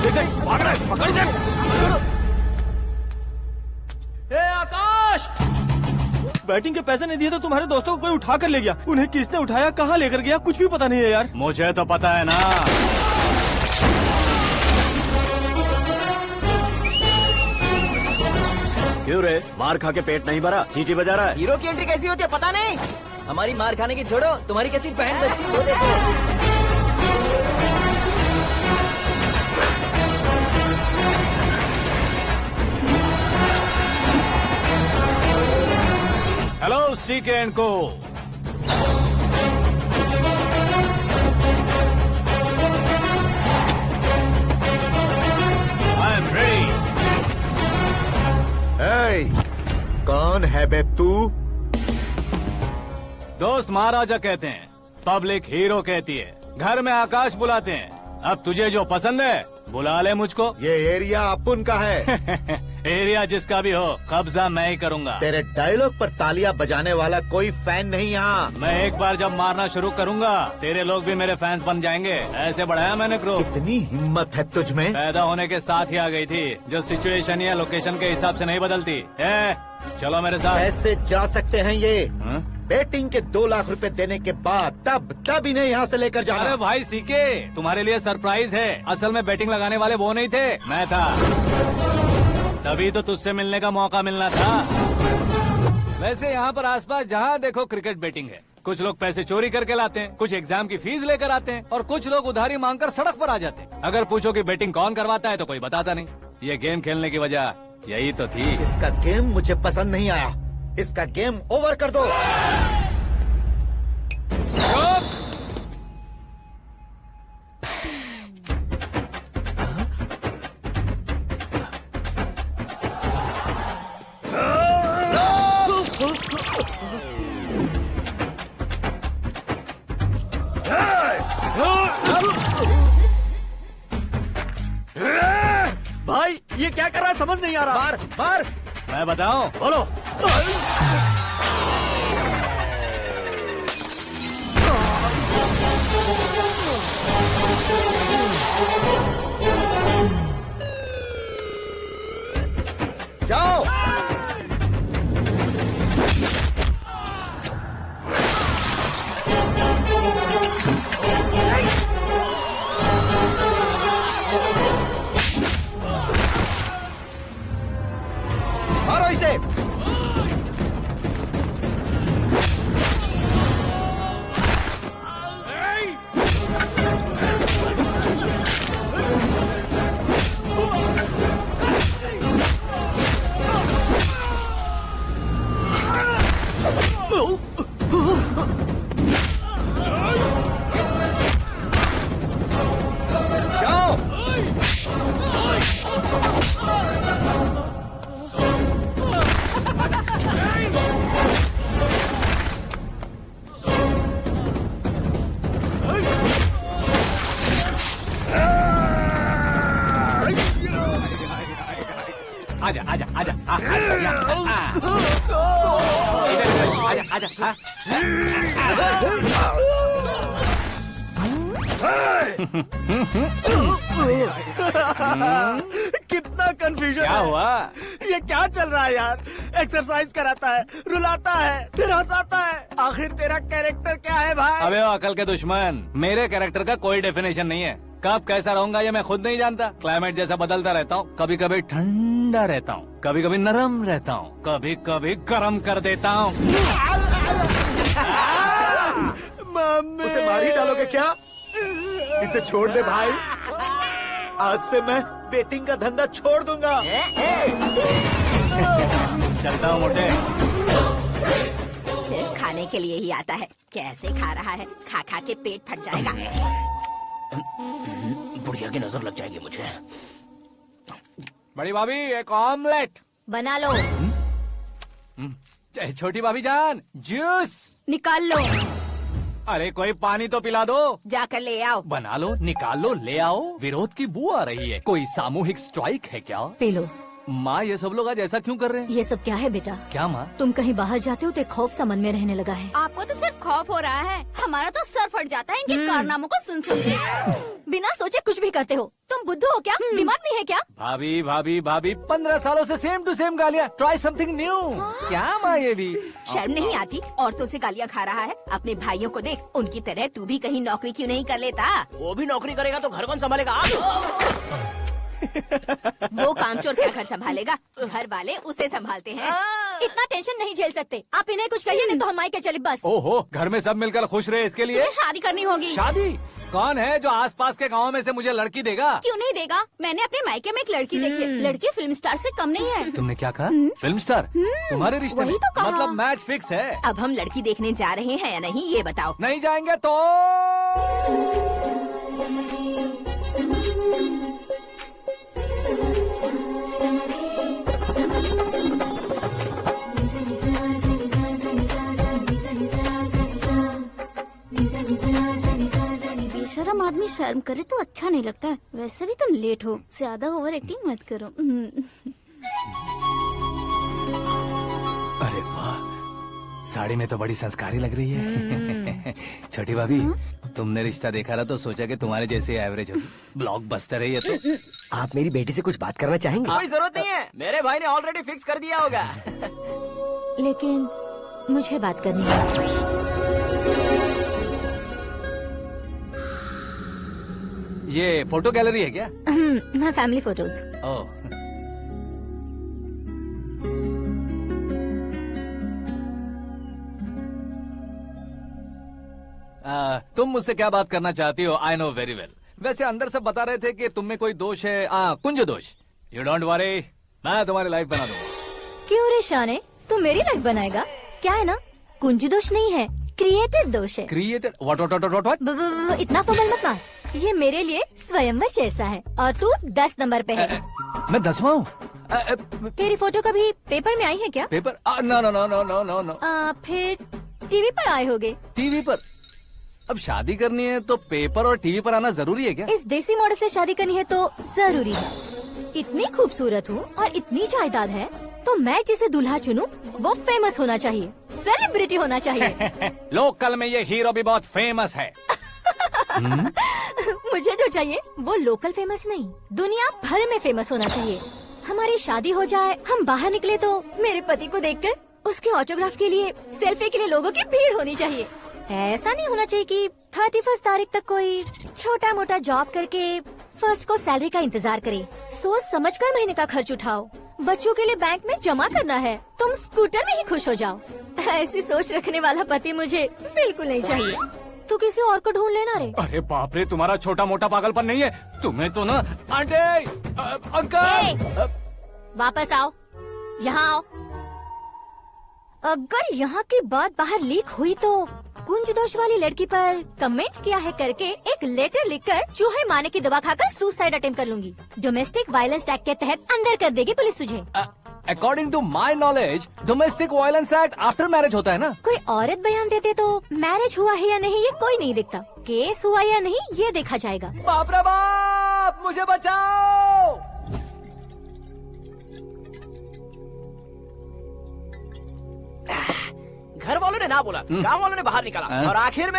भाग रहा है, पकड़ जा। ए आकाश, बैटिंग के पैसे नहीं दिए तो तुम्हारे दोस्तों को कोई उठा कर ले गया। उन्हें किसने उठाया, कहाँ लेकर गया, कुछ भी पता नहीं है यार। मुझे तो पता है ना। क्यों रे, मार खा के पेट नहीं भरा, सीटी बजा रहा है? हीरो की एंट्री कैसी होती है पता नहीं। हमारी मार खाने की छोड़ो, तुम्हारी कैसी बहन बजती है वो देखो। हेलो सीके एंड को। I am ready. कौन है बे तू? दोस्त महाराजा कहते हैं, पब्लिक हीरो कहती है, घर में आकाश बुलाते हैं। अब तुझे जो पसंद है बुला ले मुझको। ये एरिया अपुन का है। एरिया जिसका भी हो, कब्जा मैं ही करूंगा। तेरे डायलॉग पर तालियां बजाने वाला कोई फैन नहीं यहाँ। मैं एक बार जब मारना शुरू करूंगा, तेरे लोग भी मेरे फैंस बन जाएंगे। ऐसे बढ़ाया मैंने ग्रुप। इतनी हिम्मत है तुझ में? पैदा होने के साथ ही आ गई थी, जो सिचुएशन या लोकेशन के हिसाब से नहीं बदलती। चलो मेरे साथ। ऐसे जा सकते हैं ये? हाँ? बेटिंग के 2 लाख रुपए देने के बाद तब इन्हें यहाँ से लेकर जाना। अरे भाई सीके, तुम्हारे लिए सरप्राइज है। असल में बैटिंग लगाने वाले वो नहीं थे, मैं था। तभी तो तुझसे मिलने का मौका मिलना था। वैसे यहाँ पर आसपास जहाँ देखो क्रिकेट बैटिंग है। कुछ लोग पैसे चोरी करके लाते हैं, कुछ एग्जाम की फीस लेकर आते हैं, और कुछ लोग उधारी मांगकर सड़क पर आ जाते हैं। अगर पूछो कि बैटिंग कौन करवाता है तो कोई बताता नहीं। ये गेम खेलने की वजह यही तो थी। इसका गेम मुझे पसंद नहीं आया। इसका गेम ओवर कर दो। भाई ये क्या कर रहा है, समझ नहीं आ रहा। मार मार। मैं बताऊं? बोलो। जाओ। मारो इसे। जाओ। आजा आजा आजा आजा आजा आजा। कितना कंफ्यूजन क्या है। हुआ? ये क्या चल रहा है यार? एक्सरसाइज कराता है, रुलाता है, फिर हंसाता है। आखिर तेरा कैरेक्टर क्या है भाई? अबे ओ अकल के दुश्मन, मेरे कैरेक्टर का कोई डेफिनेशन नहीं है। कब कैसा रहूंगा ये मैं खुद नहीं जानता। क्लाइमेट जैसा बदलता रहता हूँ। कभी कभी ठंडा रहता हूँ, कभी कभी नरम रहता हूँ, कभी कभी गर्म कर देता हूँ। मम्मी, उसे मार ही डालोगे क्या? इसे छोड़ दे भाई। आज से मैं बेटिंग का धंधा छोड़ दूंगा। चलता हूँ मोटे। सिर्फ खाने के लिए ही आता है। कैसे खा रहा है, खा खा के पेट फट जाएगा। बुढ़िया की नजर लग जाएगी मुझे। बड़ी भाभी एक ऑमलेट। बना लो। छोटी भाभी जान जूस निकाल लो। अरे कोई पानी तो पिला दो। जाकर ले आओ। बना लो, निकाल लो, ले आओ। विरोध की बू आ रही है। कोई सामूहिक स्ट्राइक है क्या? P low. माँ ये सब लोग आज ऐसा क्यों कर रहे हैं? ये सब क्या है बेटा? क्या माँ? तुम कहीं बाहर जाते हो तो एक खौफ सा मन में रहने लगा है। आपको तो सिर्फ खौफ हो रहा है, हमारा तो सर फट जाता है इनके कारनामों को सुन सुन के। बिना सोचे कुछ भी करते हो। तुम बुद्धू हो क्या? दिमाग नहीं है क्या? भाभी भाभी भाभी 15 सालों से सेम टू सेम गालियाँ। Try something new. क्या माँ ये भी? शर्म नहीं आती? औरतों से गालियाँ खा रहा है। अपने भाइयों को देख, उनकी तरह तू भी कहीं नौकरी क्यों नहीं कर लेता? वो भी नौकरी करेगा तो घर कौन संभालेगा? आप वो कामचोर क्या घर संभालेगा? घर वाले उसे संभालते हैं। इतना टेंशन नहीं झेल सकते। आप इन्हें कुछ कहिए नहीं तो हम मायके चले बस। ओहो, घर में सब मिलकर खुश रहे इसके लिए। तुम्हें शादी करनी होगी। शादी? कौन है जो आसपास के गाँव में से मुझे लड़की देगा? क्यों नहीं देगा? मैंने अपने मायके में एक लड़की देखी है। लड़की फिल्म स्टार से कम नहीं है। तुमने क्या कहा? Film star? तुम्हारे रिश्ते में? वही तो कहा। मतलब मैच फिक्स है? अब हम लड़की देखने जा रहे हैं या नहीं ये बताओ। नहीं जाएंगे तो? बेशरम आदमी शर्म करे तो अच्छा नहीं लगता है। वैसे भी तुम लेट हो, ज्यादा ओवर एक्टिंग मत करो। अरे वाह, साड़ी में तो बड़ी संस्कारी लग रही है। छोटी भाभी, तुमने रिश्ता देखा ना तो सोचा कि तुम्हारे जैसे एवरेज होगी। ब्लॉकबस्टर है ये तो। आप मेरी बेटी से कुछ बात करना चाहेंगे? कोई जरूरत नहीं है, मेरे भाई ने ऑलरेडी फिक्स कर दिया होगा। लेकिन मुझे बात करनी है। ये फोटो गैलरी है क्या? मैं फैमिली फोटोज। ओह, तुम मुझसे क्या बात करना चाहती हो? I know very well. वैसे अंदर से बता रहे थे कि तुम में कोई दोष है। कुंज दोष। यू डोंट वरी, मैं तुम्हारी लाइफ बना दूंगा। क्यों रे शाने, तू मेरी लाइफ बनाएगा? क्या है ना, कुंज दोष नहीं है, क्रिएटेड दोष है। क्रिएटेड? व्हाट? इतना फमल मत मार। ये मेरे लिए स्वयंवर जैसा है और तू 10 नंबर पे है। मैं 10वां हूँ? तेरी फोटो कभी पेपर में आई है क्या? Paper? No no no no no no no. फिर टीवी पर आए होगे। टीवी पर? अब शादी करनी है तो पेपर और टीवी पर आना जरूरी है क्या? इस देसी मॉडल से शादी करनी है तो जरूरी है। इतनी खूबसूरत हूँ और इतनी जायदाद है तो मैं जिसे दूल्हा चुनूं वो फेमस होना चाहिए, सेलिब्रिटी होना चाहिए। लोकल में ये हीरो भी बहुत फेमस है। मुझे जो चाहिए वो लोकल फेमस नहीं, दुनिया भर में फेमस होना चाहिए। हमारी शादी हो जाए, हम बाहर निकले तो मेरे पति को देखकर उसके ऑटोग्राफ के लिए, सेल्फी के लिए लोगों की भीड़ होनी चाहिए। ऐसा नहीं होना चाहिए कि 31 तारीख तक कोई छोटा मोटा जॉब करके फर्स्ट को सैलरी का इंतजार करे। सोच समझकर महीने का खर्च उठाओ। बच्चों के लिए बैंक में जमा करना है, तुम स्कूटर में ही खुश हो जाओ। ऐसी सोच रखने वाला पति मुझे बिल्कुल नहीं चाहिए। तू किसी और को ढूंढ लेना रे। अरे बाप रे, तुम्हारा छोटा मोटा पागलपन नहीं है। तुम्हें तो ना आंटी, अंकल। वापस आओ, यहाँ आओ। अगर यहाँ की बात बाहर लीक हुई तो कुंज दोष वाली लड़की पर कमेंट किया है करके एक लेटर लिखकर चूहे मारने की दवा खाकर सुसाइड अटेम्प्ट कर लूंगी। डोमेस्टिक वायलेंस एक्ट के तहत अंदर कर देगी पुलिस तुझे। According to my knowledge domestic violence act after marriage होता है ना? कोई औरत बयान देते तो मैरिज हुआ है या नहीं ये कोई नहीं दिखता, केस हुआ या नहीं ये देखा जाएगा। बाप रे बाप, मुझे बचाओ। घर वालों ने ना बोला, गांव वालों ने बाहर निकाला और आखिर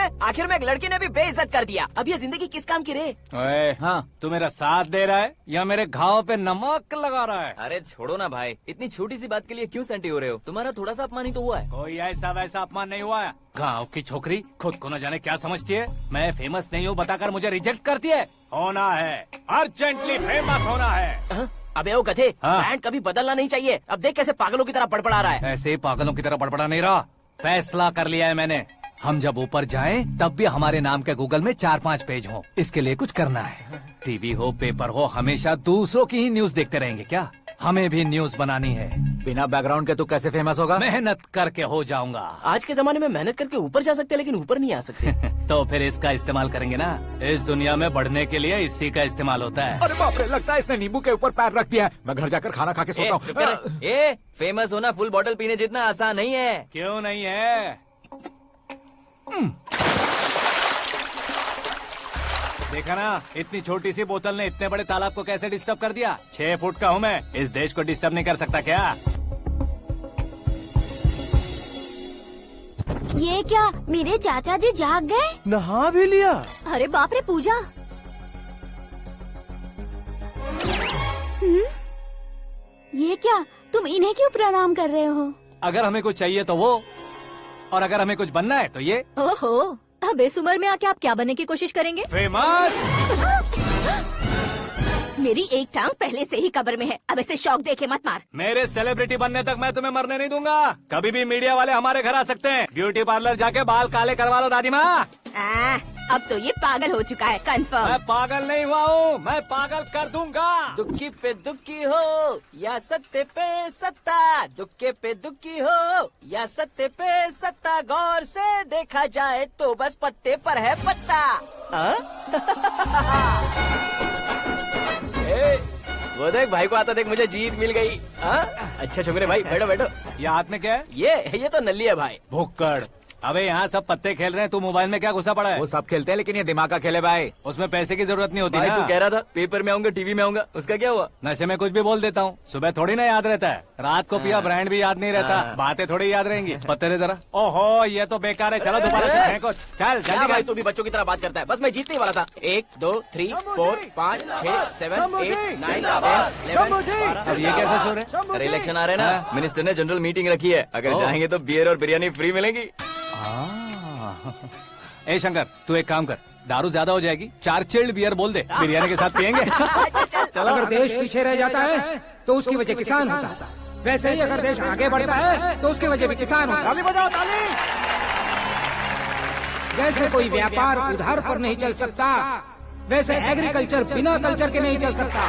में एक लड़की ने भी बेइज्जत कर दिया। अब ये जिंदगी किस काम की रे? ओए, हाँ, तू मेरा साथ दे रहा है या मेरे घाव पे नमक लगा रहा है? अरे छोड़ो ना भाई, इतनी छोटी सी बात के लिए क्यों सैंटी हो रहे हो? तुम्हारा थोड़ा सा अपमान ही तो हुआ है। कोई ऐसा वैसा अपमान नहीं हुआ है। गाँव की छोकरी खुद को न जाने क्या समझती है। मैं फेमस नहीं हूँ बताकर मुझे रिजेक्ट करती है। होना है, अर्जेंटली फेमस होना है। अबे ओ गधे, हाँ। ब्रांड कभी बदलना नहीं चाहिए। अब देख कैसे पागलों की तरह बड़बड़ा रहा है। ऐसे पागलों की तरह बड़बड़ा नहीं रहा। फैसला कर लिया है मैंने। हम जब ऊपर जाएं तब भी हमारे नाम के गूगल में 4-5 पेज हो। इसके लिए कुछ करना है। टीवी हो, पेपर हो, हमेशा दूसरों की ही न्यूज देखते रहेंगे क्या? हमें भी न्यूज बनानी है। बिना बैकग्राउंड के तू कैसे फेमस होगा? मेहनत करके हो जाऊंगा। आज के जमाने में मेहनत करके ऊपर जा सकते हैं लेकिन ऊपर नहीं आ सकते। तो फिर इसका इस्तेमाल करेंगे ना। इस दुनिया में बढ़ने के लिए इसी का इस्तेमाल होता है। अरे बाप रे, लगता है इसने नींबू के ऊपर पैर रख दिया है। मैं घर जाकर खाना खा के सोता चुप कर। हूँ। फेमस होना फुल बॉटल पीने जितना आसान नहीं है। क्यों नहीं है? देखा ना, इतनी छोटी सी बोतल ने इतने बड़े तालाब को कैसे डिस्टर्ब कर दिया। 6 फुट का हूँ मैं, इस देश को डिस्टर्ब नहीं कर सकता क्या? ये क्या, मेरे चाचा जी जाग गए? नहा भी लिया? अरे बाप रे पूजा, ये क्या, तुम इन्हें क्यों प्रणाम कर रहे हो? अगर हमें कुछ चाहिए तो वो, और अगर हमें कुछ बनना है तो ये। ओहो, अब इस उम्र में आके आप क्या बनने की कोशिश करेंगे? फेमस। मेरी एक टांग पहले से ही कब्र में है, अब इसे शौक देके मत मार। मेरे सेलिब्रिटी बनने तक मैं तुम्हें मरने नहीं दूंगा। कभी भी मीडिया वाले हमारे घर आ सकते हैं। ब्यूटी पार्लर जाके बाल काले करवा लो दादी माँ। अब तो ये पागल हो चुका है, कंफर्म। मैं पागल नहीं हुआ हूँ, मैं पागल कर दूंगा। दुखी पे दुखी हो या सत्य पे सत्ता, दुखे पे दुखी हो या सत्य पे सत्ता, गौर से देखा जाए तो बस पत्ते पर है पत्ता। वो देख भाई को आता देख, मुझे जीत मिल गई। अच्छा शुक्र है भाई, बैठो बैठो। ये हाथ में क्या है? ये तो नल्ली है भाई। भुक्कड़। अबे यहाँ सब पत्ते खेल रहे हैं, तू मोबाइल में क्या घुसा पड़ा है? वो सब खेलते हैं लेकिन ये दिमाग का खेल है भाई। उसमें पैसे की जरूरत नहीं होती भाई ना। तू कह रहा था पेपर में आऊंगा, टीवी में आऊंगा, उसका क्या हुआ? नशे में कुछ भी बोल देता हूँ, सुबह थोड़ी ना याद रहता है। रात को पिया ब्रांड भी याद नहीं रहता, बातें थोड़ी याद रहेंगी। पत्ते दे जरा। ओहो ये तो बेकार है, चलो दोबारा से फेंको। चल क्या जल्दी भाई, तू भी बच्चों की तरह बात करता है। बस मैं जीतने वाला था। 1 2 3 4 5 6 7 8 9 10 11 अब ये कैसे शोर है? अरे इलेक्शन आ रहे हैं ना, मिनिस्टर ने जनरल मीटिंग रखी है, अगर जाएंगे तो बियर और बिरयानी फ्री मिलेगी। ए शंकर, तू एक काम कर, दारू ज्यादा हो जाएगी, 4 चिल्ड बियर बोल दे, बिरयानी के साथ पियेंगे। चलो। अगर देश पीछे रह जाता है तो उसकी वजह किसान होता है, वैसे ही अगर देश आगे बढ़ता है तो उसकी वजह भी किसान होता है। ताली बजाओ, ताली। जैसे कोई व्यापार उधार पर नहीं चल सकता, वैसे एग्रीकल्चर बिना कल्चर के नहीं चल सकता।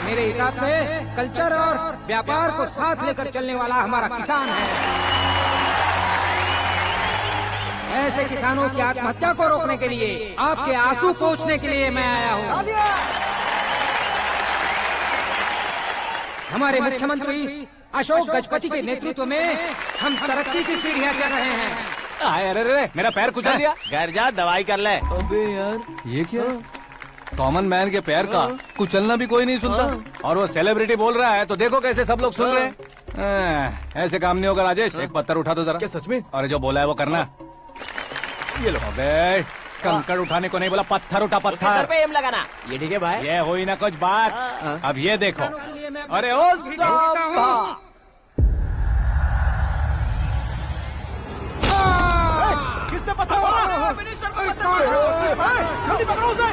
मेरे हिसाब से कल्चर और व्यापार को साथ लेकर चलने वाला हमारा किसान है। ऐसे किसानों की आत्महत्या को रोकने के लिए, आपके आंसू पोंछने के लिए मैं आया हूँ। हमारे मुख्यमंत्री अशोक गजपति के नेतृत्व में हम तरक्की की सीढ़ियाँ चढ़ रहे हैं। अरे अरे मेरा पैर कुचल दिया। घर जा, दवाई कर ले। अबे यार ये क्या? कॉमन मैन के पैर का कुचलना भी कोई नहीं सुनता, और वो सेलिब्रिटी बोल रहा है तो देखो कैसे सब लोग सुन रहे हैं। ऐसे काम नहीं होगा राजेश, एक पत्थर उठा दो जरा। क्या सच में? और जो बोला है वो करना। ये लो। अबे कंकड़ उठाने को नहीं बोला, पत्थर उठा, उसके सर पत्थर। पे एम लगाना। ये ठीक है भाई। ये हुई ना कुछ बात। अब ये देखो। अरे ओ साहब, किसने पत्थर मारा? मिनिस्टर को पत्थर मारा। जल्दी पकड़ो उसे।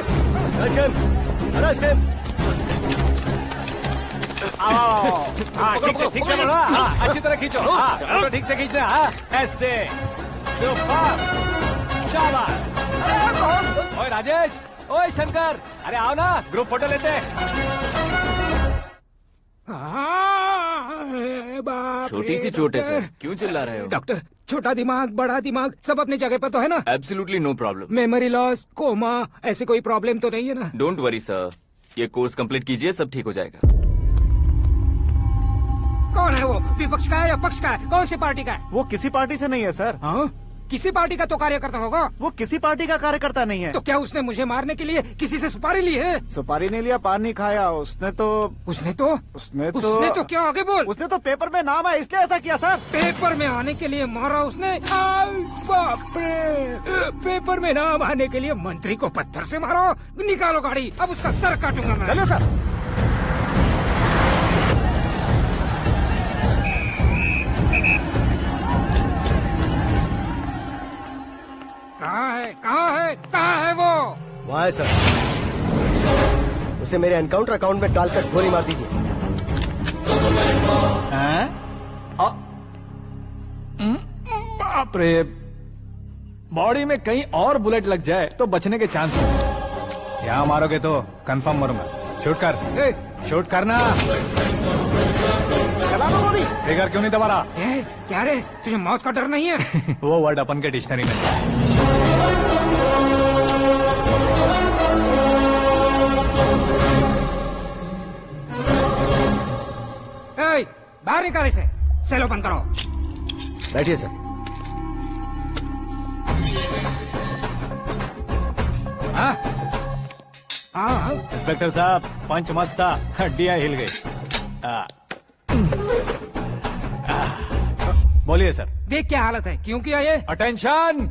हाँ ठीक से बोलो। हाँ अच्छी तरह खींचो। हाँ तो ठीक से खींचना। हाँ ऐसे। सुपर। शाबाश। ओए राजेश, ओए शंकर, अरे आओ ना, ग्रुप फोटो लेते हैं। छोटी सी चोट है सर, क्यों चिल्ला रहे हो? डॉक्टर, छोटा दिमाग बड़ा दिमाग सब अपनी जगह पर तो है ना? Absolutely no problem. Memory loss, coma, ऐसी कोई प्रॉब्लम तो नहीं है ना? डोंट वरी सर, ये कोर्स कंप्लीट कीजिए, सब ठीक हो जाएगा। कौन है वो? विपक्ष का है या पक्ष का है? कौन सी पार्टी का है? वो किसी पार्टी से नहीं है सर। हाँ? किसी पार्टी का तो कार्यकर्ता होगा। वो किसी पार्टी का कार्यकर्ता नहीं है। तो क्या उसने मुझे मारने के लिए किसी से सुपारी ली है? सुपारी नहीं लिया, पान नहीं खाया। उसने तो क्या? आगे बोल। उसने तो पेपर में नाम है इसलिए ऐसा किया सर। पेपर में आने के लिए मारा उसने? बाप रे! पेपर में नाम आने के लिए मंत्री को पत्थर से मारो? निकालो गाड़ी, अब उसका सर काटूंगा मैं। चलो सर। कहाँ है वो? वहाँ है सर, उसे मेरे एनकाउंटर अकाउंट में डालकर गोली मार दीजिए। बाप रे, बॉडी में कहीं और बुलेट लग जाए तो बचने के चांस हो। यहाँ मारोगे तो कंफर्म मरूंगा। शूट कर, शूट करना। फिगर क्यों नहीं दबा रहा? क्या रे, तुझे मौत का डर नहीं है? वो वर्ड अपन के डिक्शनरी में है। बाहर निकाल इसे, सेल ओपन करो। बैठिए सर। हाँ हाँ इंस्पेक्टर साहब पंच मस्त था, हड्डियां हिल गई। बोलिए सर। देख क्या हालत है, क्यों किया ये? अटेंशन,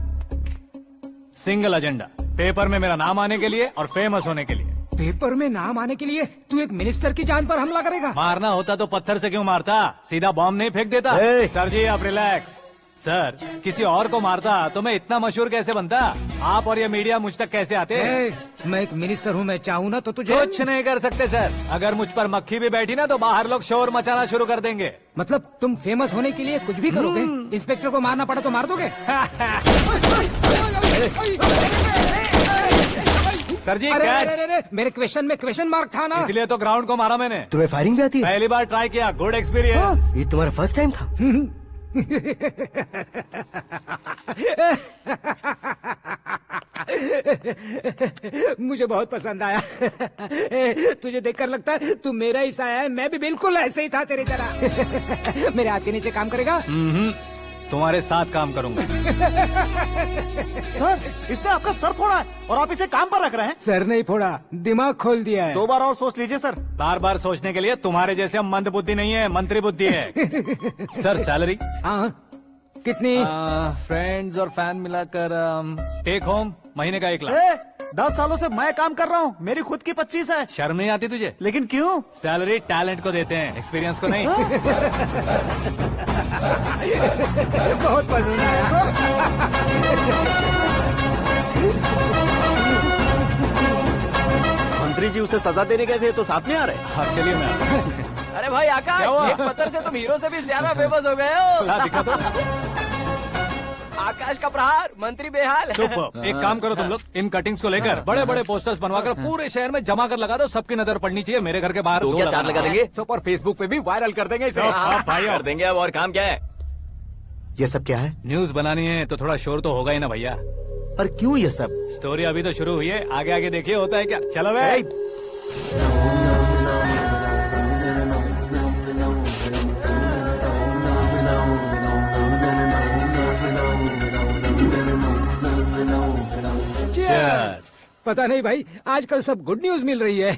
सिंगल एजेंडा, पेपर में मेरा नाम आने के लिए और फेमस होने के लिए। पेपर में नाम आने के लिए तू एक मिनिस्टर की जान पर हमला करेगा? मारना होता तो पत्थर से क्यों मारता, सीधा बॉम्ब नहीं फेंक देता। सर जी आप रिलैक्स। सर किसी और को मारता तो मैं इतना मशहूर कैसे बनता, आप और ये मीडिया मुझ तक कैसे आते? मैं एक मिनिस्टर हूँ, मैं चाहूँ ना तो तुझे कुछ नहीं कर सकते सर। अगर मुझ पर मक्खी भी बैठी ना तो बाहर लोग शोर मचाना शुरू कर देंगे। मतलब तुम फेमस होने के लिए कुछ भी करोगे? इंस्पेक्टर को मारना पड़ा तो मार दोगे? सर जी अरे, कैच। अरे, अरे, मेरे क्वेश्चन में क्वेश्चन मार्क था ना, इसलिए तो ग्राउंड को मारा मैंने। तुम्हें फायरिंग भी आती है? पहली बार ट्राई किया, गुड एक्सपीरियंस। ये तुम्हारा फर्स्ट टाइम था? मुझे बहुत पसंद आया। तुझे देखकर लगता है तू मेरा ही साया है, मैं भी बिल्कुल ऐसे ही था तेरी तरह। मेरे हाथ के नीचे काम करेगा? तुम्हारे साथ काम करूंगा। सर इसने आपका सर फोड़ा है और आप इसे काम पर रख रहे हैं। सर नहीं फोड़ा, दिमाग खोल दिया है। 2 बार और सोच लीजिए सर। बार बार सोचने के लिए तुम्हारे जैसे मंद बुद्धि नहीं है, मंत्री बुद्धि है। Sir salary? हाँ कितनी? फ्रेंड्स और फैन मिलाकर टेक होम महीने का 1 लाख। 10 सालों से मैं काम कर रहा हूँ, मेरी खुद की 25 है। शर्म नहीं आती तुझे? लेकिन क्यों? सैलरी टैलेंट को देते हैं, एक्सपीरियंस को नहीं। बहुत पसंद आया। मंत्री जी उसे सजा देने गए थे तो साथ में आ रहे। हाँ चलिए मैं आता हूं। अरे भाई आकाश, क्या हुआ? एक पत्थर से तुम हीरो से भी ज्यादा फेमस हो गए हो। ला दिखा तो। आकाश का प्रहार, मंत्री बेहाल। सुपर। एक काम करो तुम लोग, इन कटिंग्स को लेकर बड़े बड़े पोस्टर्स बनवाकर पूरे शहर में जमा कर लगा दो, सबकी नजर पड़नी चाहिए। मेरे घर के बाहर तो 2 क्या 4 लगा देंगे? और फेसबुक पे भी वायरल कर देंगे इसे। भाई कर देंगे अब, और काम क्या है? ये सब क्या है? न्यूज बनानी है तो थोड़ा शोर तो होगा ही ना भैया। पर क्यों ये सब? स्टोरी अभी तो शुरू हुई है, आगे आगे देखिए होता है क्या। चलो भाई। Cheers. पता नहीं भाई, आजकल सब गुड न्यूज मिल रही है।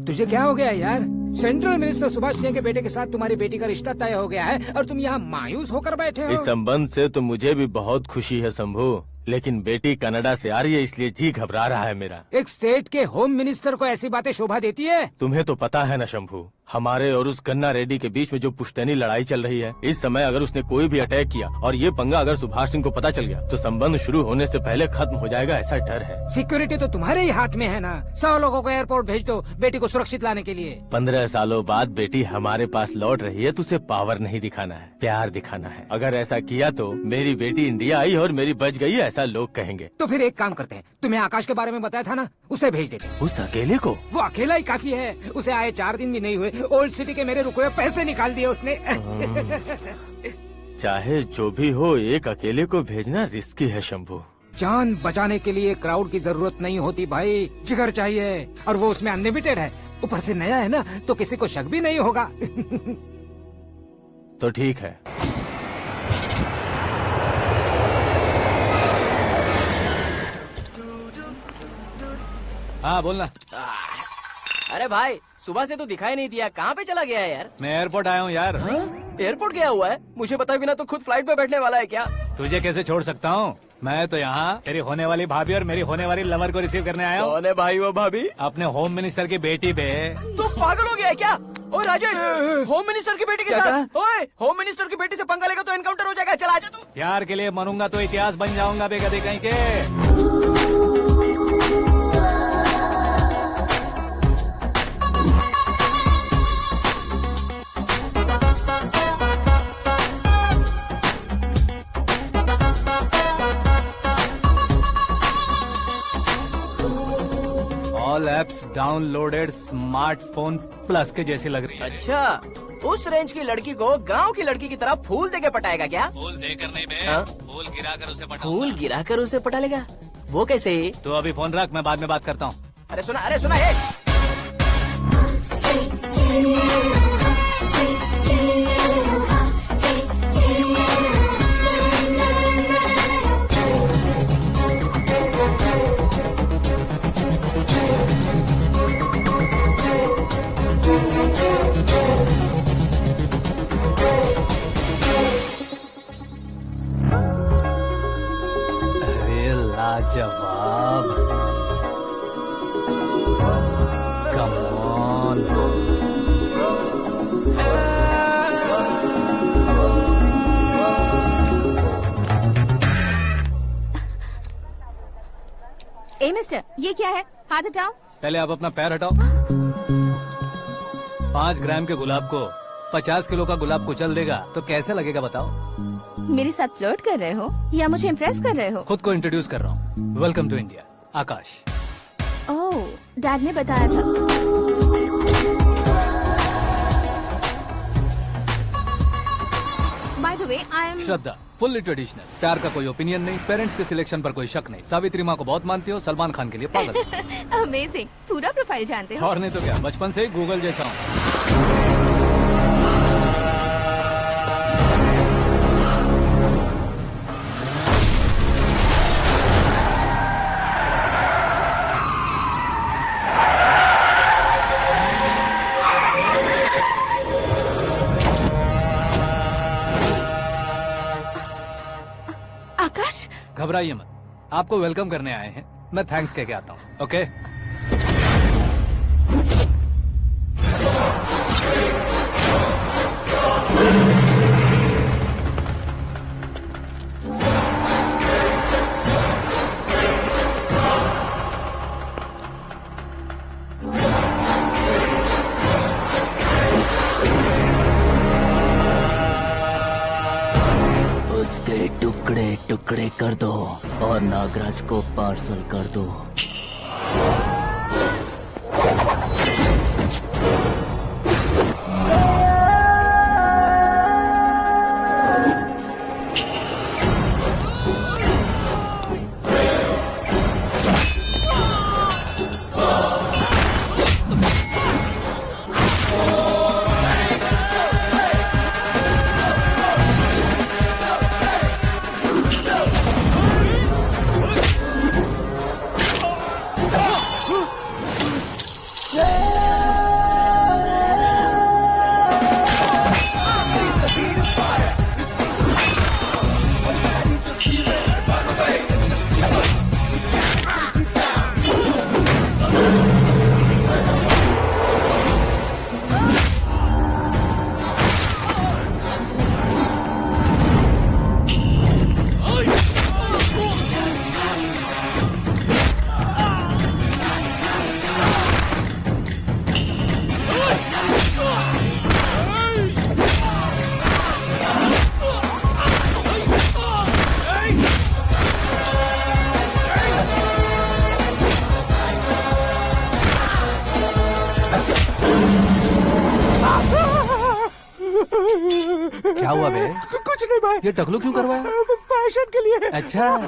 तुझे क्या हो गया यार? सेंट्रल मिनिस्टर सुभाष सिंह के बेटे के साथ तुम्हारी बेटी का रिश्ता तय हो गया है और तुम यहाँ मायूस होकर बैठे हो। इस संबंध से तो मुझे भी बहुत खुशी है शंभू, लेकिन बेटी कनाडा से आ रही है इसलिए जी घबरा रहा है मेरा। एक स्टेट के होम मिनिस्टर को ऐसी बातें शोभा देती है? तुम्हें तो पता है ना शंभू, हमारे और उस कन्ना रेड्डी के बीच में जो पुश्तैनी लड़ाई चल रही है, इस समय अगर उसने कोई भी अटैक किया और ये पंगा अगर सुभाष सिंह को पता चल गया तो संबंध शुरू होने से पहले खत्म हो जाएगा, ऐसा डर है। सिक्योरिटी तो तुम्हारे ही हाथ में है ना। 100 लोगों को एयरपोर्ट भेज दो बेटी को सुरक्षित लाने के लिए। 15 सालों बाद बेटी हमारे पास लौट रही है तो उसे पावर नहीं दिखाना है, प्यार दिखाना है। अगर ऐसा किया तो मेरी बेटी इंडिया आई और मेरी बच गई, ऐसा लोग कहेंगे। तो फिर एक काम करते हैं, तुम्हें आकाश के बारे में बताया था ना, उसे भेज देते हैं। उस अकेले को? वो अकेला ही काफी है, उसे आए 4 दिन भी नहीं हुए, ओल्ड सिटी के मेरे रुके हुए पैसे निकाल दिए उसने। चाहे जो भी हो, एक अकेले को भेजना रिस्की है शंभू। जान बचाने के लिए क्राउड की जरूरत नहीं होती भाई, जिगर चाहिए, और वो उसमें अनलिमिटेड है। ऊपर से नया है ना तो किसी को शक भी नहीं होगा। तो ठीक है। हाँ बोलना। अरे भाई सुबह से तो दिखाई नहीं दिया, कहाँ पे चला गया है यार? मैं एयरपोर्ट आया हूँ यार। एयरपोर्ट गया हुआ है? मुझे बताए बिना तो खुद फ्लाइट पे बैठने वाला है क्या? तुझे कैसे छोड़ सकता हूँ? मैं तो यहाँ तेरी होने वाली भाभी और मेरी होने वाली लवर को रिसीव करने आया हूँ। कौन है भाई वो भाभी? अपने होम मिनिस्टर की बेटी पे। तो पागल हो गया है क्या? ओ राजेश, होम मिनिस्टर की बेटी के साथ? ओए, होम मिनिस्टर की बेटी से पंगा लेगा तो एनकाउंटर हो जाएगा। चल आजा तू। प्यार के लिए मरूंगा तो इतिहास बन जाऊंगा बेगदे कहीं के। All apps downloaded smartphone plus के जैसी लग रही है। अच्छा, उस रेंज की लड़की को गांव की लड़की की तरह फूल देके पटाएगा क्या? फूल देकर नहीं बे, हाँ? फूल गिराकर उसे पटाऊंगा। फूल गिराकर उसे पटा लेगा? वो कैसे? तो अभी फोन रख, मैं बाद में बात करता हूँ। अरे सुना है। मिस्टर, ये क्या है? हाथ हटाओ। पहले आप अपना पैर हटाओ। 5 ग्राम के गुलाब को 50 किलो का गुलाब कुचल देगा तो कैसे लगेगा बताओ? मेरे साथ फ्लर्ट कर रहे हो या मुझे इम्प्रेस कर रहे हो? खुद को इंट्रोड्यूस कर रहा हूँ। Welcome to India, Akash. ओह, डैड ने बताया था। By the way, I am Shraddha, fully traditional. प्यार का कोई ओपिनियन नहीं, पेरेंट्स के सिलेक्शन पर कोई शक नहीं। सावित्री माँ को बहुत मानती हो, सलमान खान के लिए पागल। अमेजिंग, पूरा प्रोफाइल जानते हो। और नहीं तो क्या, बचपन से ही गूगल जैसा हूँ। आकाश, घबराइए मत, आपको वेलकम करने आए हैं। मैं थैंक्स कह के आता हूँ। ओके? उसके टुकड़े टुकड़े कर दो और नागराज को पार्सल कर दो। क्या हुआ बे? कुछ नहीं भाई। ये टकलू क्यों करवाया? फैशन के लिए। अच्छा।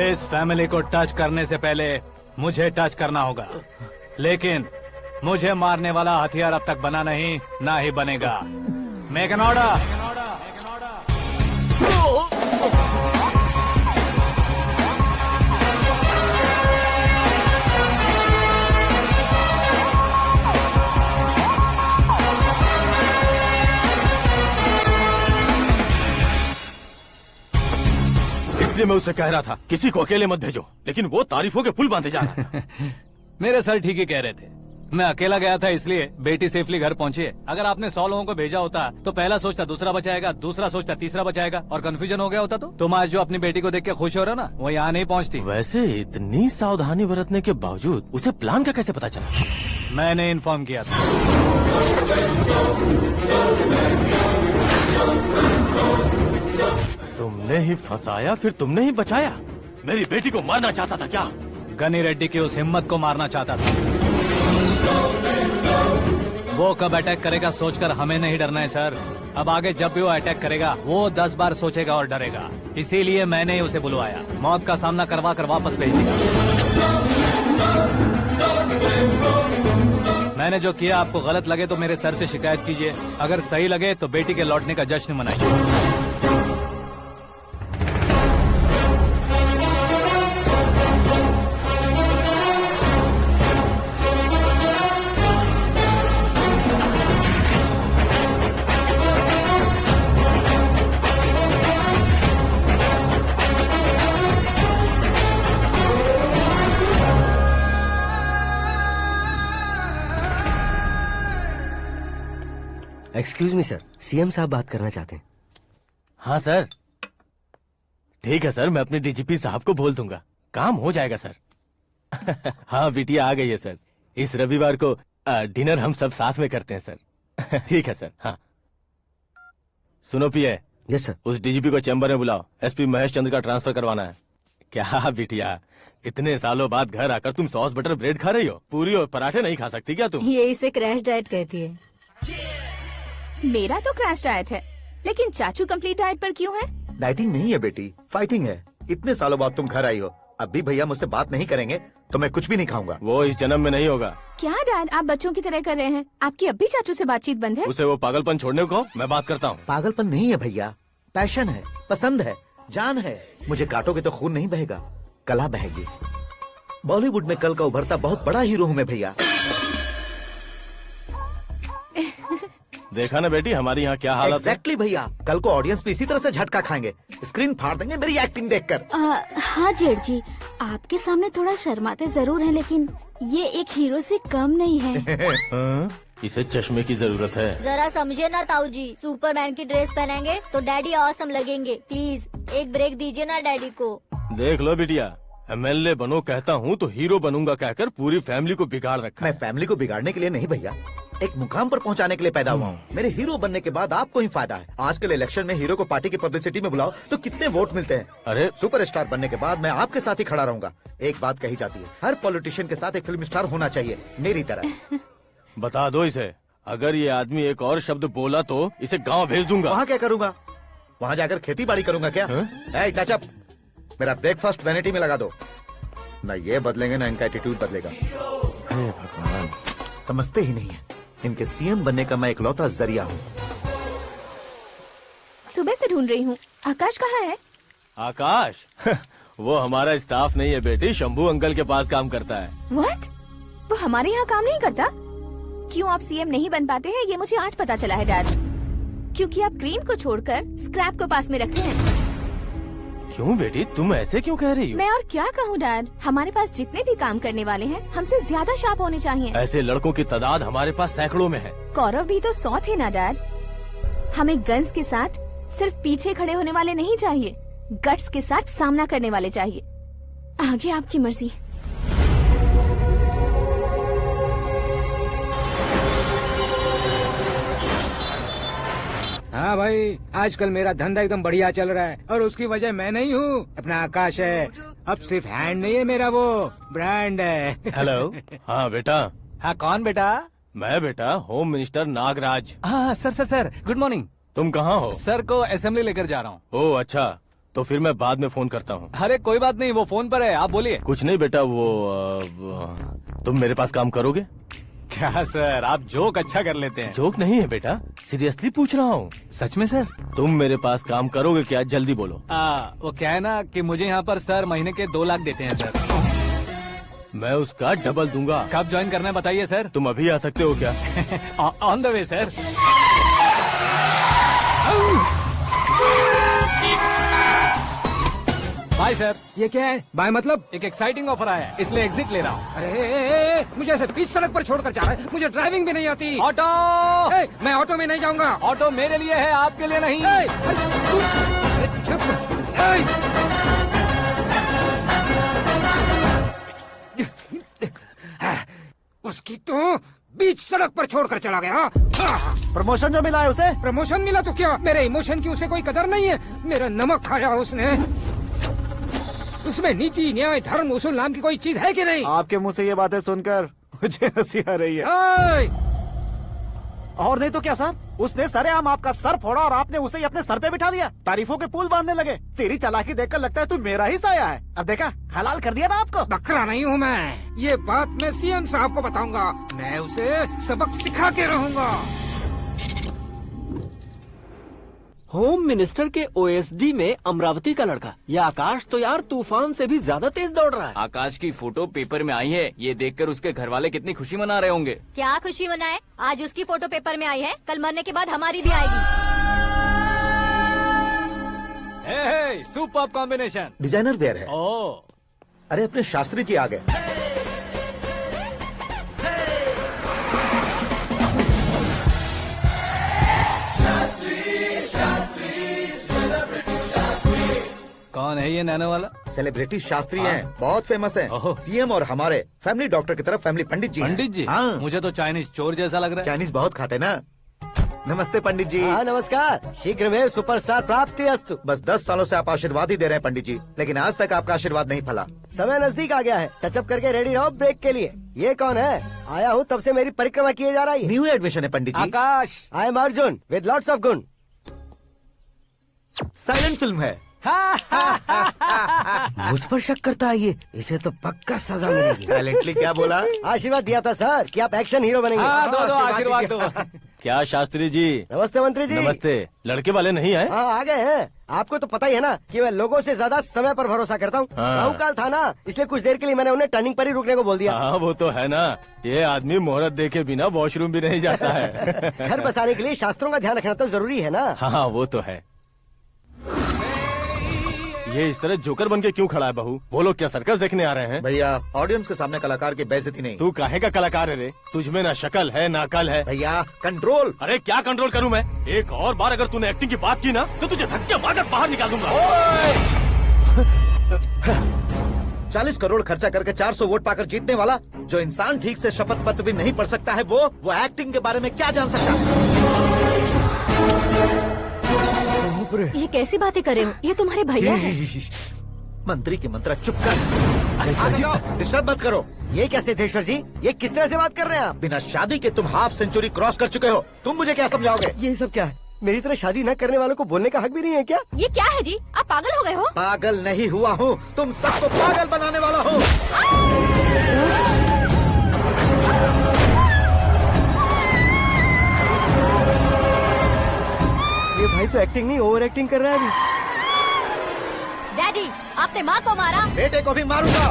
इस फैमिली को टच करने से पहले मुझे टच करना होगा, लेकिन मुझे मारने वाला हथियार अब तक बना नहीं, ना ही बनेगा। Make an order. इसलिए मैं उससे कह रहा था किसी को अकेले मत भेजो, लेकिन वो तारीफों के पुल बांधे जा रहा है। मेरे सर ठीक ही कह रहे थे। मैं अकेला गया था इसलिए बेटी सेफली घर पहुंची है। अगर आपने 100 लोगों को भेजा होता तो पहला सोचता दूसरा बचाएगा, दूसरा सोचता तीसरा बचाएगा, और कंफ्यूजन हो गया होता तो तुम आज जो अपनी बेटी को देख के खुश हो रहे हो ना, वो यहाँ नहीं पहुँचती। वैसे इतनी सावधानी बरतने के बावजूद उसे प्लान का कैसे पता चला? मैंने इन्फॉर्म किया था। तुमने ही फंसाया, फिर तुमने ही बचाया। मेरी बेटी को मारना चाहता था क्या? गनी रेड्डी की उस हिम्मत को मारना चाहता था। वो कब अटैक करेगा सोचकर हमें नहीं डरना है सर। अब आगे जब भी वो अटैक करेगा वो 10 बार सोचेगा और डरेगा। इसीलिए मैंने ही उसे बुलवाया। मौत का सामना करवा कर वापस भेज दिया। मैंने जो किया आपको गलत लगे तो मेरे सर से शिकायत कीजिए, अगर सही लगे तो बेटी के लौटने का जश्न मनाइए। एक्सक्यूज मी सर, सीएम साहब बात करना चाहते हैं। हाँ सर, ठीक है सर, मैं अपने डीजीपी साहब को बोल दूंगा, काम हो जाएगा सर। हाँ बिटिया आ गई है सर। इस रविवार को डिनर हम सब साथ में करते हैं सर। ठीक है सर। हाँ सुनो पिए। Yes sir. उस डीजीपी को चैम्बर में बुलाओ, एसपी महेश चंद्र का ट्रांसफर करवाना है। क्या बिटिया, इतने सालों बाद घर आकर तुम सॉस बटर ब्रेड खा रही हो? पूरी और पराठे नहीं खा सकती क्या तुम? ये इसे क्रैश डाइट कहती है। मेरा तो क्रैश डाइट है, लेकिन चाचू कंप्लीट डाइट पर क्यों है? डाइटिंग नहीं है बेटी, फाइटिंग है। इतने सालों बाद तुम घर आई हो, अब भी भैया मुझसे बात नहीं करेंगे तो मैं कुछ भी नहीं खाऊंगा। वो इस जन्म में नहीं होगा। क्या डैड, आप बच्चों की तरह कर रहे हैं? आपकी अब भी चाचू से बातचीत बंद है? उसे वो पागलपन छोड़ने को मैं बात करता हूँ। पागलपन नहीं है भैया, पैशन है, पसंद है, जान है। मुझे काटोगे तो खून नहीं बहेगा, कला बहेगी। बॉलीवुड में कल का उभरता बहुत बड़ा हीरो हूँ मैं भैया। देखा ना बेटी हमारी यहाँ क्या हालत है। एग्जैक्टली भैया, कल को ऑडियंस भी इसी तरह से झटका खाएंगे, स्क्रीन फाड़ देंगे मेरी एक्टिंग देखकर। हाँ जेठ जी, आपके सामने थोड़ा शर्माते जरूर हैं, लेकिन ये एक हीरो से कम नहीं है। इसे चश्मे की जरूरत है। जरा समझे ना ताऊ जी, सुपरमैन की ड्रेस पहनेंगे तो डैडी ऑसम लगेंगे। प्लीज एक ब्रेक दीजिए ना डैडी को। देख लो बिटिया, एमएलए बनो कहता हूँ तो हीरो बनूंगा कहकर पूरी फैमिली को बिगाड़ रखा। मैं फैमिली को बिगाड़ने के लिए नहीं भैया, एक मुकाम पर पहुंचाने के लिए पैदा हुआ हूँ। मेरे हीरो बनने के बाद आपको ही फायदा है। आजकल इलेक्शन में हीरो को पार्टी की पब्लिसिटी में बुलाओ तो कितने वोट मिलते हैं। अरे सुपरस्टार बनने के बाद मैं आपके साथ ही खड़ा रहूंगा। एक बात कही जाती है, हर पॉलिटिशियन के साथ एक फिल्म स्टार होना चाहिए, मेरी तरह। बता दो इसे, अगर ये आदमी एक और शब्द बोला तो इसे गाँव भेज दूंगा। वहाँ क्या करूँगा? वहाँ जाकर खेती बाड़ी करूंगा क्या? टचअप, मेरा ब्रेकफास्ट वैनिटी में लगा दो। न ये बदलेंगे न इनका एटीट्यूड बदलेगा। भगवान, समझते ही नहीं है, इनके सीएम बनने का मैं इकलौता जरिया हूँ। सुबह से ढूंढ रही हूँ, आकाश कहाँ है? आकाश? वो हमारा स्टाफ नहीं है बेटी, शंभू अंकल के पास काम करता है। व्हाट? वो हमारे यहाँ काम नहीं करता? क्यों आप सीएम नहीं बन पाते हैं ये मुझे आज पता चला है डैड। क्योंकि आप क्रीम को छोड़कर स्क्रैप को पास में रखते हैं। क्यों बेटी, तुम ऐसे क्यों कह रही हो? मैं और क्या कहूँ डैड, हमारे पास जितने भी काम करने वाले हैं हमसे ज्यादा शार्प होने चाहिए। ऐसे लड़कों की तादाद हमारे पास सैकड़ों में है। कौरव भी तो 100 थे ना डैड। हमें गन्स के साथ सिर्फ पीछे खड़े होने वाले नहीं चाहिए, गट्स के साथ सामना करने वाले चाहिए। आगे आपकी मर्जी। हाँ भाई, आजकल मेरा धंधा एकदम बढ़िया चल रहा है और उसकी वजह मैं नहीं हूँ, अपना आकाश है। अब सिर्फ हैंड नहीं है मेरा, वो ब्रांड है। हेलो। हाँ बेटा। हाँ कौन बेटा? मैं बेटा होम मिनिस्टर नागराज। हाँ सर गुड मॉर्निंग। तुम कहाँ हो? सर को असेंबली लेकर जा रहा हूँ। ओह अच्छा, तो फिर मैं बाद में फोन करता हूँ। अरे कोई बात नहीं, वो फोन पर है, आप बोलिए। कुछ नहीं बेटा, तुम मेरे पास काम करोगे? क्या सर, आप जोक अच्छा कर लेते हैं। जोक नहीं है बेटा, सीरियसली पूछ रहा हूँ। सच में सर? तुम मेरे पास काम करोगे क्या? जल्दी बोलो। वो क्या है ना कि मुझे यहाँ पर सर महीने के 2 लाख देते हैं सर। मैं उसका डबल दूंगा। कब ज्वाइन करना है बताइए सर। तुम अभी आ सकते हो क्या? On the way sir. Bye sir. ये क्या है? बाय मतलब? एक एक्साइटिंग ऑफर आया है, इसलिए एग्जिट ले रहा हूँ। अरे मुझे ऐसे बीच सड़क पर छोड़कर जा रहा है, मुझे ड्राइविंग भी नहीं आती। ऑटो। मैं ऑटो में नहीं जाऊंगा। ऑटो मेरे लिए है, आपके लिए नहीं। उसकी तो बीच सड़क पर छोड़कर चला गया। प्रमोशन जो मिला है उसे? प्रमोशन मिला तो क्या, मेरे इमोशन की उसे कोई कदर नहीं है। मेरा नमक खाया उसने। उसमें नीति न्याय धर्म उसूल नाम की कोई चीज है कि नहीं? आपके मुंह से ये बातें सुनकर मुझे हंसी आ रही है। और नहीं तो क्या सर, उसने सरेआम आपका सर फोड़ा और आपने उसे ही अपने सर पे बिठा लिया। तारीफों के पुल बांधने लगे। तेरी चालाकी देखकर लगता है तू मेरा ही साया है। अब देखा, हलाल कर दिया ना आपको। बकरा नहीं हूँ मैं, ये बात मैं सीएम साहब को बताऊंगा। मैं उसे सबक सिखा के रहूंगा। होम मिनिस्टर के ओएसडी में अमरावती का लड़का, ये आकाश तो यार तूफान से भी ज्यादा तेज दौड़ रहा है। आकाश की फोटो पेपर में आई है, ये देखकर उसके घर वाले कितनी खुशी मना रहे होंगे। क्या खुशी मनाए? आज उसकी फोटो पेपर में आई है, कल मरने के बाद हमारी भी आएगी। Super combination. डिजाइनर वेयर है। ओह, अरे अपने शास्त्री जी आ गए। कौन है ये नैनो वाला? सेलिब्रिटी शास्त्री हैं, बहुत फेमस हैं। सीएम और हमारे फैमिली डॉक्टर की तरफ फैमिली पंडित जी हैं। पंडित जी? हाँ। मुझे तो चाइनीज चोर जैसा लग रहा है। चाइनीज बहुत खाते ना। नमस्ते पंडित जी। हाँ नमस्कार, शीघ्र में सुपरस्टार प्राप्ति अस्तु। बस 10 सालों से आप आशीर्वाद ही दे रहे हैं पंडित जी, लेकिन आज तक आपका आशीर्वाद नहीं फला। समय नजदीक आ गया है, टचअप करके रेडी रहो ब्रेक के लिए। ये कौन है? आया हूँ तब से मेरी परिक्रमा किए जा रही है। न्यू एडमिशन है Pandit ji. Akash. I am Arjun with lots of गुण। साइलेंट फिल्म है। मुझ पर शक करता है ये, इसे तो पक्का सजा मिलेगी। साइलेंटली क्या बोला? आशीर्वाद दिया था सर कि आप एक्शन हीरो बनेंगे। हाँ, दो आशीर्वाद दो। क्या शास्त्री जी? नमस्ते मंत्री जी। नमस्ते। लड़के वाले नहीं आए? हाँ आ गए हैं। आपको तो पता ही है ना कि मैं लोगों से ज्यादा समय पर भरोसा करता हूँ। हाँ। राहु काल था ना, इसलिए कुछ देर के लिए मैंने उन्हें टर्निंग पर ही रुकने को बोल दिया। हाँ वो तो है ना, ये आदमी मुहूर्त देखे बिना वॉशरूम भी नहीं जाता है। घर बसाने के लिए शास्त्रों का ध्यान रखना तो जरूरी है ना। हाँ वो तो है। ये इस तरह जोकर बन के क्यों खड़ा है बहू? वो लोग क्या सर्कस देखने आ रहे हैं? भैया ऑडियंस के सामने कलाकार की बेइज्जती नहीं। तू काहे का कलाकार है रे? तुझमें ना शक्ल है ना अकल है। भैया कंट्रोल। अरे क्या कंट्रोल करूं मैं? एक और बार अगर तूने एक्टिंग की बात की ना तो तुझे धक्के मारकर बाहर निकाल दूंगा। 40 करोड़ खर्चा करके 400 वोट पाकर जीतने वाला, जो इंसान ठीक से शपथ पत्र भी नहीं पढ़ सकता है, वो एक्टिंग के बारे में क्या जान सकता है? ये कैसी बातें करे हो? ये तुम्हारे भैया हैं। मंत्री की मंत्रा चुप कर। डिस्टर्ब मत करो। ये क्या सिद्धेश्वर जी, ये किस तरह से बात कर रहे हैं आप? बिना शादी के तुम हाफ सेंचुरी क्रॉस कर चुके हो, तुम मुझे क्या समझाओगे? ये सब क्या है? मेरी तरह शादी न करने वालों को बोलने का हक भी नहीं है क्या? ये क्या है जी? आप पागल हो गए हो? पागल नहीं हुआ हूँ, तुम सबको पागल बनाने वाला हूँ। ये भाई तो एक्टिंग नहीं ओवर एक्टिंग कर रहा है अभी। डैडी, आपने माँ को मारा। बेटे को भी मारूंगा।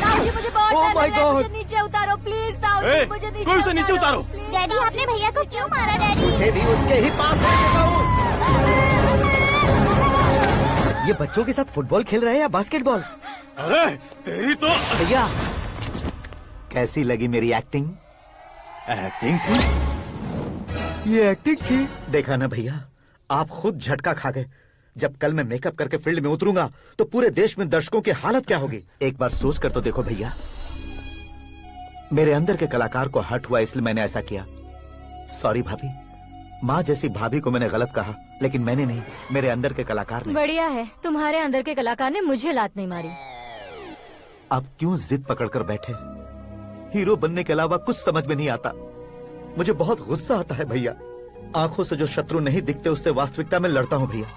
ताऊजी मुझे बहुत Oh डर my लग रहा है, God! मुझे नीचे उतारो प्लीज। ताऊजी मुझे नीचे कोई उसे नीचे उतारो। डैडी आपने भैया को क्यों मारा? डैडी मुझे भी उसके ही पास लेके जाऊं। ये बच्चों के साथ फुटबॉल खेल रहे हैं या बास्केटबॉल? अरे तेरी तो भैया कैसी लगी मेरी एक्टिंग? एक्टिंग थी? ये एक्टिंग थी? देखा ना भैया, आप खुद झटका खा गए। जब कल मैं मेकअप करके फील्ड में उतरूंगा तो पूरे देश में दर्शकों की हालत क्या होगी? एक बार सोच कर तो देखो भैया। मेरे अंदर के कलाकार को हर्ट हुआ इसलिए मैंने ऐसा किया। सॉरी भाभी। माँ जैसी भाभी को मैंने गलत कहा, लेकिन मैंने नहीं, मेरे अंदर के कलाकार ने। बढ़िया है, तुम्हारे अंदर के कलाकार ने मुझे लात नहीं मारी। आप क्यों जिद पकड़कर बैठे? हीरो बनने के अलावा कुछ समझ में नहीं आता। मुझे बहुत गुस्सा आता है भैया। आंखों से जो शत्रु नहीं दिखते उससे वास्तविकता में लड़ता हूँ भैया।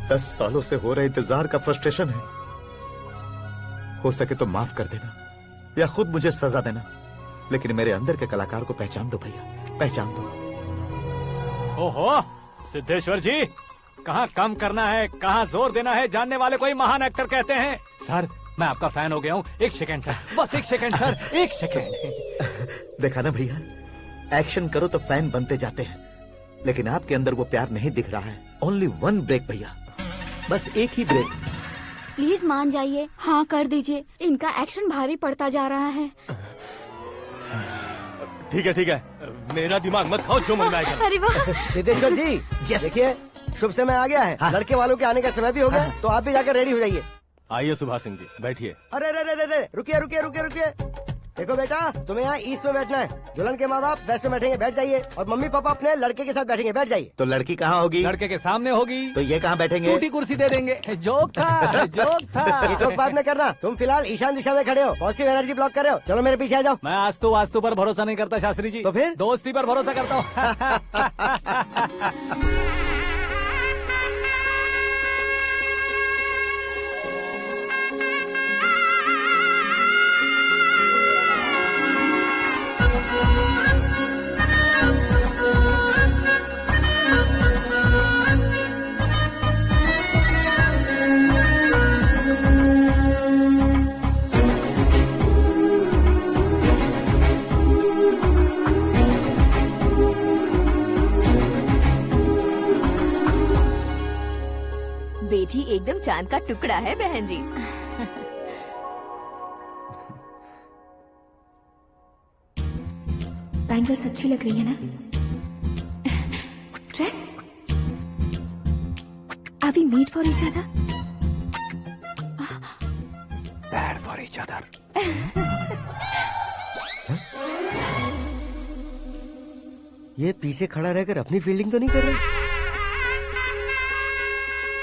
10 सालों से हो रहे इंतजार का फ्रस्ट्रेशन है। हो सके तो माफ कर देना या खुद मुझे सजा देना, लेकिन मेरे अंदर के कलाकार को पहचान दो भैया, पहचान दो। ओहो सिद्धेश्वर जी, कहाँ कम करना है कहाँ जोर देना है, जानने वाले को ही महान एक्टर कहते हैं। सर मैं आपका फैन हो गया हूँ। एक सेकंड सर, बस एक सेकंड सर, एक सेकंड। देखा ना भैया, एक्शन करो तो फैन बनते जाते हैं, लेकिन आपके अंदर वो प्यार नहीं दिख रहा है। ओनली 1 ब्रेक भैया, बस एक ही ब्रेक। प्लीज मान जाइए, हाँ कर दीजिए। इनका एक्शन भारी पड़ता जा रहा है। ठीक है, मेरा दिमाग मत खाओ, जो मन में आएगा। अरे वाह सिद्धेश्वर जी, देखिए शुभ समय आ गया है। हाँ। लड़के वालों के आने का समय भी हो गया, तो आप भी जाकर रेडी हो जाइए। आइए सुभाष सिंह जी, बैठिए। अरे रुकिए। देखो बेटा, तुम्हें यहाँ ईस्ट में बैठना है, दुल्हन के माँ बाप वेस्ट में बैठेंगे, बैठ जाइए, और मम्मी पापा अपने लड़के के साथ बैठेंगे, बैठ जाइए। तो लड़की कहाँ होगी? लड़के के सामने होगी। तो ये कहाँ बैठेंगे? टूटी कुर्सी दे देंगे। जोक था, जोक था। ये जोक बाद में करना, तुम फिलहाल ईशान दिशा में खड़े हो, पॉजिटिव एनर्जी ब्लॉक कर रहे हो। चलो मेरे पीछे आ जाओ। मैं वास्तु पर भरोसा नहीं करता शास्त्री जी। तो फिर? दोस्ती पर भरोसा करता हूँ। बेटी एकदम चांद का टुकड़ा है बहन जी। बैंगल्स अच्छी लग रही है ना? Dress? Are we made for each other? Bad for each other. ये पीछे खड़ा रहकर अपनी फील्डिंग तो नहीं कर रहा?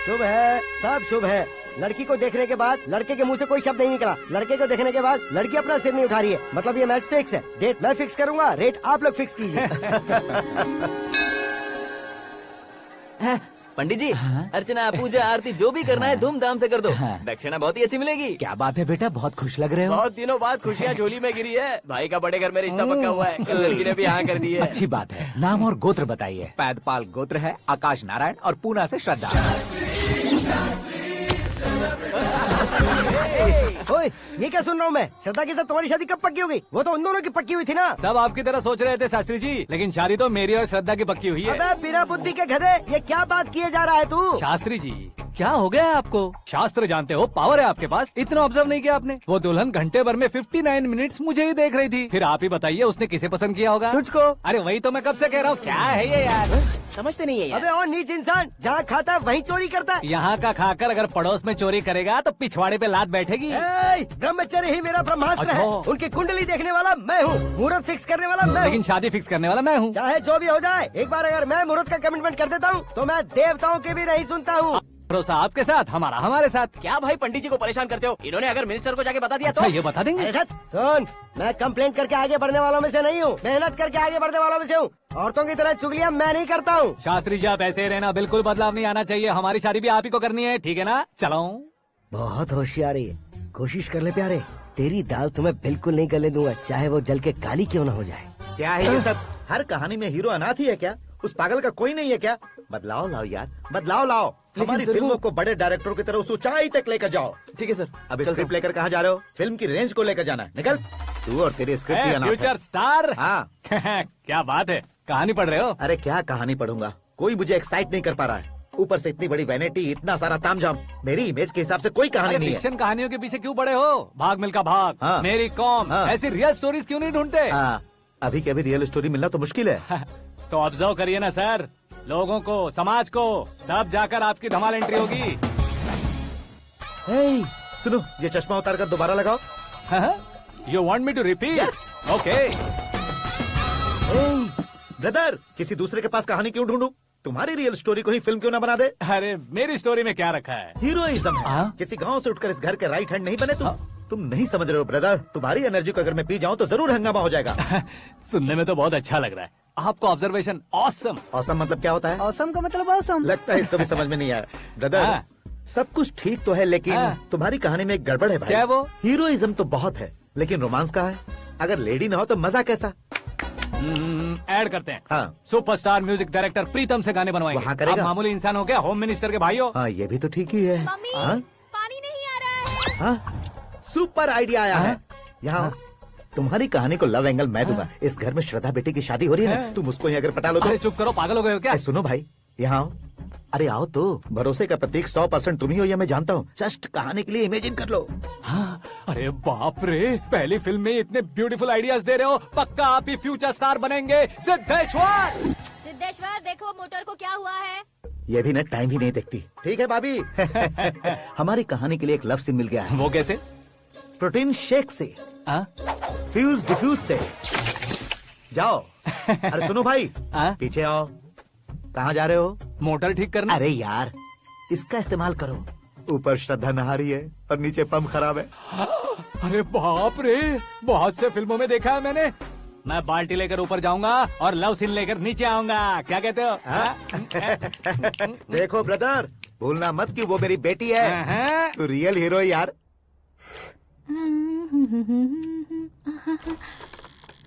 शुभ है, सब शुभ है। लड़की को देखने के बाद लड़के के मुंह से कोई शब्द नहीं निकला, लड़के को देखने के बाद लड़की अपना सिर नहीं उठा रही है, मतलब ये मैच फिक्स है। डेट मैं फिक्स करूंगा, रेट आप लोग फिक्स कीजिए। पंडित जी, अर्चना पूजा आरती जो भी करना है धूमधाम से कर दो। दक्षिणा बहुत ही अच्छी मिलेगी। क्या बात है बेटा, बहुत खुश लग रहे हो। बहुत दिनों बाद खुशियाँ झोली में गिरी है। भाई का बड़े घर में रिश्ता पक्का हुआ है, कल लड़की ने भी हाँ कर दी है। अच्छी बात है। नाम और गोत्र बताइए। पैदपाल गोत्र है, आकाश नारायण, और पूना से श्रद्धा। ओए, ये क्या सुन रहा हूँ मैं? श्रद्धा के साथ तुम्हारी शादी कब पक्की हो गई? वो तो उन दोनों की पक्की हुई थी ना। सब आपकी तरह सोच रहे थे शास्त्री जी, लेकिन शादी तो मेरी और श्रद्धा की पक्की हुई है। अबे बिना बुद्धि के गधे, ये क्या बात किए जा रहा है तू? शास्त्री जी, क्या हो गया है आपको? शास्त्र जानते हो, पावर है आपके पास। इतना ऑब्जर्व नहीं किया आपने? वो दुल्हन घंटे भर में 59 मिनट्स मुझे ही देख रही थी। फिर आप ही बताइए उसने किसे पसंद किया होगा? तुझको। अरे वही तो मैं कब से कह रहा हूँ, क्या है ये यार? समझते नहीं है यार। अबे और नीच इंसान, जहाँ खाता है वहीं चोरी करता है। यहाँ का खाकर अगर पड़ोस में चोरी करेगा तो पिछवाड़े पे लात बैठेगी। ब्रह्मचर्य ही मेरा ब्रह्मास्त्र है। अच्छा। उनकी कुंडली देखने वाला मैं हूँ, मुहूर्त फिक्स करने वाला मैं हूँ। लेकिन शादी फिक्स करने वाला मैं हूँ। चाहे जो भी हो जाए, एक बार अगर मैं मुहूर्त का कमिटमेंट कर देता हूँ तो मैं देवताओं की भी नहीं सुनता हूँ। भरोसा आपके साथ, हमारा हमारे साथ। क्या भाई पंडित जी को परेशान करते हो? इन्होंने अगर मिनिस्टर को जाके बता दिया तो? अच्छा, ये बता देंगे। सुन, मैं कंप्लेंट करके आगे बढ़ने वालों में से नहीं हूँ, मेहनत करके आगे बढ़ने वालों में से हूँ। औरतों की तरह चुगलियाँ मैं नहीं करता हूँ। शास्त्री जी आप ऐसे ही रहना, बिल्कुल बदलाव नहीं आना चाहिए। हमारी शादी भी आप ही को करनी है, ठीक है ना? चलो। बहुत होशियारी है, कोशिश कर ले प्यारे, तेरी दाल तुम्हें बिल्कुल नहीं गलने दूंगा, चाहे वो जल के काली क्यों न हो जाए। क्या है ये सब? हर कहानी में हीरो अनाथ ही है क्या? उस पागल का कोई नहीं है क्या? बदलाव लाओ यार, बदलाव लाओ। हमारी फिल्मों को बड़े डायरेक्टरों की तरह उस ऊंचाई तक लेकर जाओ। ठीक है सर। अब स्क्रिप्ट लेकर कहाँ जा रहे हो? फिल्म की रेंज को लेकर जाना है, निकल। तू और तेरी स्क्रिप्ट भी अनाथ है। Future star. हाँ। क्या बात है, कहानी पढ़ रहे हो? अरे क्या कहानी पढ़ूंगा, कोई मुझे एक्साइट नहीं कर पा रहा है। ऊपर से इतनी बड़ी वैनिटी, इतना सारा तामझाम, मेरी इमेज के हिसाब से कोई कहानी नहीं है। फिक्शन कहानियों के पीछे क्यों पड़े हो? भाग मिल्खा भाग, हाँ। मेरी कॉम, हाँ। ऐसी रियल स्टोरीज क्यों नहीं ढूंढते? हाँ, अभी के अभी रियल स्टोरी मिलना तो मुश्किल है। तो ऑब्जर्व करिए ना सर, लोगों को, समाज को, तब जाकर आपकी धमाल एंट्री होगी। सुनो, ये चश्मा उतार कर दोबारा लगाओ। You want me to repeat? Okay. Brother, किसी दूसरे के पास कहानी क्यों ढूंढूं? तुम्हारी रियल स्टोरी को ही फिल्म क्यों ना बना दे? अरे मेरी स्टोरी में क्या रखा है? हीरोइज्म है। किसी गांव से उठकर इस घर के राइट हैंड नहीं बने तुम। तुम नहीं समझ रहे हो ब्रदर, तुम्हारी एनर्जी को अगर मैं पी जाऊं तो जरूर हंगामा हो जाएगा। सुनने में तो बहुत अच्छा लग रहा है। आपको ऑब्जर्वेशन ऑसम। ऑसम मतलब क्या होता है? औसम का मतलब औसम। लगता है इसको भी समझ में नहीं आया। ब्रदर, सब कुछ ठीक तो है, लेकिन तुम्हारी कहानी में एक गड़बड़ है भाई। क्या वो? हीरोइज्म तो बहुत है, लेकिन रोमांस कहाँ है? अगर लेडी न हो तो मजा कैसा? ऐड करते हैं। हाँ। सुपरस्टार म्यूजिक डायरेक्टर प्रीतम से गाने बनवाएंगे। वहाँ करेगा? आप मामूली इंसान हो क्या, होम मिनिस्टर के भाई हो? हाँ, ये भी तो ठीक ही है। मम्मी, हाँ? पानी नहीं आ रहा है। हाँ? सुपर आइडिया आया है। यहाँ तुम्हारी कहानी को लव एंगल मैं दूंगा। इस घर में श्रद्धा बेटी की शादी हो रही है ना, तुम उसको ही अगर पटा लो तो। अरे चुप करो, पागल हो गए हो क्या? सुनो भाई, यहाँ आओ। अरे आओ तो, भरोसे का प्रतीक 100% तुम ही हो, यह मैं जानता हूँ। जस्ट कहानी के लिए इमेजिन कर लो। हाँ, अरे बाप रे, पहली फिल्म में इतने ब्यूटीफुल आइडियाज दे रहे हो, पक्का आप ही फ्यूचर स्टार बनेंगे। सिद्धेश्वर, सिद्धेश्वर देखो मोटर को क्या हुआ है। ये भी ना टाइम ही नहीं देखती। ठीक है भाभी। हमारी कहानी के लिए एक लव सीन मिल गया है। वो कैसे? प्रोटीन शेक से। फ्यूज डिफ्यूज से जाओ। अरे सुनो भाई, पीछे आओ। कहाँ जा रहे हो? मोटर ठीक करना। अरे यार, इसका इस्तेमाल करो। ऊपर श्रद्धा नहा रही है और नीचे पंप खराब है। अरे बाप रे, बहुत से फिल्मों में देखा है मैंने। मैं बाल्टी लेकर ऊपर जाऊंगा और लव सीन लेकर नीचे आऊंगा। क्या कहते हो? देखो ब्रदर, भूलना मत कि वो मेरी बेटी है। तू रियल हीरो यार।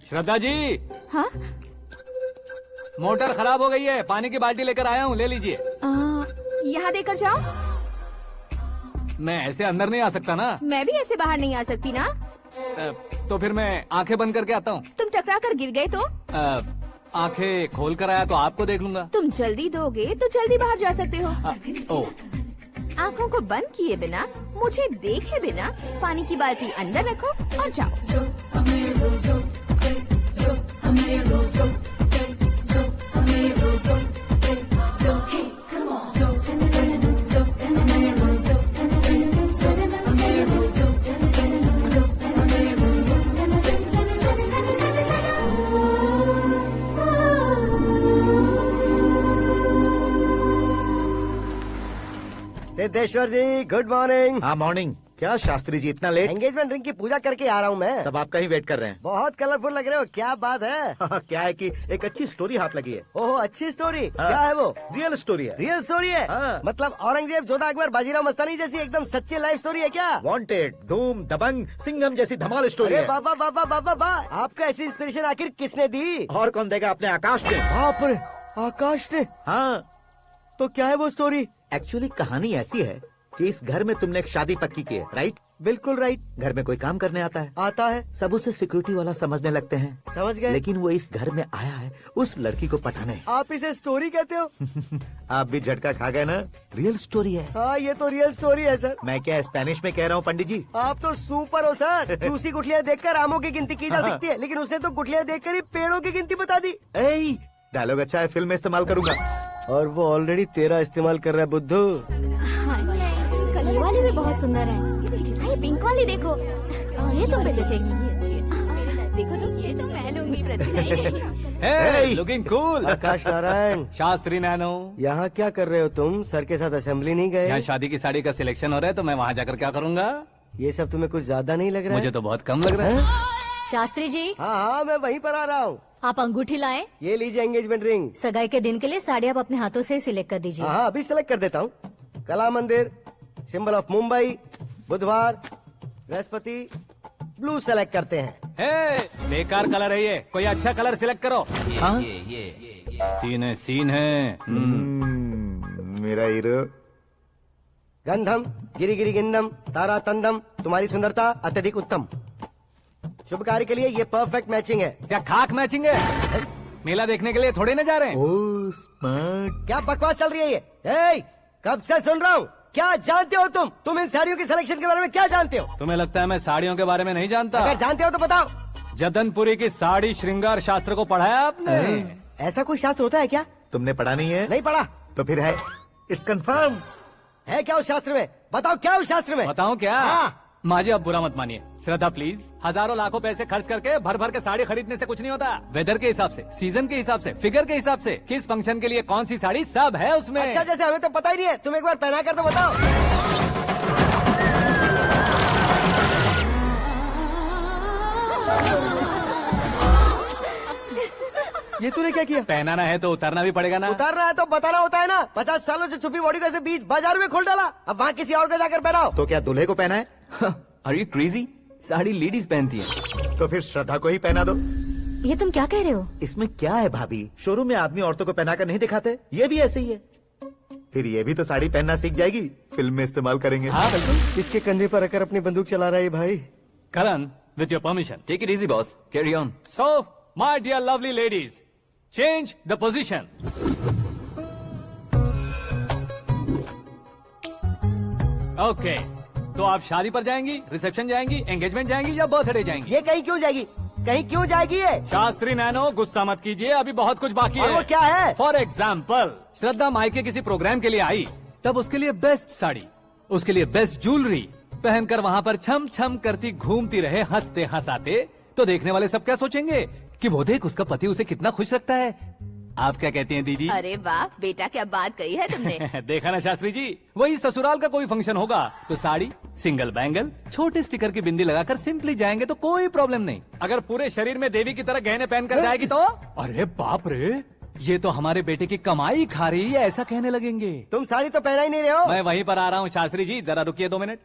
श्रद्धा जी। हाँ? मोटर खराब हो गई है, पानी की बाल्टी लेकर आया हूँ, ले लीजिए। यहाँ देकर जाओ। मैं ऐसे अंदर नहीं आ सकता ना। मैं भी ऐसे बाहर नहीं आ सकती ना। तो फिर मैं आंखें बंद करके आता हूँ। तुम टकरा कर गिर गए तो? आंखें खोल कर आया तो आपको देख लूंगा। तुम जल्दी दोगे तो जल्दी बाहर जा सकते हो। ओ, आँखों को बंद किए बिना, मुझे देखे बिना पानी की बाल्टी अंदर रखो और जाओ। सिद्धेश्वर जी, गुड मॉर्निंग। हाँ मॉर्निंग। क्या शास्त्री जी इतना लेट? एंगेजमेंट रिंग की पूजा करके आ रहा हूँ मैं। सब आपका ही वेट कर रहे हैं। बहुत कलरफुल लग रहे हो, क्या बात है? क्या है कि एक अच्छी स्टोरी हाथ लगी है। ओहो, अच्छी स्टोरी। क्या है वो? रियल स्टोरी है। रियल स्टोरी है? मतलब औरंगजेब, जोधा अकबर, बाजीराव मस्तानी जैसी एकदम सच्ची लाइफ स्टोरी है क्या? वांटेड, धूम, दबंग, सिंघम जैसी धमाल स्टोरी है। बाबा बाबा बाबा बा, आपका ऐसी इंस्पिरेशन आखिर किसने दी? और कौन देगा? अपने आकाश ने। बाप रे, आकाश ने? हाँ। तो क्या है वो स्टोरी? एक्चुअली कहानी ऐसी है कि इस घर में तुमने एक शादी पक्की की है, राइट? बिल्कुल राइट। घर में कोई काम करने आता है? आता है। सब उसे सिक्योरिटी वाला समझने लगते हैं। समझ गए। लेकिन वो इस घर में आया है उस लड़की को पटाने। आप इसे स्टोरी कहते हो? आप भी झटका खा गए ना। रियल स्टोरी है। हाँ, ये तो रियल स्टोरी है सर। मैं क्या स्पेनिश में कह रहा हूँ पंडित जी? आप तो सुपर हो सर। चूसी गुठलियाँ देखकर आमों की गिनती की जा सकती है, लेकिन उसने तो गुठलियाँ देखकर ही पेड़ों की गिनती बता दी। डायलॉग अच्छा है, फिल्म में इस्तेमाल करूंगा। और वो ऑलरेडी तेरा इस्तेमाल कर रहा है बुद्धू। कलर वाली भी बहुत सुंदर है। ये पिंक वाली देखो, और ये तुम पे जचेगी। देखो तो ये तो मैं लूंगी Hey, looking cool। आकाश नारायण। शास्त्री नैनो। यहाँ क्या कर रहे हो तुम? सर के साथ असेंबली नहीं गए? यहाँ शादी की साड़ी का सिलेक्शन हो रहा है तो मैं वहाँ जाकर क्या करूँगा? ये सब तुम्हें कुछ ज्यादा नहीं लग रहा है? मुझे तो बहुत कम लग रहा है। शास्त्री जी। हाँ हाँ, मैं वहीं पर आ रहा हूँ। आप अंगूठी लाएं। ये लीजिए एंगेजमेंट रिंग। सगाई के दिन के लिए साड़ी आप अपने हाथों से सिलेक्ट कर दीजिए। हाँ, अभी सिलेक्ट कर देता हूँ। कला मंदिर, सिंबल ऑफ मुंबई, बुधवार, बृहस्पति, ब्लू सेलेक्ट करते हैं। बेकार कलर है ये, कोई अच्छा कलर सिलेक्ट करो। सीन है। मेरा हीरो। गंधम, गिरी गिरी गिंदम, तारा तंदम, तुम्हारी सुंदरता अत्यधिक उत्तम। शुभ कार्य के लिए ये परफेक्ट मैचिंग है। क्या खाक मैचिंग है? मेला देखने के लिए थोड़े न जा रहे हैं। Oh smart. क्या बकवास चल रही है ये? कब से सुन रहा हूँ। क्या जानते हो तुम? तुम इन साड़ियों की सिलेक्शन के बारे में क्या जानते हो? तुम्हें लगता है मैं साड़ियों के बारे में नहीं जानता? अगर जानते हो तो बताओ। जदनपुरी की साड़ी श्रृंगार शास्त्र को पढ़ाया आपने? ऐसा कोई शास्त्र होता है क्या? तुमने पढ़ा नहीं है? नहीं पढ़ा। तो फिर है। It's confirm. है क्या उस शास्त्र में? बताओ क्या उस शास्त्र में? बताऊं क्या? हाँ। माजी अब बुरा मत मानिए। श्रद्धा प्लीज, हजारों लाखों पैसे खर्च करके भर भर के साड़ी खरीदने से कुछ नहीं होता। वेदर के हिसाब से, सीजन के हिसाब से, फिगर के हिसाब से, किस फंक्शन के लिए कौन सी साड़ी, सब है उसमें। अच्छा, जैसे हमें तो पता ही नहीं है। तुम एक बार पहना कर तो बताओ। ये तूने क्या किया? पहनाना है तो उतारना भी पड़ेगा ना। उतारना है तो बताना होता है ना। 50 सालों से छुपी बॉडी को ऐसे बीच बाजार में खोल डाला। अब वहाँ किसी और को जाकर पहनाओ। तो क्या दूल्हे को पहना है? Are you crazy? Sari ladies पहनती है। तो फिर श्रद्धा को ही पहना दो। ये तुम क्या कह रहे हो? इसमें क्या है भाभी? शोरूम में आदमी औरतों को पहनाकर नहीं दिखाते? ये भी ऐसे ही है। फिर ये भी तो साड़ी पहनना सीख जाएगी, फिल्म में इस्तेमाल करेंगे। हाँ बिल्कुल। इसके कंधे पर रखकर अपनी बंदूक चला रहा है भाई। करण, with your permission. Take it easy, boss. Carry on. So, my dear lovely ladies, change the position. Okay. तो आप शादी पर जाएंगी, रिसेप्शन जाएंगी, एंगेजमेंट जाएंगी या बर्थडे जाएंगी? ये कहीं क्यों जाएगी? कहीं क्यों जाएगी ये? शास्त्री नैनो, गुस्सा मत कीजिए, अभी बहुत कुछ बाकी है। और वो क्या है? फॉर एग्जाम्पल, श्रद्धा मायके किसी प्रोग्राम के लिए आई, तब उसके लिए बेस्ट साड़ी, उसके लिए बेस्ट ज्वेलरी, पहनकर वहाँ पर छम छम करती घूमती रहे हंसते हंसाते, तो देखने वाले सब क्या सोचेंगे कि वो देख उसका पति उसे कितना खुश रखता है। आप क्या कहती हैं दीदी? अरे वाह बेटा, क्या बात कही है तुमने। देखा ना शास्त्री जी, वही ससुराल का कोई फंक्शन होगा तो साड़ी, सिंगल बैंगल, छोटे स्टिकर की बिंदी लगाकर सिंपली जाएंगे तो कोई प्रॉब्लम नहीं। अगर पूरे शरीर में देवी की तरह गहने पहनकर जाएगी तो अरे बाप रे, ये तो हमारे बेटे की कमाई खा रही है, ऐसा कहने लगेंगे। तुम साड़ी तो पहना ही नहीं रहे हो। मैं वहीं पर आ रहा हूँ शास्त्री जी, जरा रुकिए 2 मिनट।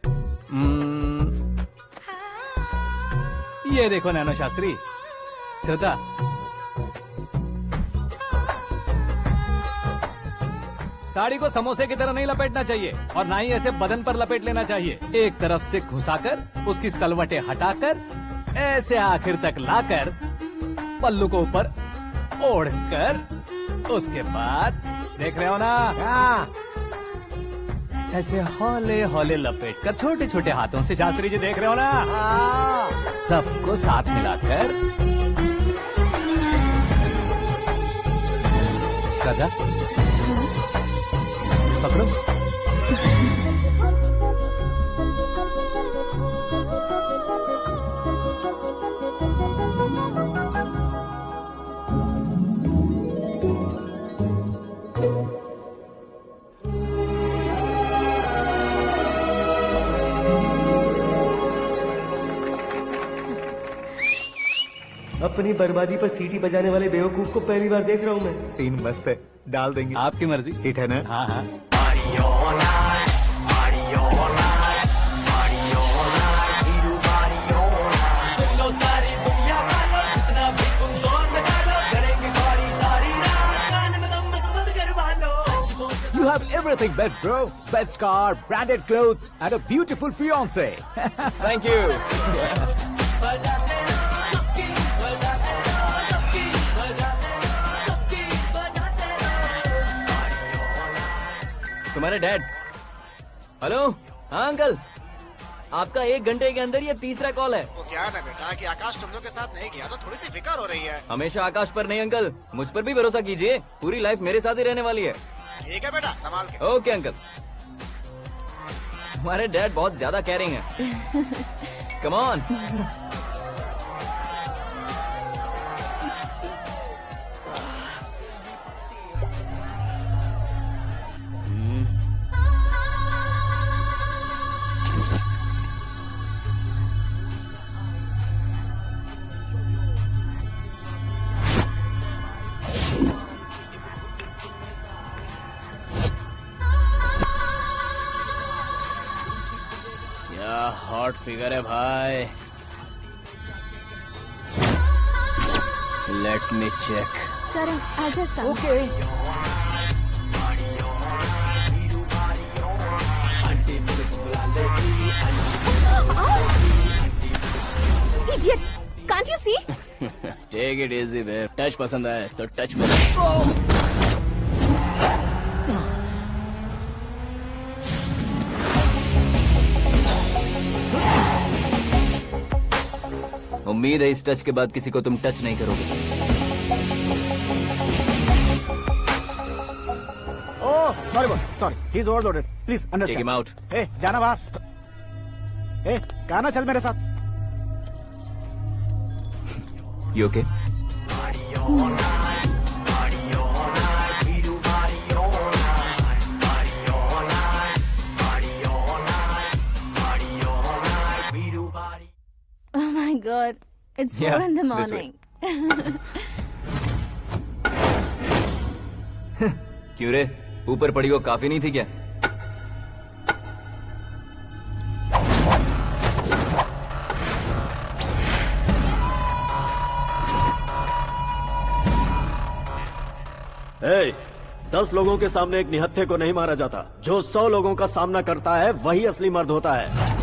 ये देखो नैनो शास्त्री, श्रद्धा, साड़ी को समोसे की तरह नहीं लपेटना चाहिए और ना ही ऐसे बदन पर लपेट लेना चाहिए। एक तरफ से घुसाकर उसकी सलवटें हटाकर ऐसे आखिर तक लाकर पल्लू को ऊपर ओढ़कर, उसके बाद देख रहे हो ना, ऐसे हौले हौले लपेट कर छोटे छोटे हाथों से, शास्त्री जी देख रहे हो ना, सबको साथ मिलाकर राजा पकड़ो। अपनी बर्बादी पर सीटी बजाने वाले बेवकूफ को पहली बार देख रहा हूँ मैं। सीन मस्त है, डाल देंगे। आपकी मर्जी। हिट है ना? हाँ हाँ। You have everything best, bro. Best car, branded clothes, and a beautiful fiance. Thank you. तुम्हारे डैड। हेलो, हाँ अंकल, आपका 1 घंटे के अंदर ये तीसरा कॉल है। वो क्या है ना बेटा कि आकाश तुम लोग के साथ नहीं गया तो थोड़ी सी फिक्र हो रही है। हमेशा आकाश पर नहीं अंकल, मुझ पर भी भरोसा कीजिए, पूरी लाइफ मेरे साथ ही रहने वाली है। ठीक है बेटा, संभाल के। Okay uncle. हमारे डैड बहुत ज्यादा केयरिंग है। Come on. हॉट फिगर है भाई। Let me check. Karan, I just come. Okay. Idiot! Can't you see? Take it easy, babe. Touch पसंद आए तो टच में। उम्मीद है इस टच के बाद किसी को तुम टच नहीं करोगे। Oh, sorry, he is overloaded. Please take understand. Him out. ए, जाना बाहर। ए, गाना चल मेरे साथ। You okay? Oh my God, it's 4 Yeah, in the this way. morning. क्यों रे, ऊपर पड़ी वो काफी नहीं थी क्या? ए, 10 लोगों के सामने एक निहत्थे को नहीं मारा जाता। जो 100 लोगों का सामना करता है वही असली मर्द होता है।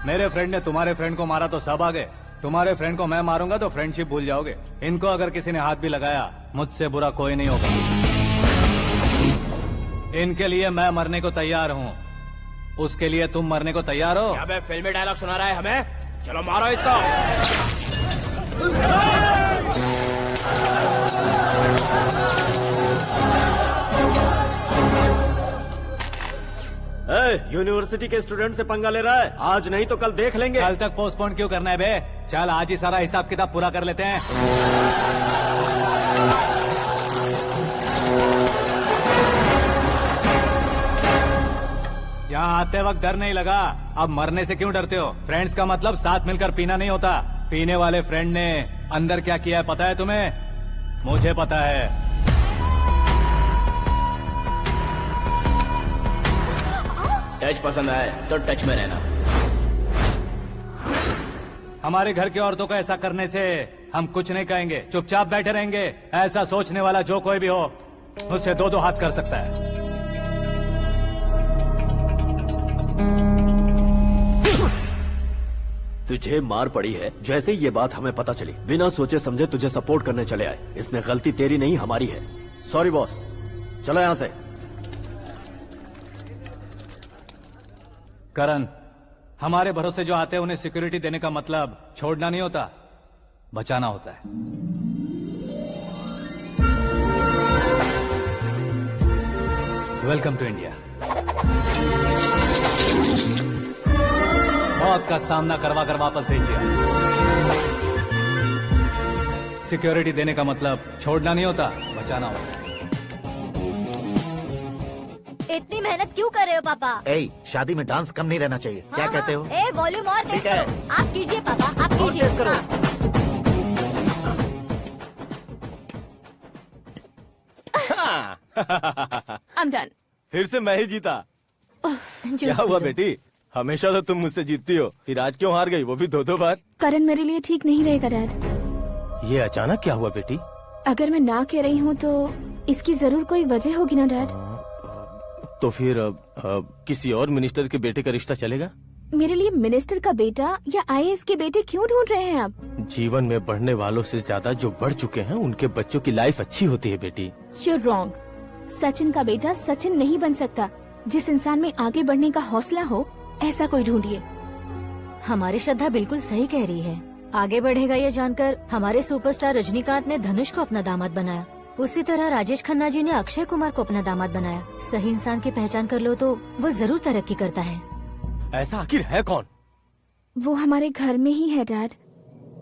मेरे फ्रेंड ने तुम्हारे फ्रेंड को मारा तो सब आ गए, तुम्हारे फ्रेंड को मैं मारूंगा तो फ्रेंडशिप भूल जाओगे। इनको अगर किसी ने हाथ भी लगाया, मुझसे बुरा कोई नहीं होगा। इनके लिए मैं मरने को तैयार हूँ। उसके लिए तुम मरने को तैयार हो? क्या फिल्मी डायलॉग सुना रहा है हमें? चलो मारो इसको। यूनिवर्सिटी के स्टूडेंट से पंगा ले रहा है। आज नहीं तो कल देख लेंगे। कल तक पोस्टपोन क्यों करना है बे? चल आज ही सारा हिसाब किताब पूरा कर लेते हैं। यहाँ आते वक्त डर नहीं लगा, अब मरने से क्यों डरते हो? फ्रेंड्स का मतलब साथ मिलकर पीना नहीं होता। पीने वाले फ्रेंड ने अंदर क्या किया है पता है तुम्हें? मुझे पता है। टच पसंद आए तो टच में रहना। हमारे घर की औरतों को ऐसा करने से हम कुछ नहीं कहेंगे, चुपचाप बैठे रहेंगे। ऐसा सोचने वाला जो कोई भी हो, उससे दो हाथ कर सकता है। तुझे मार पड़ी है जैसे ही ये बात हमें पता चली, बिना सोचे समझे तुझे सपोर्ट करने चले आए। इसमें गलती तेरी नहीं हमारी है। सॉरी बॉस, चलो यहाँ से। करण, हमारे भरोसे जो आते हैं उन्हें सिक्योरिटी देने का मतलब छोड़ना नहीं होता, बचाना होता है। Welcome to India. मौत का सामना करवा कर वापस भेज दिया। सिक्योरिटी देने का मतलब छोड़ना नहीं होता, बचाना होता है। इतनी मेहनत क्यों कर रहे हो पापा? ए, शादी में डांस कम नहीं रहना चाहिए। क्या कहते हो? ए, वॉल्यूम और तेज ठीक है। करो। आप कीजिए पापा, आप कीजिए। I'm done. फिर से मैं ही जीता। क्या हुआ बेटी? हमेशा तो तुम मुझसे जीतती हो, फिर आज क्यों हार गई, वो भी 2-2 बार? करण मेरे लिए ठीक नहीं रहेगा डैड। ये अचानक क्या हुआ बेटी? अगर मैं ना कह रही हूँ तो इसकी जरूर कोई वजह होगी ना डैड। तो फिर किसी और मिनिस्टर के बेटे का रिश्ता चलेगा? मेरे लिए मिनिस्टर का बेटा या आईएएस के बेटे क्यों ढूंढ रहे हैं आप? जीवन में बढ़ने वालों से ज्यादा जो बढ़ चुके हैं उनके बच्चों की लाइफ अच्छी होती है बेटी। You're wrong. सचिन का बेटा सचिन नहीं बन सकता। जिस इंसान में आगे बढ़ने का हौसला हो, ऐसा कोई ढूंढिए। हमारी श्रद्धा बिल्कुल सही कह रही है। आगे बढ़ेगा ये जानकर हमारे सुपरस्टार रजनीकांत ने धनुष को अपना दामाद बनाया। उसी तरह राजेश खन्ना जी ने अक्षय कुमार को अपना दामाद बनाया। सही इंसान की पहचान कर लो तो वो जरूर तरक्की करता है। ऐसा आखिर है कौन? वो हमारे घर में ही है डैड।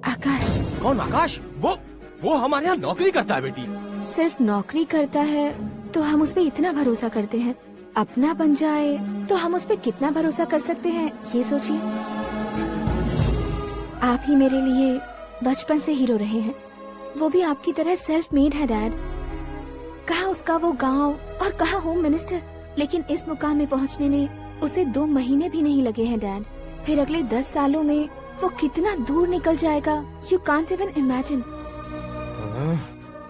आकाश। कौन आकाश? वो हमारे यहाँ नौकरी करता है बेटी। सिर्फ नौकरी करता है तो हम उस पर इतना भरोसा करते हैं। अपना बन जाए तो हम उस पर कितना भरोसा कर सकते हैं, ये सोचिए। आप ही मेरे लिए बचपन से हीरो रहे हैं। वो भी आपकी तरह सेल्फ मेड है डैड। कहाँ उसका वो गांव और कहाँ होम मिनिस्टर, लेकिन इस मुकाम में पहुँचने में उसे 2 महीने भी नहीं लगे हैं डैड। फिर अगले 10 सालों में वो कितना दूर निकल जाएगा, यू कांट इवन इमेजिन।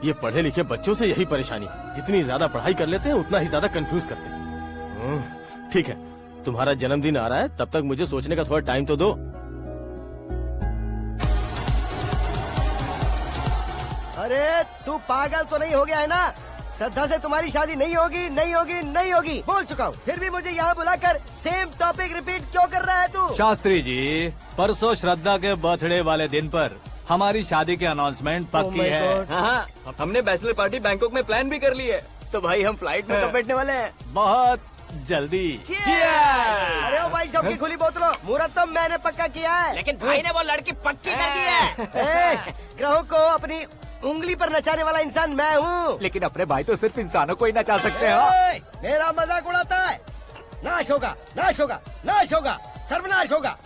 ये पढ़े लिखे बच्चों से यही परेशानी, जितनी ज्यादा पढ़ाई कर लेते हैं उतना ही ज्यादा कंफ्यूज करते हैं। ठीक है, तुम्हारा जन्मदिन आ रहा है, तब तक मुझे सोचने का थोड़ा टाइम तो दो। अरे तू पागल तो नहीं हो गया है ना? श्रद्धा से तुम्हारी शादी नहीं होगी, नहीं होगी, नहीं होगी, बोल चुका हूँ। फिर भी मुझे यहाँ बुलाकर सेम टॉपिक रिपीट क्यों कर रहा है तू? शास्त्री जी, परसों श्रद्धा के बर्थडे वाले दिन पर हमारी शादी की अनाउंसमेंट पक्की है। हाँ, हमने बैचलर पार्टी बैंकॉक में प्लान भी कर ली है। तो भाई हम फ्लाइट में कब बैठने वाले हैं? बहुत जल्दी। अरे ओ भाई, सबकी खुली बोतलों, मुहूर्त तो मैंने पक्का किया है। लेकिन भाई ने वो लड़की पक्की कर दी है। ग्रहों को अपनी उंगली पर नचाने वाला इंसान मैं हूँ। लेकिन अपने भाई तो सिर्फ इंसानों को ही नचा सकते हैं। मेरा मजाक उड़ाता है? नाश होगा, नाश होगा, नाश होगा, सर्वनाश होगा।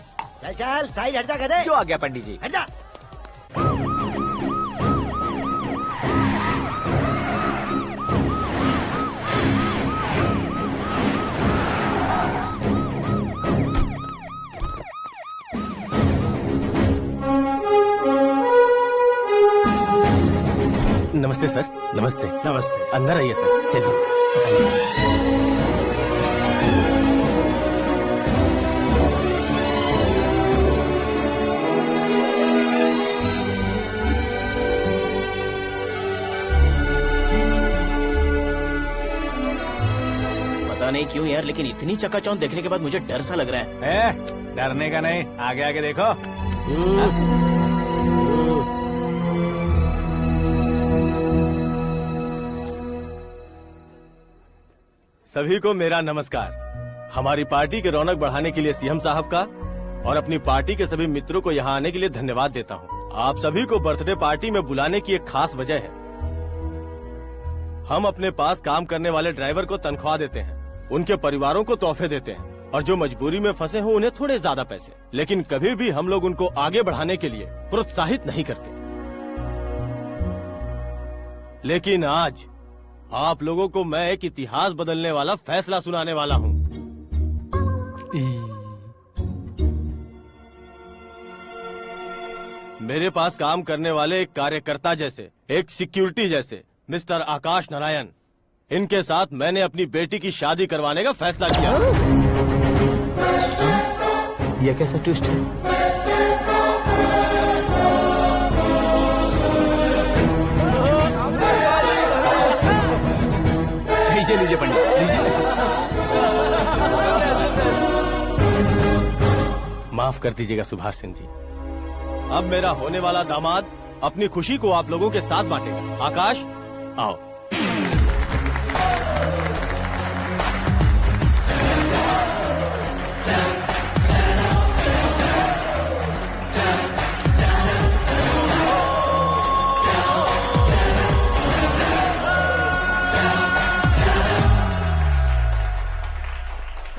चल चल साइड हट जा गधे। जो आ गया पंडित जी। हट जा। नमस्ते सर। नमस्ते। नमस्ते। अंदर आइए सर, चलिए। नहीं क्यों यार, लेकिन इतनी चकाचौंध देखने के बाद मुझे डर सा लग रहा है। डरने का नहीं, आगे आगे देखो। सभी को मेरा नमस्कार। हमारी पार्टी के रौनक बढ़ाने के लिए सीएम साहब का और अपनी पार्टी के सभी मित्रों को यहाँ आने के लिए धन्यवाद देता हूँ। आप सभी को बर्थडे पार्टी में बुलाने की एक खास वजह है। हम अपने पास काम करने वाले ड्राइवर को तनख्वाह देते हैं, उनके परिवारों को तोहफे देते हैं और जो मजबूरी में फंसे हो उन्हें थोड़े ज्यादा पैसे, लेकिन कभी भी हम लोग उनको आगे बढ़ाने के लिए प्रोत्साहित नहीं करते। लेकिन आज आप लोगों को मैं एक इतिहास बदलने वाला फैसला सुनाने वाला हूँ। मेरे पास काम करने वाले एक कार्यकर्ता जैसे, एक सिक्योरिटी जैसे मिस्टर आकाश नारायण, इनके साथ मैंने अपनी बेटी की शादी करवाने का फैसला किया। यह कैसा ट्विस्ट है? लीजिए पंडित, लीजिए। माफ कर दीजिएगा सुभाष सिंह जी। अब मेरा होने वाला दामाद अपनी खुशी को आप लोगों के साथ बांटेगा। आकाश, आओ।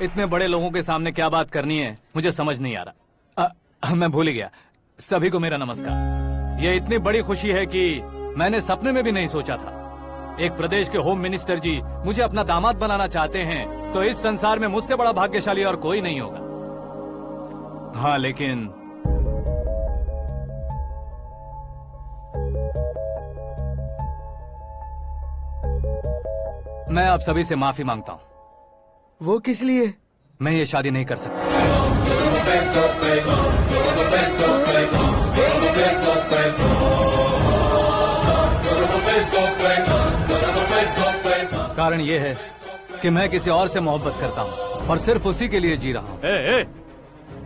इतने बड़े लोगों के सामने क्या बात करनी है मुझे समझ नहीं आ रहा। मैं भूल ही गया। सभी को मेरा नमस्कार। ये इतनी बड़ी खुशी है कि मैंने सपने में भी नहीं सोचा था। एक प्रदेश के होम मिनिस्टर जी मुझे अपना दामाद बनाना चाहते हैं तो इस संसार में मुझसे बड़ा भाग्यशाली और कोई नहीं होगा। हाँ, लेकिन मैं आप सभी से माफी मांगता हूँ। वो किस लिए? मैं ये शादी नहीं कर सकता। कारण ये है कि मैं किसी और से मोहब्बत करता हूँ और सिर्फ उसी के लिए जी रहा हूँ।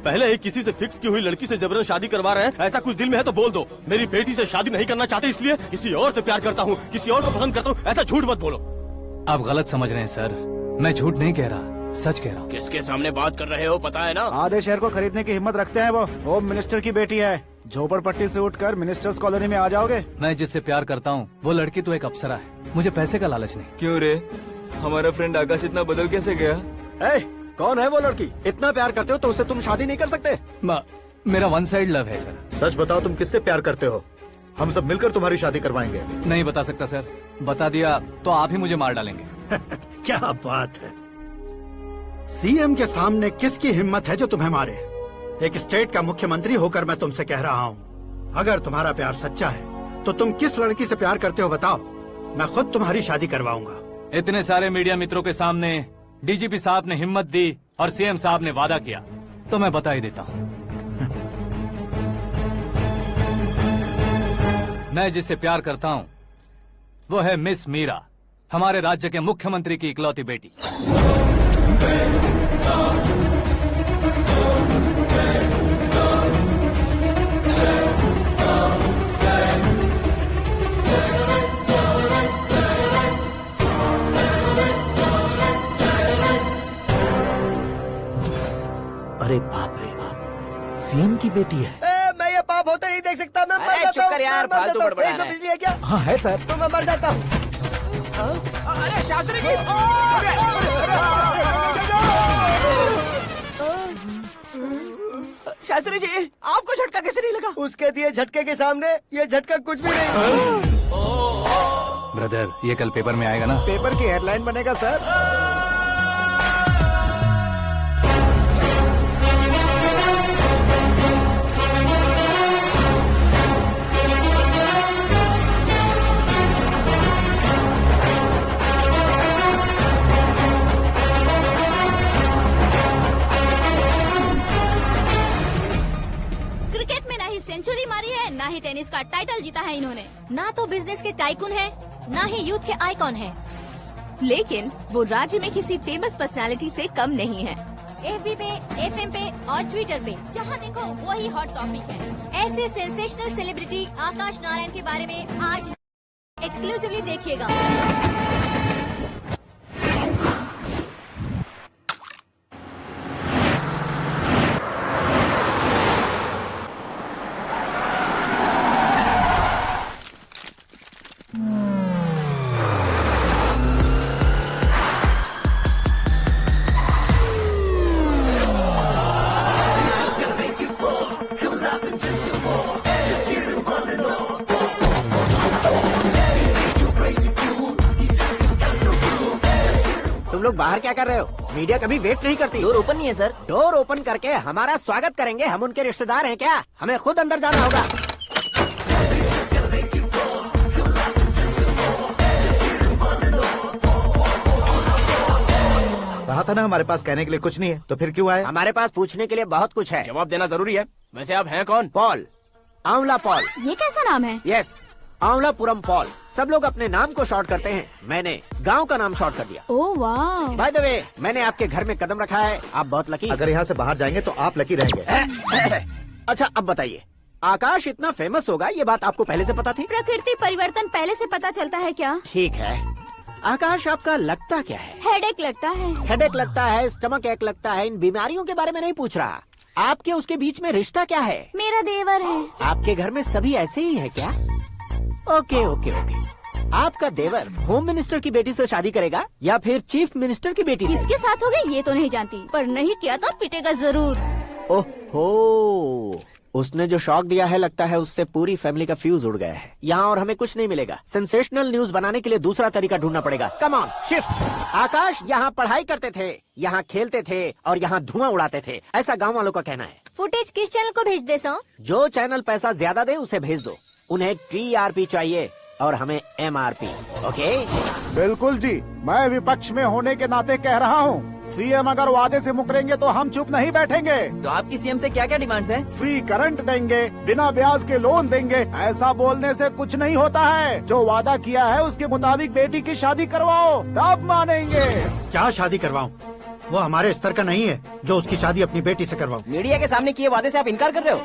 पहले ही किसी से फिक्स की हुई लड़की से जबरन शादी करवा रहे हैं। ऐसा कुछ दिल में है तो बोल दो। मेरी बेटी से शादी नहीं करना चाहते इसलिए किसी और से प्यार करता हूँ, किसी और को पसंद करता हूँ, ऐसा झूठ मत बोलो। आप गलत समझ रहे हैं सर, मैं झूठ नहीं कह रहा, सच कह रहा हूँ। किसके सामने बात कर रहे हो पता है ना? आधे शहर को खरीदने की हिम्मत रखते हैं वो। होम मिनिस्टर की बेटी है। झोपड़पट्टी से उठकर मिनिस्टर्स कॉलोनी में आ जाओगे। मैं जिससे प्यार करता हूँ वो लड़की तो एक अप्सरा है। मुझे पैसे का लालच नहीं। क्यों रे, हमारा फ्रेंड आकाश इतना बदल कैसे गया? कौन है वो लड़की? इतना प्यार करते हो तो उससे तुम शादी नहीं कर सकते? मेरा वन साइड लव है सर। सच बताओ, तुम किससे प्यार करते हो? हम सब मिलकर तुम्हारी शादी करवाएंगे। नहीं बता सकता सर, बता दिया तो आप ही मुझे मार डालेंगे। क्या बात है, सीएम के सामने किसकी हिम्मत है जो तुम्हें मारे? एक स्टेट का मुख्यमंत्री होकर मैं तुमसे कह रहा हूँ, अगर तुम्हारा प्यार सच्चा है तो तुम किस लड़की से प्यार करते हो बताओ, मैं खुद तुम्हारी शादी करवाऊंगा। इतने सारे मीडिया मित्रों के सामने डीजीपी साहब ने हिम्मत दी और सीएम साहब ने वादा किया तो मैं बता ही देता हूँ। मैं जिससे प्यार करता हूँ वो है मिस मीरा, हमारे राज्य के मुख्यमंत्री की इकलौती बेटी। अरे बाप रे बाप, सीएम की बेटी है। मैं ये पाप होते नहीं देख सकता। मैं मर जाता हूँ। यार, फालतू बड़बड़ा रहा है। बिजली है क्या? हाँ है सर। तो मैं मर जाता हूँ। अरे शास्त्री जी, शास्त्री जी, आपको झटका कैसे नहीं लगा? उसके दिए झटके के सामने ये झटका कुछ भी नहीं। ब्रदर, ये कल पेपर में आएगा ना? पेपर की हेडलाइन बनेगा सर। क्रिकेट में ना ही सेंचुरी मारी है, ना ही टेनिस का टाइटल जीता है इन्होंने। ना तो बिजनेस के टाइकून है, ना ही यूथ के आइकॉन है। लेकिन वो राज्य में किसी फेमस पर्सनालिटी से कम नहीं है। FB पे, FM पे और ट्विटर पे जहाँ देखो वही हॉट टॉपिक है। ऐसे सेंसेशनल सेलिब्रिटी आकाश नारायण के बारे में आज एक्सक्लूसिवली देखिएगा। तुम लोग बाहर क्या कर रहे हो? मीडिया कभी वेट नहीं करती। डोर ओपन नहीं है सर। डोर ओपन करके हमारा स्वागत करेंगे? हम उनके रिश्तेदार हैं क्या? हमें खुद अंदर जाना होगा। कहा था ना हमारे पास कहने के लिए कुछ नहीं है, तो फिर क्यों आए? हमारे पास पूछने के लिए बहुत कुछ है। जवाब देना जरूरी है। वैसे आप हैं कौन? पॉल, आंवला पॉल। ये कैसा नाम है? Yes, Amvalapuram Paul. सब लोग अपने नाम को शॉर्ट करते हैं, मैंने गांव का नाम शॉर्ट कर दिया। ओह वाह। बाय द वे, मैंने आपके घर में कदम रखा है, आप बहुत लकी। अगर यहाँ से बाहर जाएंगे तो आप लकी रहेंगे। अच्छा अब बताइए, आकाश इतना फेमस होगा ये बात आपको पहले से पता थी? प्रकृति परिवर्तन पहले से पता चलता है क्या? ठीक है, आकाश आपका लगता क्या है? हेडेक लगता है। हेडेक लगता है, स्टमक एक लगता है, इन बीमारियों के बारे में नहीं पूछ रहा। आपके उसके बीच में रिश्ता क्या है? मेरा देवर है। आपके घर में सभी ऐसे ही है क्या? Okay okay okay. आपका देवर होम मिनिस्टर की बेटी से शादी करेगा या फिर चीफ मिनिस्टर की बेटी से? किसके साथ होगा ये तो नहीं जानती, पर नहीं किया तो पिटेगा जरूर। ओहो, उसने जो शॉक दिया है लगता है उससे पूरी फैमिली का फ्यूज उड़ गया है। यहाँ और हमें कुछ नहीं मिलेगा। सेंसेशनल न्यूज बनाने के लिए दूसरा तरीका ढूंढना पड़ेगा। Come on shift. आकाश यहाँ पढ़ाई करते थे, यहाँ खेलते थे और यहाँ धुआं उड़ाते थे, ऐसा गाँव वालों का कहना है। फुटेज किस चैनल को भेज दे सो? जो चैनल पैसा ज्यादा दे उसे भेज दो। उन्हें TRP चाहिए और हमें MRP। ओके? बिल्कुल जी, मैं विपक्ष में होने के नाते कह रहा हूँ, सीएम अगर वादे से मुकरेंगे तो हम चुप नहीं बैठेंगे। तो आपकी सीएम से क्या क्या डिमांड्स हैं? फ्री करंट देंगे, बिना ब्याज के लोन देंगे। ऐसा बोलने से कुछ नहीं होता है। जो वादा किया है उसके मुताबिक बेटी की शादी करवाओ, तब मानेंगे। क्या शादी करवाऊं? वो हमारे स्तर का नहीं है जो उसकी शादी अपनी बेटी से करवाऊं। मीडिया के सामने किए वादे से आप इनकार कर रहे हो?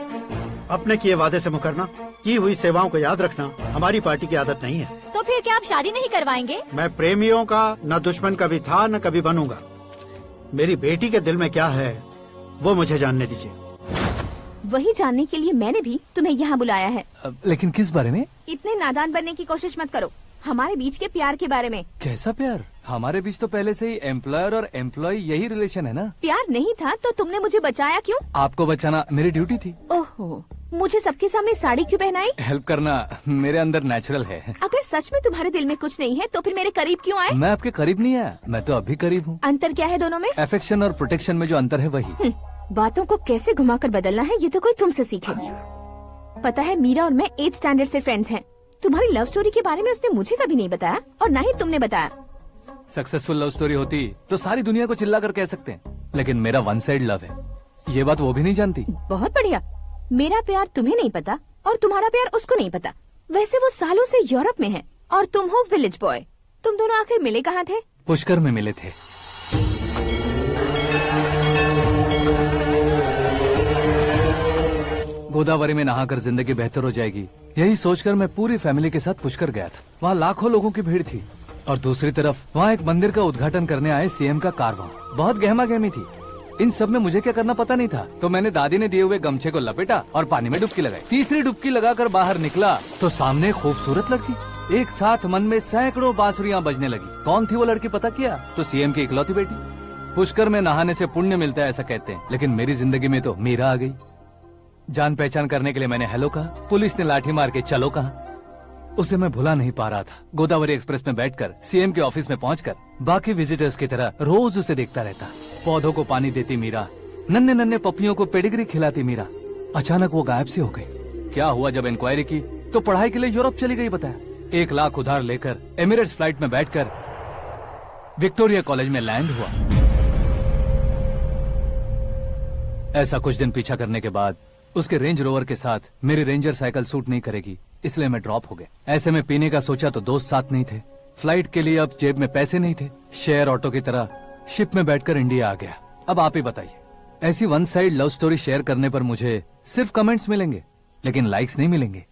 अपने किए वादे से मुकरना, की हुई सेवाओं को याद रखना हमारी पार्टी की आदत नहीं है। तो फिर क्या आप शादी नहीं करवाएंगे? मैं प्रेमियों का न दुश्मन कभी था न कभी बनूंगा। मेरी बेटी के दिल में क्या है वो मुझे जानने दीजिए। वही जानने के लिए मैंने भी तुम्हें यहाँ बुलाया है। लेकिन किस बारे में? इतने नादान बनने की कोशिश मत करो। हमारे बीच के प्यार के बारे में। कैसा प्यार? हमारे बीच तो पहले से ही एम्प्लॉयर और एम्प्लॉय यही रिलेशन है ना। प्यार नहीं था तो तुमने मुझे बचाया क्यों? आपको बचाना मेरी ड्यूटी थी। ओहो, मुझे सबके सामने साड़ी क्यों पहनाई? हेल्प करना मेरे अंदर नेचुरल है। अगर सच में तुम्हारे दिल में कुछ नहीं है तो फिर मेरे करीब क्यों आए? मैं आपके करीब नहीं आया, मैं तो अभी करीब हूँ। अंतर क्या है दोनों में? अफेक्शन और प्रोटेक्शन में जो अंतर है वही। बातों को कैसे घुमाकर बदलना है ये तो कोई तुमसे सीखे। पता है, मीरा और मैं 8th स्टैंडर्ड से फ्रेंड्स हैं। तुम्हारी लव स्टोरी के बारे में उसने मुझे कभी नहीं बताया और न ही तुमने बताया। सक्सेसफुल लव स्टोरी होती तो सारी दुनिया को चिल्ला कर कह सकते हैं, लेकिन मेरा वन साइड लव है, ये बात वो भी नहीं जानती। बहुत बढ़िया। मेरा प्यार तुम्हें नहीं पता और तुम्हारा प्यार उसको नहीं पता। वैसे वो सालों से यूरोप में है और तुम हो विलेज बॉय। तुम दोनों आखिर मिले कहाँ थे? पुष्कर में मिले थे। गोदावरी में नहाकर जिंदगी बेहतर हो जाएगी, यही सोचकर मैं पूरी फैमिली के साथ पुष्कर गया था। वहाँ लाखों लोगों की भीड़ थी और दूसरी तरफ वहाँ एक मंदिर का उद्घाटन करने आए सीएम का कारवां। बहुत गहमा गहमी थी। इन सब में मुझे क्या करना पता नहीं था, तो मैंने दादी ने दिए हुए गमछे को लपेटा और पानी में डुबकी लगाई। तीसरी डुबकी लगाकर बाहर निकला तो सामने खूबसूरत लड़की। एक साथ मन में सैकड़ों बांसुरियां बजने लगी। कौन थी वो लड़की पता किया? तो सीएम की इकलौती बेटी। पुष्कर में नहाने से पुण्य मिलता है ऐसा कहते हैं, लेकिन मेरी जिंदगी में तो मीरा आ गई। जान पहचान करने के लिए मैंने हेलो कहा, पुलिस ने लाठी मार के चलो कहा। उसे मैं भुला नहीं पा रहा था। गोदावरी एक्सप्रेस में बैठकर सीएम के ऑफिस में पहुंचकर बाकी विजिटर्स की तरह रोज उसे देखता रहता। पौधों को पानी देती मीरा, नन्हे नन्हे पपियों को पेडिग्री खिलाती मीरा। अचानक वो गायब सी हो गई। क्या हुआ? जब इंक्वायरी की तो पढ़ाई के लिए यूरोप चली गई बताया। 1 लाख उधार लेकर एमिरेट्स फ्लाइट में बैठकर विक्टोरिया कॉलेज में लैंड हुआ। ऐसा कुछ दिन पीछा करने के बाद उसके रेंज रोवर के साथ मेरी रेंजर साइकिल सूट नहीं करेगी, इसलिए मैं ड्रॉप हो गया। ऐसे में पीने का सोचा तो दोस्त साथ नहीं थे, फ्लाइट के लिए अब जेब में पैसे नहीं थे। शेयर ऑटो की तरह शिप में बैठकर इंडिया आ गया। अब आप ही बताइए, ऐसी one side love story share करने पर मुझे सिर्फ कमेंट्स मिलेंगे, लेकिन लाइक्स नहीं मिलेंगे।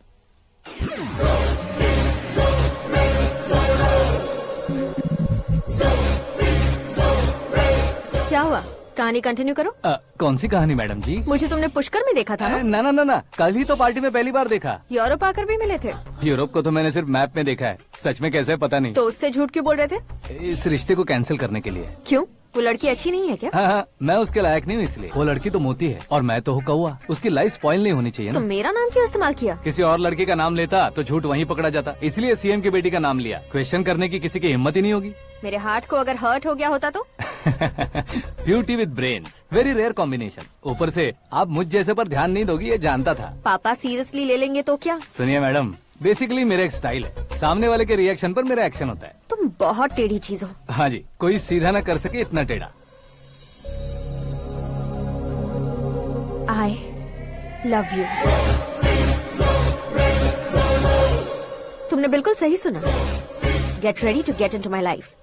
क्या हुआ? कहानी कंटिन्यू करो। कौन सी कहानी मैडम जी? मुझे तुमने पुष्कर में देखा था ना? ना ना ना, कल ही तो पार्टी में पहली बार देखा। यूरोप आकर भी मिले थे? यूरोप को तो मैंने सिर्फ मैप में देखा है, सच में कैसे पता नहीं। तो उससे झूठ क्यों बोल रहे थे? इस रिश्ते को कैंसिल करने के लिए। क्यों? वो लड़की अच्छी नहीं है क्या? हाँ, मैं उसके लायक नहीं हूँ इसलिए। वो लड़की तो मोती है और मैं तो हूँ कौवा। उसकी लाइफ स्पॉइल नहीं होनी चाहिए तो ना। मेरा नाम क्यों इस्तेमाल किया? किसी और लड़की का नाम लेता तो झूठ वहीं पकड़ा जाता, इसलिए सीएम की बेटी का नाम लिया। क्वेश्चन करने की किसी की हिम्मत ही नहीं होगी। मेरे हार्ट को अगर हर्ट हो गया होता तो? Beauty with brains, very rare combination. ऊपर से आप मुझ जैसे पर ध्यान नहीं दोगी ये जानता था। पापा सीरियसली ले लेंगे तो क्या? सुनिए मैडम, बेसिकली मेरा एक स्टाइल है, सामने वाले के रिएक्शन पर मेरा एक्शन होता है। तुम बहुत टेढ़ी चीज हो। हाँ जी, कोई सीधा न कर सके इतना टेढ़ा। I love you। तुमने बिल्कुल सही सुना। Get ready to get into my life।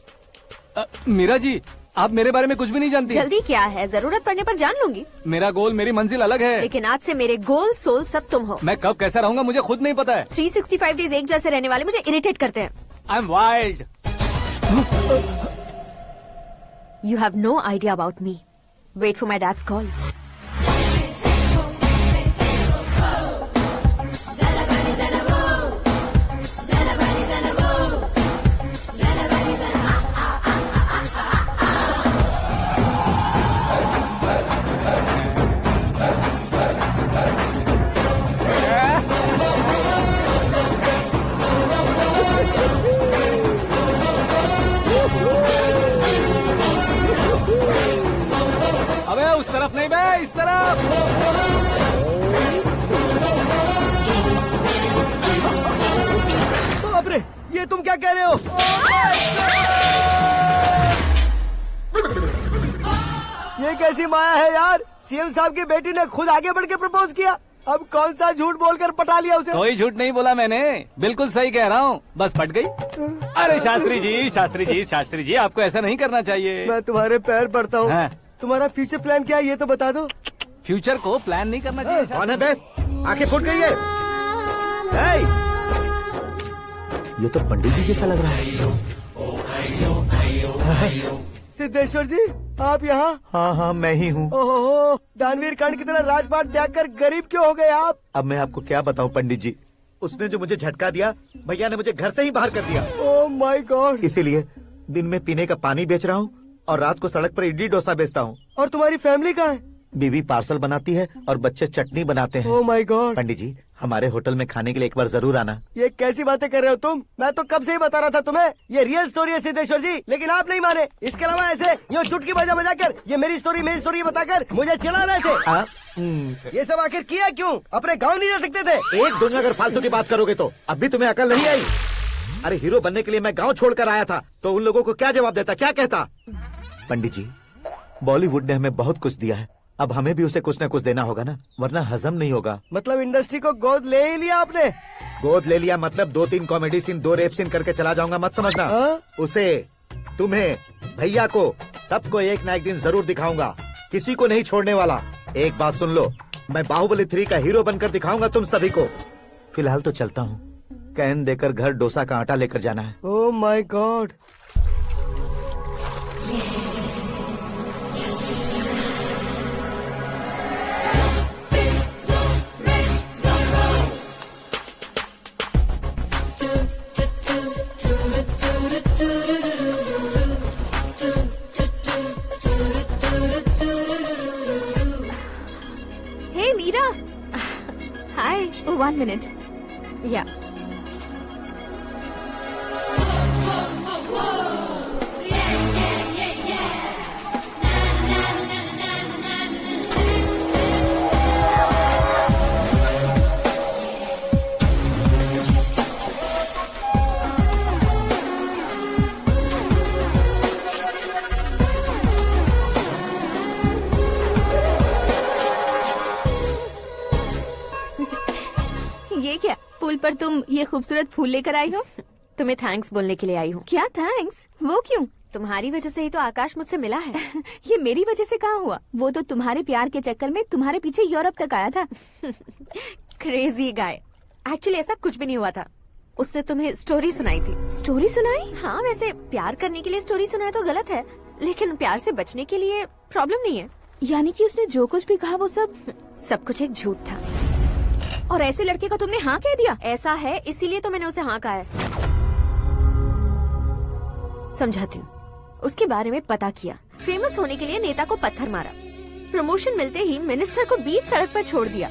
Meera ji, आप मेरे बारे में कुछ भी नहीं जानती। जल्दी क्या है, जरूरत पड़ने पर जान लूंगी। मेरा गोल, मेरी मंजिल अलग है। लेकिन आज से मेरे गोल सोल सब तुम हो। मैं कब कैसा रहूंगा मुझे खुद नहीं पता है। 365 डेज एक जैसे रहने वाले मुझे इरिटेट करते हैं। I'm wild। You have no idea about me। Wait for my dad's call। अबे उस तरफ नहीं बे, इस तरफ। बाप रे, ये तुम क्या कह रहे हो? ये कैसी माया है यार? सीएम साहब की बेटी ने खुद आगे बढ़ के प्रपोज किया। अब कौन सा झूठ बोलकर पटा लिया उसे? कोई झूठ नहीं बोला मैंने, बिल्कुल सही कह रहा हूँ, बस पट गई। अरे शास्त्री जी, शास्त्री जी, शास्त्री जी, आपको ऐसा नहीं करना चाहिए। मैं तुम्हारे पैर पड़ता हूँ। हाँ। तुम्हारा फ्यूचर प्लान क्या है ये तो बता दो। फ्यूचर को प्लान नहीं करना चाहिए। कौन है बे? आंखें फूट गई है। ये तो पंडित जी जैसा लग रहा है। सिद्धेश्वर जी, आप यहाँ? हाँ हाँ, मैं ही हूँ। ओहो, दानवीर कर्ण की तरह राजपाट त्याग कर गरीब क्यों हो गए आप? अब मैं आपको क्या बताऊँ पंडित जी, उसने जो मुझे झटका दिया, भैया ने मुझे घर से ही बाहर कर दिया। Oh my God. इसीलिए दिन में पीने का पानी बेच रहा हूँ और रात को सड़क पर इडली डोसा बेचता हूँ। और तुम्हारी फैमिली कहाँ है? बीवी पार्सल बनाती है और बच्चे चटनी बनाते हैं। Oh my God. पंडित जी, हमारे होटल में खाने के लिए एक बार जरूर आना। ये कैसी बातें कर रहे हो तुम? मैं तो कब से ही बता रहा था तुम्हें, ये रियल स्टोरी है सिद्धेश्वर जी, लेकिन आप नहीं माने। इसके अलावा ऐसे यूँ चुटकी बजा कर ये मेरी स्टोरी बताकर मुझे चिढ़ा रहे थे। ये सब आखिर किया क्यों? अपने गाँव नहीं जा सकते थे? एक दुनिया अगर फालतू की बात करोगे तो अब भी तुम्हें अकल नहीं आई। अरे हीरो बनने के लिए मैं गाँव छोड़कर आया था, तो उन लोगों को क्या जवाब देता, क्या कहता? पंडित जी, बॉलीवुड ने हमें बहुत कुछ दिया है, अब हमें भी उसे कुछ न कुछ देना होगा ना, वरना हजम नहीं होगा। मतलब इंडस्ट्री को गोद ले ही लिया आपने? गोद ले लिया मतलब 2-3 कॉमेडी सीन, 2 रेप सीन करके चला जाऊंगा मत समझना। उसे, तुम्हें, भैया को, सबको एक ना एक दिन जरूर दिखाऊंगा, किसी को नहीं छोड़ने वाला। एक बात सुन लो, मैं बाहुबली 3 का हीरो बनकर दिखाऊंगा तुम सभी को। फिलहाल तो चलता हूँ, कैन देकर घर डोसा का आटा लेकर जाना है। Oh my God. Hey Meera. Hi. Oh, 1 minute. Yeah. ये क्या, पुल पर तुम ये खूबसूरत फूल लेकर आई हो? तुम्हें थैंक्स बोलने के लिए आई हूँ। क्या थैंक्स? वो क्यों? तुम्हारी वजह से ही तो आकाश मुझसे मिला है। ये मेरी वजह से कहाँ हुआ? वो तो तुम्हारे प्यार के चक्कर में तुम्हारे पीछे यूरोप तक आया था। Crazy guy. एक्चुअली ऐसा कुछ भी नहीं हुआ था। उसने तुम्हें स्टोरी सुनाई थी। स्टोरी सुनाई? हाँ, वैसे प्यार करने के लिए स्टोरी सुनाए तो गलत है, लेकिन प्यार से बचने के लिए प्रॉब्लम नहीं है। यानी कि उसने जो कुछ भी कहा वो सब कुछ एक झूठ था। और ऐसे लड़के को तुमने हाँ कह दिया? ऐसा है, इसीलिए तो मैंने उसे हाँ कहा है। समझाती हूँ। उसके बारे में पता किया, फेमस होने के लिए नेता को पत्थर मारा, प्रमोशन मिलते ही मिनिस्टर को बीच सड़क पर छोड़ दिया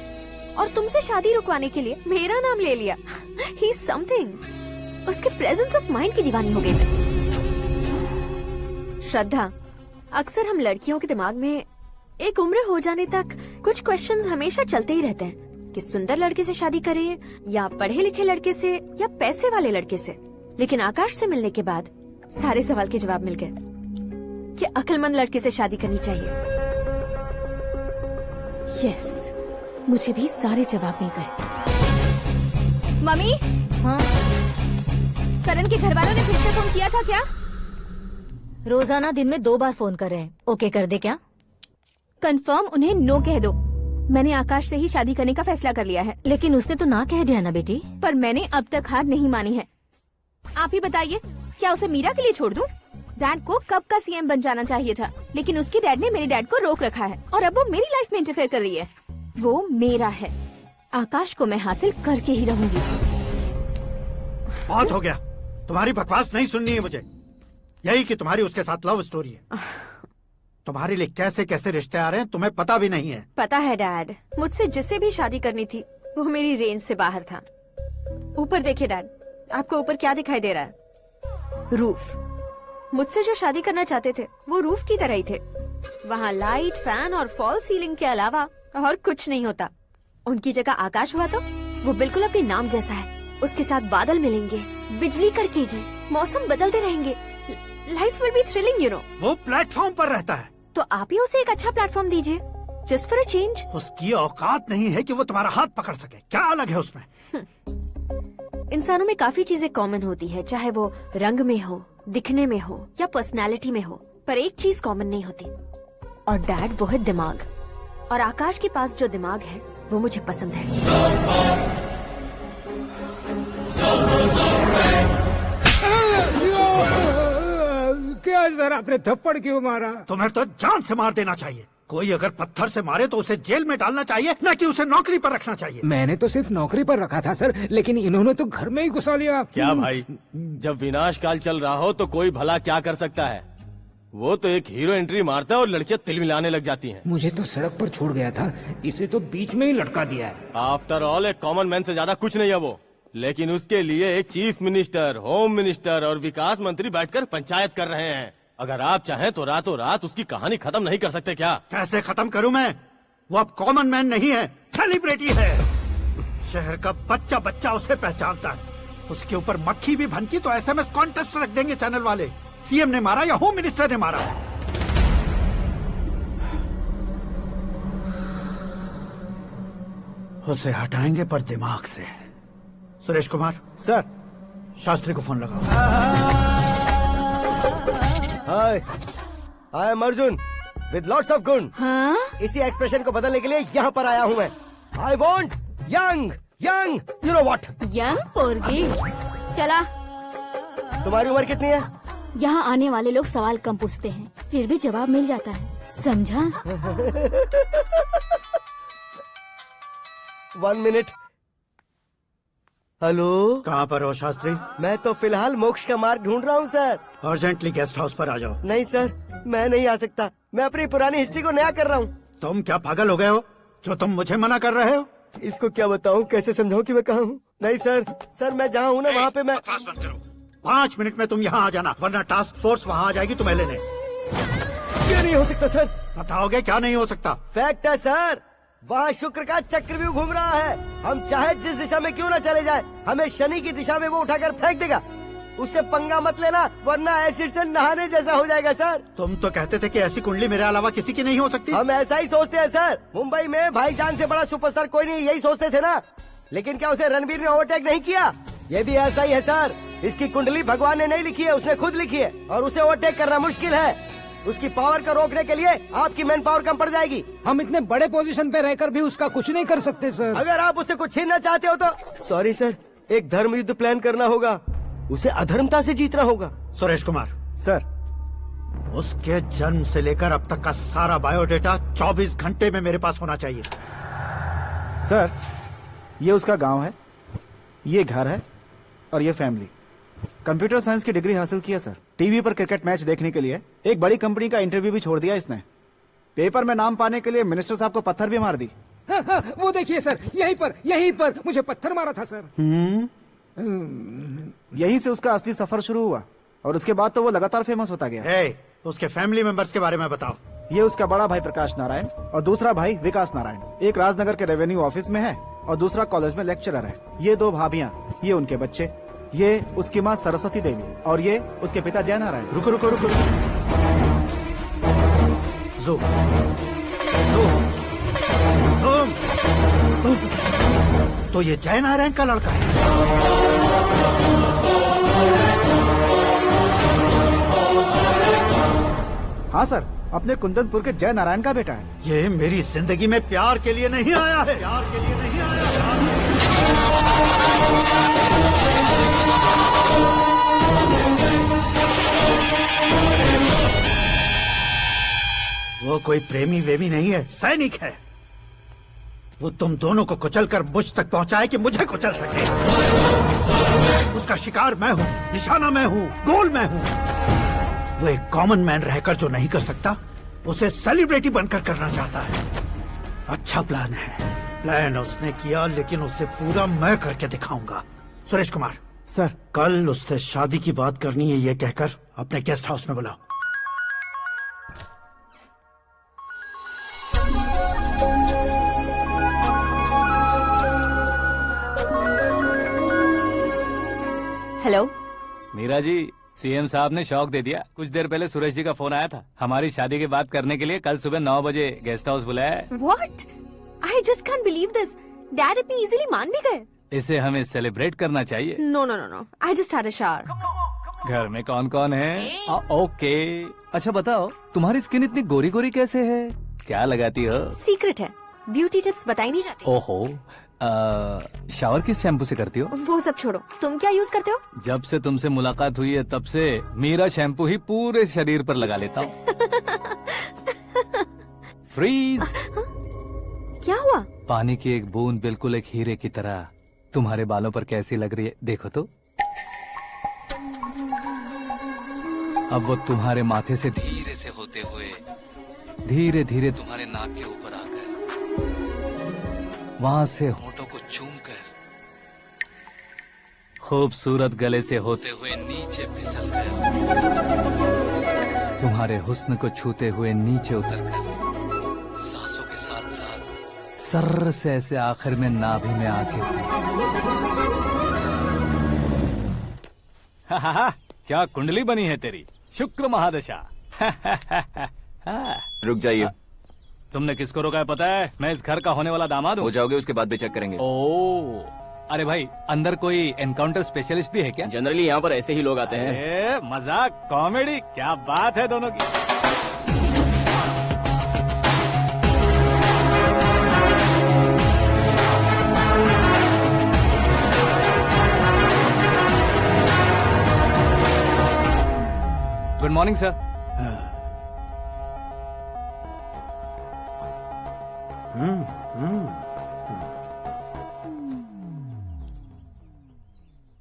और तुमसे शादी रुकवाने के लिए मेरा नाम ले लिया। He is something. उसके प्रेजेंस ऑफ माइंड की दीवानी हो गई मैं। श्रद्धा, अक्सर हम लड़कियों के दिमाग में एक उम्र हो जाने तक कुछ क्वेश्चंस हमेशा चलते ही रहते हैं कि सुंदर लड़के से शादी करें या पढ़े लिखे लड़के से या पैसे वाले लड़के से। लेकिन आकाश से मिलने के बाद सारे सवाल के जवाब मिल गए कि अक्लमंद लड़के से शादी करनी चाहिए। यस, मुझे भी सारे जवाब मिल गए। मम्मी, हाँ? करण के घर वालों ने फिर से फोन किया था क्या? रोजाना दिन में 2 बार फोन कर रहे हैं। ओके कर दे क्या? कंफर्म उन्हें नो कह दो। मैंने आकाश से ही शादी करने का फैसला कर लिया है। लेकिन उसने तो ना कह दिया ना बेटी। पर मैंने अब तक हार नहीं मानी है। आप ही बताइए, क्या उसे मीरा के लिए छोड़ दूं? डैड को कब का सीएम बन जाना चाहिए था, लेकिन उसके डैड ने मेरे डैड को रोक रखा है और अब वो मेरी लाइफ में इंटरफेयर कर रही है। वो मेरा है। आकाश को मैं हासिल करके ही रहूंगी। बहुत हो गया, तुम्हारी बकवास नहीं सुननी है मुझे। यही कि तुम्हारी उसके साथ लव स्टोरी है। तुम्हारे लिए कैसे कैसे रिश्ते आ रहे हैं तुम्हें पता भी नहीं है। पता है डैड, मुझसे जिसे भी शादी करनी थी वो मेरी रेंज से बाहर था। ऊपर देखिए डैड, आपको ऊपर क्या दिखाई दे रहा है? रूफ। मुझसे जो शादी करना चाहते थे वो रूफ की तरह ही थे। वहाँ लाइट, फैन और फॉल सीलिंग के अलावा और कुछ नहीं होता। उनकी जगह आकाश हुआ तो वो बिल्कुल अपने नाम जैसा है। उसके साथ बादल मिलेंगे, बिजली कड़केगी, मौसम बदलते रहेंगे, life will be thrilling, you know. वो प्लेटफॉर्म पर रहता है तो आप ही उसे एक अच्छा प्लेटफॉर्म दीजिए, जस्ट फॉर अ चेंज। उसकी औकात नहीं है कि वो तुम्हारा हाथ पकड़ सके। क्या अलग है उसमें? इंसानों में काफी चीजें कॉमन होती है, चाहे वो रंग में हो, दिखने में हो या पर्सनालिटी में हो, पर एक चीज कॉमन नहीं होती, और डैड वो है दिमाग। और आकाश के पास जो दिमाग है वो मुझे पसंद है। क्या सर, आपने थप्पड़ क्यों मारा? तुम्हें तो जान से मार देना चाहिए। कोई अगर पत्थर से मारे तो उसे जेल में डालना चाहिए, न कि उसे नौकरी पर रखना चाहिए। मैंने तो सिर्फ नौकरी पर रखा था सर, लेकिन इन्होंने तो घर में ही घुसा लिया। क्या भाई, जब विनाश काल चल रहा हो तो कोई भला क्या कर सकता है? वो तो एक हीरो एंट्री मारता है और लड़कियां तिल मिलाने लग जाती हैं। मुझे तो सड़क पर छोड़ गया था, इसे तो बीच में ही लटका दिया है। आफ्टर ऑल एक कॉमन मैन से ज्यादा कुछ नहीं है वो, लेकिन उसके लिए एक चीफ मिनिस्टर, होम मिनिस्टर और विकास मंत्री बैठकर पंचायत कर रहे हैं। अगर आप चाहें तो रातों रात उसकी कहानी खत्म नहीं कर सकते क्या? कैसे खत्म करूं मैं? वो अब कॉमन मैन नहीं है, सेलिब्रिटी है। शहर का बच्चा बच्चा उसे पहचानता है। उसके ऊपर मक्खी भी भनकी तो एसएमएस कॉन्टेस्ट रख देंगे चैनल वाले। सीएम ने मारा या होम मिनिस्टर ने मारा। उसे हटाएंगे पर दिमाग से। सुरेश कुमार सर, शास्त्री को फोन लगाओ। Hi, I am Arjun with lots of गुण। हाँ? इसी एक्सप्रेशन को बदलने के लिए यहाँ पर आया हूँ मैं। I want young young, you know what? Young पोरगी। चला। तुम्हारी उम्र कितनी है? यहाँ आने वाले लोग सवाल कम पूछते हैं, फिर भी जवाब मिल जाता है, समझा? 1 मिनट। हेलो, कहाँ पर हो शास्त्री? मैं तो फिलहाल मोक्ष का मार्ग ढूंढ रहा हूँ सर। अर्जेंटली गेस्ट हाउस पर आ जाओ। नहीं सर, मैं नहीं आ सकता। मैं अपनी पुरानी हिस्ट्री को नया कर रहा हूँ। तुम क्या पागल हो गए हो जो तुम मुझे मना कर रहे हो? इसको क्या बताऊँ, कैसे समझाऊँ कि मैं कहाँ हूँ? नहीं सर, सर मैं जहाँ हूँ ना वहाँ पे मैं। 5 मिनट में तुम यहाँ आ जाना, वरना टास्क फोर्स वहाँ आ जाएगी तुम्हें लेने। क्या नहीं हो सकता सर? बताओगे क्या नहीं हो सकता? फैक्ट है सर, वहाँ शुक्र का चक्रव्यूह घूम रहा है। हम चाहे जिस दिशा में क्यों न चले जाए, हमें शनि की दिशा में वो उठाकर फेंक देगा। उससे पंगा मत लेना, वरना एसिड से नहाने जैसा हो जाएगा सर। तुम तो कहते थे कि ऐसी कुंडली मेरे अलावा किसी की नहीं हो सकती। हम ऐसा ही सोचते हैं सर। मुंबई में भाईजान से बड़ा सुपरस्टार कोई नहीं, यही सोचते थे ना। लेकिन क्या उसे रणबीर ने ओवरटेक नहीं किया? ये भी ऐसा ही है सर। इसकी कुंडली भगवान ने नहीं लिखी है, उसने खुद लिखी है और उसे ओवरटेक करना मुश्किल है। उसकी पावर को रोकने के लिए आपकी मैन पावर कम पड़ जाएगी। हम इतने बड़े पोजीशन पे रहकर भी उसका कुछ नहीं कर सकते सर। अगर आप उससे कुछ छीनना चाहते हो तो सॉरी सर, एक धर्म युद्ध प्लान करना होगा, उसे अधर्मता से जीतना होगा। सुरेश कुमार सर, उसके जन्म से लेकर अब तक का सारा बायोडेटा 24 घंटे में मेरे पास होना चाहिए। सर, ये उसका गांव है, ये घर है और ये फैमिली। कंप्यूटर साइंस की डिग्री हासिल की है सर। टीवी पर क्रिकेट मैच देखने के लिए एक बड़ी कंपनी का इंटरव्यू भी छोड़ दिया इसने। पेपर में नाम पाने के लिए मिनिस्टर साहब को पत्थर भी मार दी। वो देखिए सर, यहीं पर मुझे पत्थर मारा था सर। यहीं से उसका असली सफर शुरू हुआ और उसके बाद तो वो लगातार फेमस होता गया। उसके फैमिली मेंबर्स के बारे में बताओ। ये उसका बड़ा भाई प्रकाश नारायण और दूसरा भाई विकास नारायण। एक राजनगर के रेवेन्यू ऑफिस में है और दूसरा कॉलेज में लेक्चरर है। ये 2 भाभियां, ये उनके बच्चे, ये उसकी माँ सरस्वती देवी और ये उसके पिता जय नारायण। रुको रुको रुको, जो तो ये जय नारायण का लड़का है। हाँ सर, अपने कुंदनपुर के जय नारायण का बेटा है। ये मेरी जिंदगी में प्यार के लिए नहीं आया है, प्यार के लिए नहीं आया है। वो कोई प्रेमी वेमी नहीं है, सैनिक है। वो तुम दोनों को कुचलकर मुझ तक पहुंचाए कि मुझे कुचल सके। उसका शिकार मैं हूँ, निशाना मैं हूँ, गोल मैं हूँ। वो एक कॉमन मैन रहकर जो नहीं कर सकता, उसे सेलिब्रिटी बनकर करना चाहता है। अच्छा प्लान है, प्लान उसने किया, लेकिन उसे पूरा मैं करके दिखाऊंगा। सुरेश कुमार सर, कल उससे शादी की बात करनी है, ये कहकर अपने गेस्ट हाउस में बुलाओ। हेलो मीरा जी, सीएम साहब ने शौक दे दिया। कुछ देर पहले सुरेश जी का फोन आया था, हमारी शादी की बात करने के लिए कल सुबह 9 बजे गेस्ट हाउस बुलाया है। What? I just can't believe this. Dad इतनी इजीली मान भी गए। इसे हमें सेलिब्रेट करना चाहिए। No, no, no, no. I just had a shower. घर में कौन कौन है? ओके, अच्छा बताओ, तुम्हारी स्किन इतनी गोरी गोरी कैसे है? क्या लगाती हो? सीक्रेट है, ब्यूटी टिप्स बताई नहीं जाती। ओहो, शावर किस शैम्पू से करती हो? वो सब छोड़ो, तुम क्या यूज करते हो? जब से तुमसे मुलाकात हुई है तब से मीरा शैम्पू ही पूरे शरीर पर लगा लेता हूँ। फ्रीज। क्या हुआ? पानी की एक बूंद बिल्कुल एक हीरे की तरह तुम्हारे बालों पर कैसी लग रही है, देखो तो। अब वो तुम्हारे माथे से धीरे से होते हुए धीरे धीरे तुम्हारे नाक के ऊपर आकर वहां से होठों को चूमकर खूबसूरत गले से होते हुए नीचे फिसल कर तुम्हारे हुस्न को छूते हुए नीचे उतरकर सांसों के साथ साथ सर्र से ऐसे आखिर में नाभि में आके क्या कुंडली बनी है तेरी, शुक्र महादशा। रुक जाइए। तुमने किसको रोका है पता है? मैं इस घर का होने वाला दामाद हूँ। हो जाओगे उसके बाद भी चेक करेंगे। ओ, अरे भाई, अंदर कोई एनकाउंटर स्पेशलिस्ट भी है क्या? जनरली यहाँ पर ऐसे ही लोग आते हैं। मजाक, कॉमेडी, क्या बात है दोनों की। Good morning sir.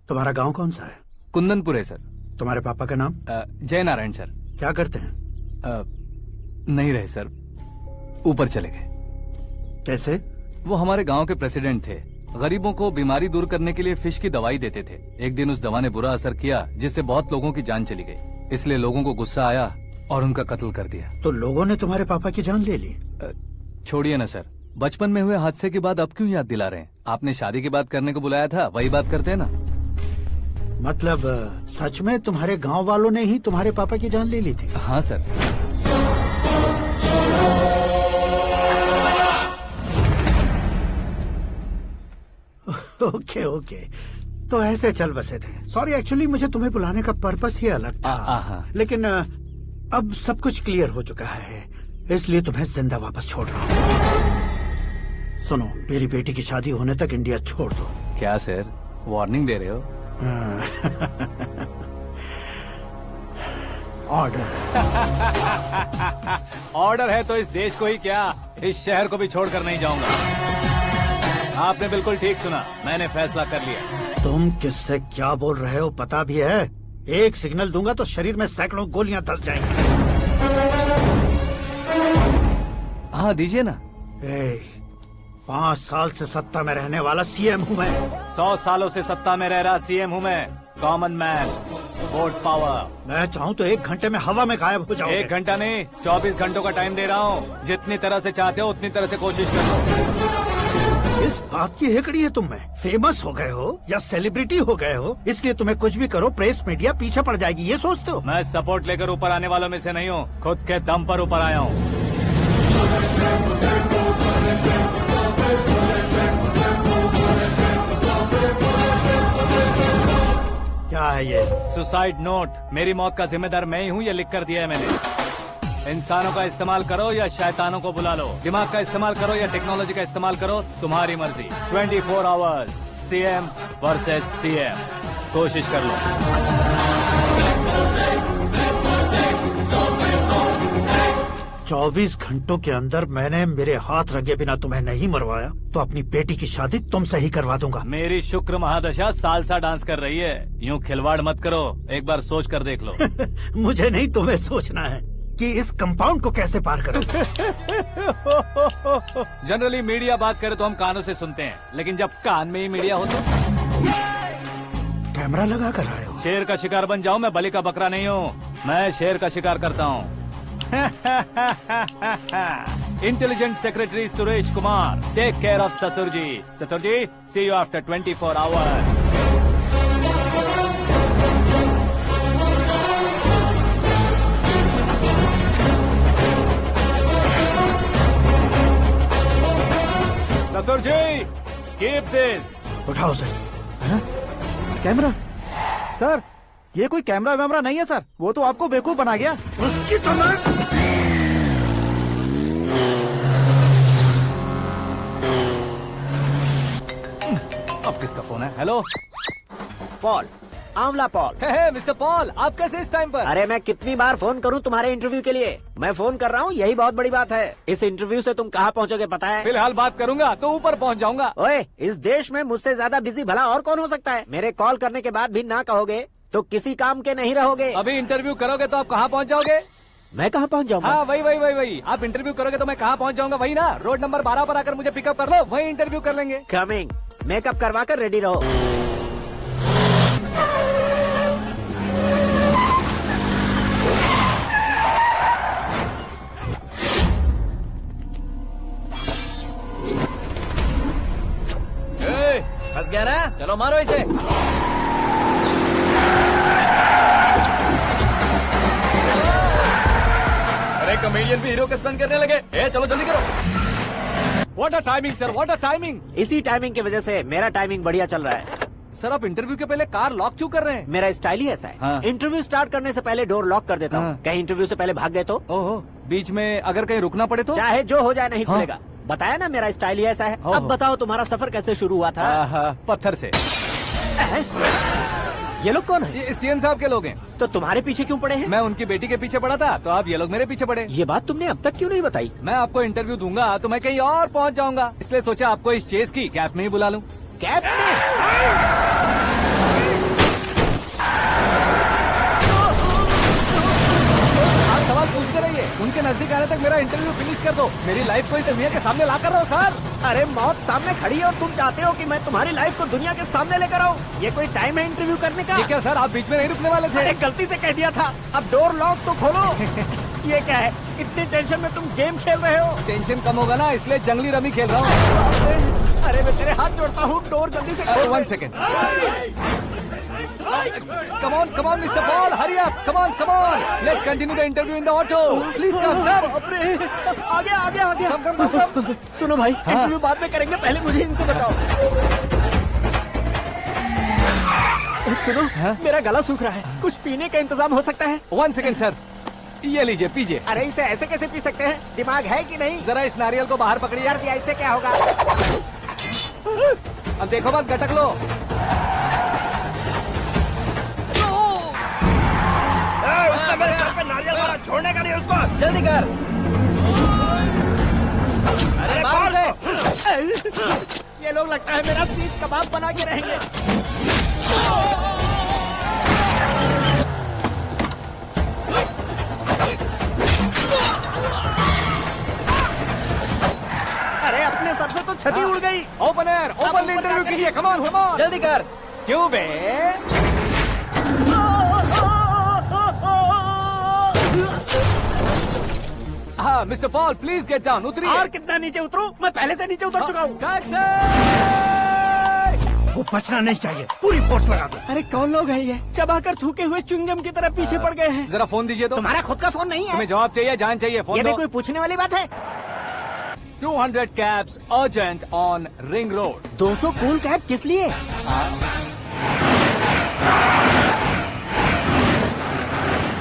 तुम्हारा गांव कौन सा है? कुंदनपुर है सर। तुम्हारे पापा का नाम? जय नारायण सर। क्या करते हैं? नहीं रहे सर, ऊपर चले गए। कैसे? वो हमारे गांव के प्रेसिडेंट थे। गरीबों को बीमारी दूर करने के लिए फिश की दवाई देते थे। एक दिन उस दवा ने बुरा असर किया जिससे बहुत लोगों की जान चली गई। इसलिए लोगों को गुस्सा आया और उनका कत्ल कर दिया। तो लोगों ने तुम्हारे पापा की जान ले ली? छोड़िए ना सर, बचपन में हुए हादसे के बाद अब क्यों याद दिला रहे हैं? आपने शादी की बात करने को बुलाया था, वही बात करते हैं ना। मतलब सच में तुम्हारे गांव वालों ने ही तुम्हारे पापा की जान ले ली थी? हाँ सर। ओके ओके, तो ऐसे चल बसे थे। सॉरी, एक्चुअली मुझे तुम्हें बुलाने का पर्पस ही अलग था। लेकिन अब सब कुछ क्लियर हो चुका है, इसलिए तुम्हें जिंदा वापस छोड़ रहा हूँ। सुनो, मेरी बेटी की शादी होने तक इंडिया छोड़ दो। क्या सर, वार्निंग दे रहे हो? ऑर्डर। ऑर्डर है तो इस देश को ही क्या, इस शहर को भी छोड़कर नहीं जाऊंगा। आपने बिल्कुल ठीक सुना, मैंने फैसला कर लिया। तुम किससे क्या बोल रहे हो पता भी है? एक सिग्नल दूंगा तो शरीर में सैकड़ों गोलियां धस जाएंगी। हाँ दीजिए ना। 5 साल से सत्ता में रहने वाला सीएम हूँ मैं। 100 सालों से सत्ता में रह रहा सीएम हूँ मैं। Common man, vote power. मैं चाहूँ तो 1 घंटे में हवा में गायब हो जाऊँ। 1 घंटा नहीं, 24 घंटों का टाइम दे रहा हूँ। जितनी तरह से चाहते हो उतनी तरह से कोशिश कर लो। इस बात की हेकड़ी है तुम में। फेमस हो गए हो या सेलिब्रिटी हो गए हो, इसलिए तुम्हें कुछ भी करो प्रेस मीडिया पीछे पड़ जाएगी, ये सोचते हो? मैं सपोर्ट लेकर ऊपर आने वालों में से नहीं हूँ, खुद के दम पर ऊपर आया हूँ। क्या है ये? Suicide note. मेरी मौत का जिम्मेदार मैं ही हूँ, ये लिख कर दिया है मैंने। इंसानों का इस्तेमाल करो या शैतानों को बुला लो, दिमाग का इस्तेमाल करो या टेक्नोलॉजी का इस्तेमाल करो, तुम्हारी मर्जी। 24 आवर्स, सीएम वर्सेस सीएम, कोशिश कर लो। 24 घंटों के अंदर मैंने मेरे हाथ रंगे बिना तुम्हें नहीं मरवाया तो अपनी बेटी की शादी तुमसे ही करवा दूंगा। मेरी शुक्र महादशा सालसा डांस कर रही है, यूँ खिलवाड़ मत करो, एक बार सोच कर देख लो। मुझे नहीं, तुम्हें सोचना है कि इस कंपाउंड को कैसे पार करो। जनरली मीडिया बात करे तो हम कानों से सुनते हैं, लेकिन जब कान में ही मीडिया हो तो कैमरा लगा कर आए हो। शेर का शिकार बन जाऊं, मैं बलि का बकरा नहीं हूँ, मैं शेर का शिकार करता हूँ। Intelligent secretary Suresh Kumar, take care of ससुर जी। ससुर जी, सी यू आफ्टर 24 आवर्स। ससुर जी, कीप दिस। उठाओ सर। कैमरा? सर, ये कोई कैमरा वैमरा नहीं है सर, वो तो आपको बेवकूफ बना गया। उसकी तो अब किसका फोन है? हेलो पॉल, आंवला पॉल। मिस्टर पॉल, आप कैसे इस टाइम पर? अरे मैं कितनी बार फोन करूं तुम्हारे इंटरव्यू के लिए? मैं फोन कर रहा हूं, यही बहुत बड़ी बात है। इस इंटरव्यू से तुम कहां पहुंचोगे पता है? फिलहाल बात करूंगा तो ऊपर पहुंच जाऊंगा। ओए, इस देश में मुझसे ज्यादा बिजी भला और कौन हो सकता है? मेरे कॉल करने के बाद भी ना कहोगे तो किसी काम के नहीं रहोगे। अभी इंटरव्यू करोगे तो आप कहाँ पहुँच जाओगे? मैं कहाँ पहुँच जाऊंगा? हाँ वही। आप इंटरव्यू करोगे तो मैं कहाँ पहुँच जाऊंगा? वही ना, रोड नंबर 12 पर आकर मुझे पिकअप कर लो, वही इंटरव्यू कर लेंगे। कमिंग। मेकअप करवा कर रेडी रहो। फंस गया ना, चलो मारो इसे। अरे कॉमेडियन भी हीरो के स्टंट करने लगे। चलो जल्दी करो। What a timing sir, what a timing. इसी टाइमिंग की वजह से मेरा टाइमिंग बढ़िया चल रहा है। सर आप इंटरव्यू के पहले कार लॉक क्यों कर रहे हैं? मेरा स्टाइल ही ऐसा है। हाँ। इंटरव्यू स्टार्ट करने से पहले डोर लॉक कर देता हूँ। कहीं इंटरव्यू से पहले भाग गए तो? ओहो, बीच में अगर कहीं रुकना पड़े तो? चाहे जो हो जाए नहीं खुलेगा। बताया ना मेरा स्टाइल ही ऐसा है। अब बताओ तुम्हारा सफर कैसे शुरू हुआ था? पत्थर से। ये लोग कौन है? ये सीएम साहब के लोग हैं। तो तुम्हारे पीछे क्यों पड़े हैं? मैं उनकी बेटी के पीछे पड़ा था, तो आप ये लोग मेरे पीछे पड़े। ये बात तुमने अब तक क्यों नहीं बताई? मैं आपको इंटरव्यू दूंगा तो मैं कहीं और पहुंच जाऊंगा, इसलिए सोचा आपको इस चेस की कैप में ही बुला लूं। कैप में? आप सवाल पूछते रहिए, उनके नजदीक आने तक मेरा इंटरव्यू फिनिश कर दो। मेरी लाइफ को इस दुनिया के सामने ला कर रहो सर। अरे मौत सामने खड़ी है और तुम चाहते हो कि मैं तुम्हारी लाइफ को दुनिया के सामने लेकर आऊं? ये कोई टाइम है इंटरव्यू करने का? ठीक है सर, आप बीच में नहीं रुकने वाले थे। अरे गलती से कह दिया था, अब डोर लॉक तो खोलो। ये क्या है, इतनी टेंशन में तुम गेम खेल रहे हो? टेंशन कम होगा ना, इसलिए जंगली रमी खेल रहा हूँ। अरे मैं तेरे हाथ जोड़ता हूँ, डोर जल्दी से खोल। 1 second. Come on, Mr. Paul, hurry up! Come on! Let's continue the interview in the auto. Please come. आगे। Come. सुनो भाई, इंटरव्यू बाद में करेंगे, पहले मुझे इनसे बताओ। सुनो, मेरा गला सूख रहा है, कुछ पीने का इंतजाम हो सकता है? 1 सेकेंड सर, ये लीजिए पीजिए। अरे इसे ऐसे कैसे पी सकते हैं? दिमाग है कि नहीं? जरा इस नारियल को बाहर पकड़िए। कर दिया, इससे क्या होगा? अब देखो मत, गटक लो। उसने मेरे सर पे नारियल मारा, छोड़ने का नहीं उसको। जल्दी कर। अरे मार उसे। ये लोग लगता है मेरा सीख कबाब बना के रहेंगे। अरे अपने सर से तो छती उड़ गई। ओपन एयर, ओपन इंटरव्यू कीजिए। कम ऑन, कम ऑन, जल्दी कर। क्यों बे? हाँ mister Paul, please get down. उतरिए। और कितना नीचे उतरूं? मैं पहले से नीचे उतर चुका हूँ। वो बचना नहीं चाहिए, पूरी फोर्स लगा दो। अरे कौन लोग हैं ये? चबाकर थूके हुए च्युइंगम की तरह पीछे पड़ गए हैं। जरा फोन दीजिए तो। तुम्हारा खुद का फोन नहीं है? तुम्हें जवाब चाहिए, जान चाहिए, फोन ये दो। भी कोई पूछने वाली बात है? 200 cabs urgent on Ring Road। 200 cool cab किस लिए?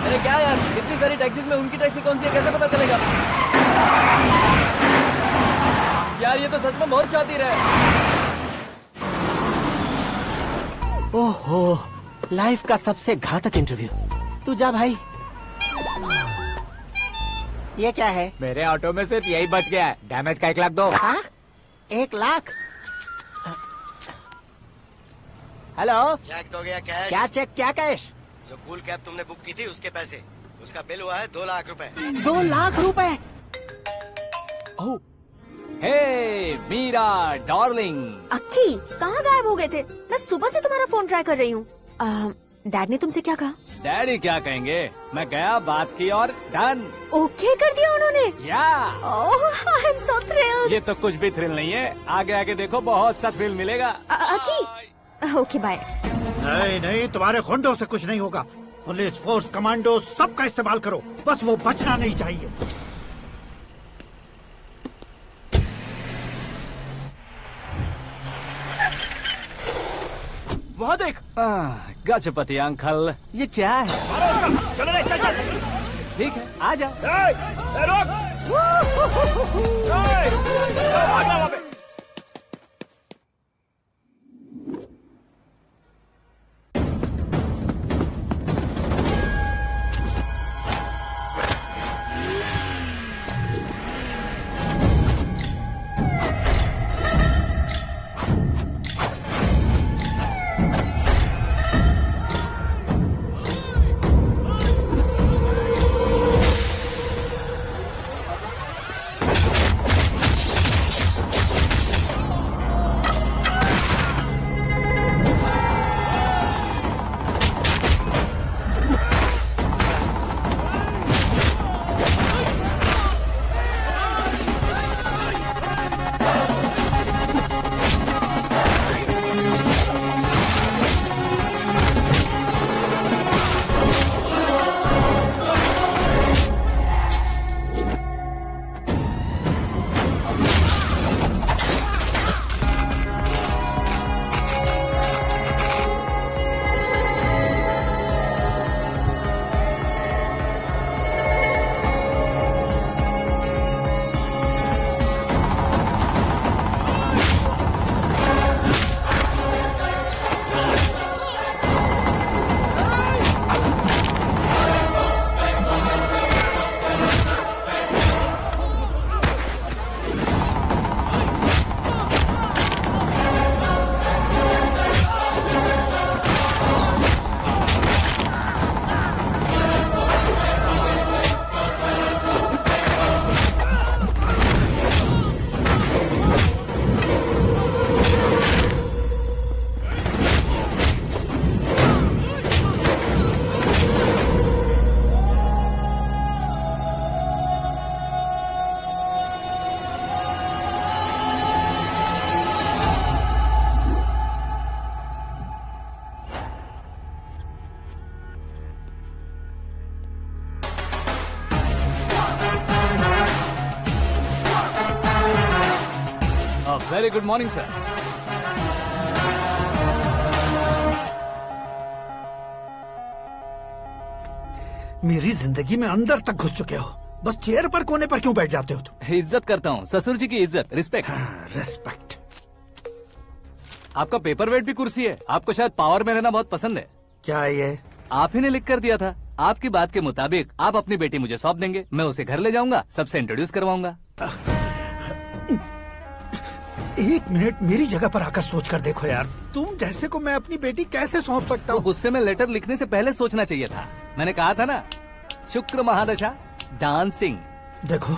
अरे क्या यार, इतनी सारी टैक्सीज में उनकी टैक्सी कौन सी है, कैसे पता चलेगा? यार ये तो सच में बहुत शातिर है। ओहो, लाइफ का सबसे घातक इंटरव्यू। तू जा भाई। ये क्या है? मेरे ऑटो में सिर्फ यही बच गया है, डैमेज का 1 लाख दो। हाँ? 1 लाख? हेलो, चेक दोगे या कैश? क्या चेक, क्या कैश? जो कूल कैब तुमने बुक की थी उसके पैसे, उसका बिल हुआ है 2 लाख रुपए। 2 लाख रुपए? हे मीरा डार्लिंग। अक्की, कहाँ गायब हो गए थे? मैं सुबह से तुम्हारा फोन ट्राई कर रही हूँ। डैड ने तुमसे क्या कहा? डैडी क्या कहेंगे, मैं गया, बात की और डन। ओके कर दिया उन्होंने? या। ओह, आई एम सो थ्रिल्ड। ये तो कुछ भी थ्रिल नहीं है, आगे आगे देखो बहुत सा थ्रिल मिलेगा। अक्की, ओके बाय। नहीं नहीं, तुम्हारे गुंडों से कुछ नहीं होगा। पुलिस फोर्स, कमांडो, सबका इस्तेमाल करो, बस वो बचना नहीं चाहिए। वहाँ देख। गजपति अंकल, ये क्या है? चलो रे, चल चल। ठीक है, आ जा। Very good morning sir. मेरी जिंदगी में अंदर तक घुस चुके हो, बस चेयर पर कोने पर क्यों बैठ जाते हो तुम? इज्जत करता हूँ, ससुर जी की इज्जत, रिस्पेक्ट। रिस्पेक्ट। आपका पेपर वेट भी कुर्सी है। आपको शायद पावर में रहना बहुत पसंद है। क्या ये? आप ही ने लिख कर दिया था। आपकी बात के मुताबिक आप अपनी बेटी मुझे सौंप देंगे, मैं उसे घर ले जाऊंगा, सबसे इंट्रोड्यूस करवाऊंगा। 1 मिनट मेरी जगह पर आकर सोच कर देखो यार, तुम जैसे को मैं अपनी बेटी कैसे सौंप सकता हूँ? गुस्से में लेटर लिखने से पहले सोचना चाहिए था। मैंने कहा था ना, शुक्र महादशा डांसिंग। देखो,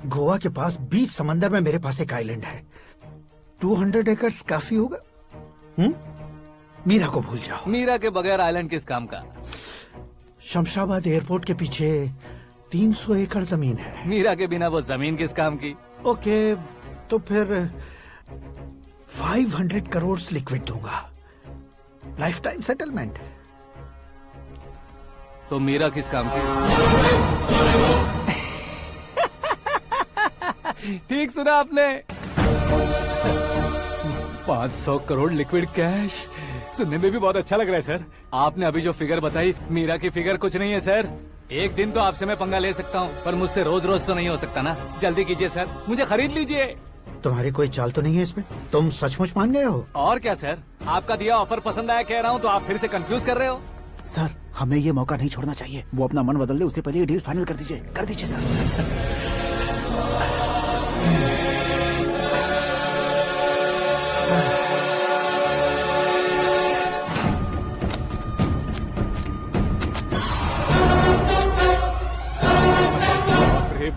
गोवा के पास बीच समंदर में मेरे पास एक आइलैंड है, 200 एकर्स काफी होगा। मीरा को भूल जाओ। मीरा के बगैर आइलैंड किस काम का? शमशाबाद एयरपोर्ट के पीछे 300 एकड़ जमीन है। मीरा के बिना वो जमीन किस काम की? ओके, तो फिर 500 करोड़ लिक्विड दूंगा, लाइफ टाइम सेटलमेंट। तो मीरा किस काम की? ठीक सुना आपने, 500 करोड़ लिक्विड कैश। सुनने में भी बहुत अच्छा लग रहा है सर। आपने अभी जो फिगर बताई, मीरा की फिगर कुछ नहीं है सर। एक दिन तो आपसे मैं पंगा ले सकता हूँ, पर मुझसे रोज रोज तो नहीं हो सकता ना। जल्दी कीजिए सर, मुझे खरीद लीजिए। तुम्हारी कोई चाल तो नहीं है इसमें? तुम सचमुच मान गए हो? और क्या सर, आपका दिया ऑफर पसंद आया कह रहा हूँ, तो आप फिर से कंफ्यूज कर रहे हो। सर, हमें ये मौका नहीं छोड़ना चाहिए। वो अपना मन बदल दे, उससे पहले ये डील फाइनल कर दीजिए। कर दीजिए सर।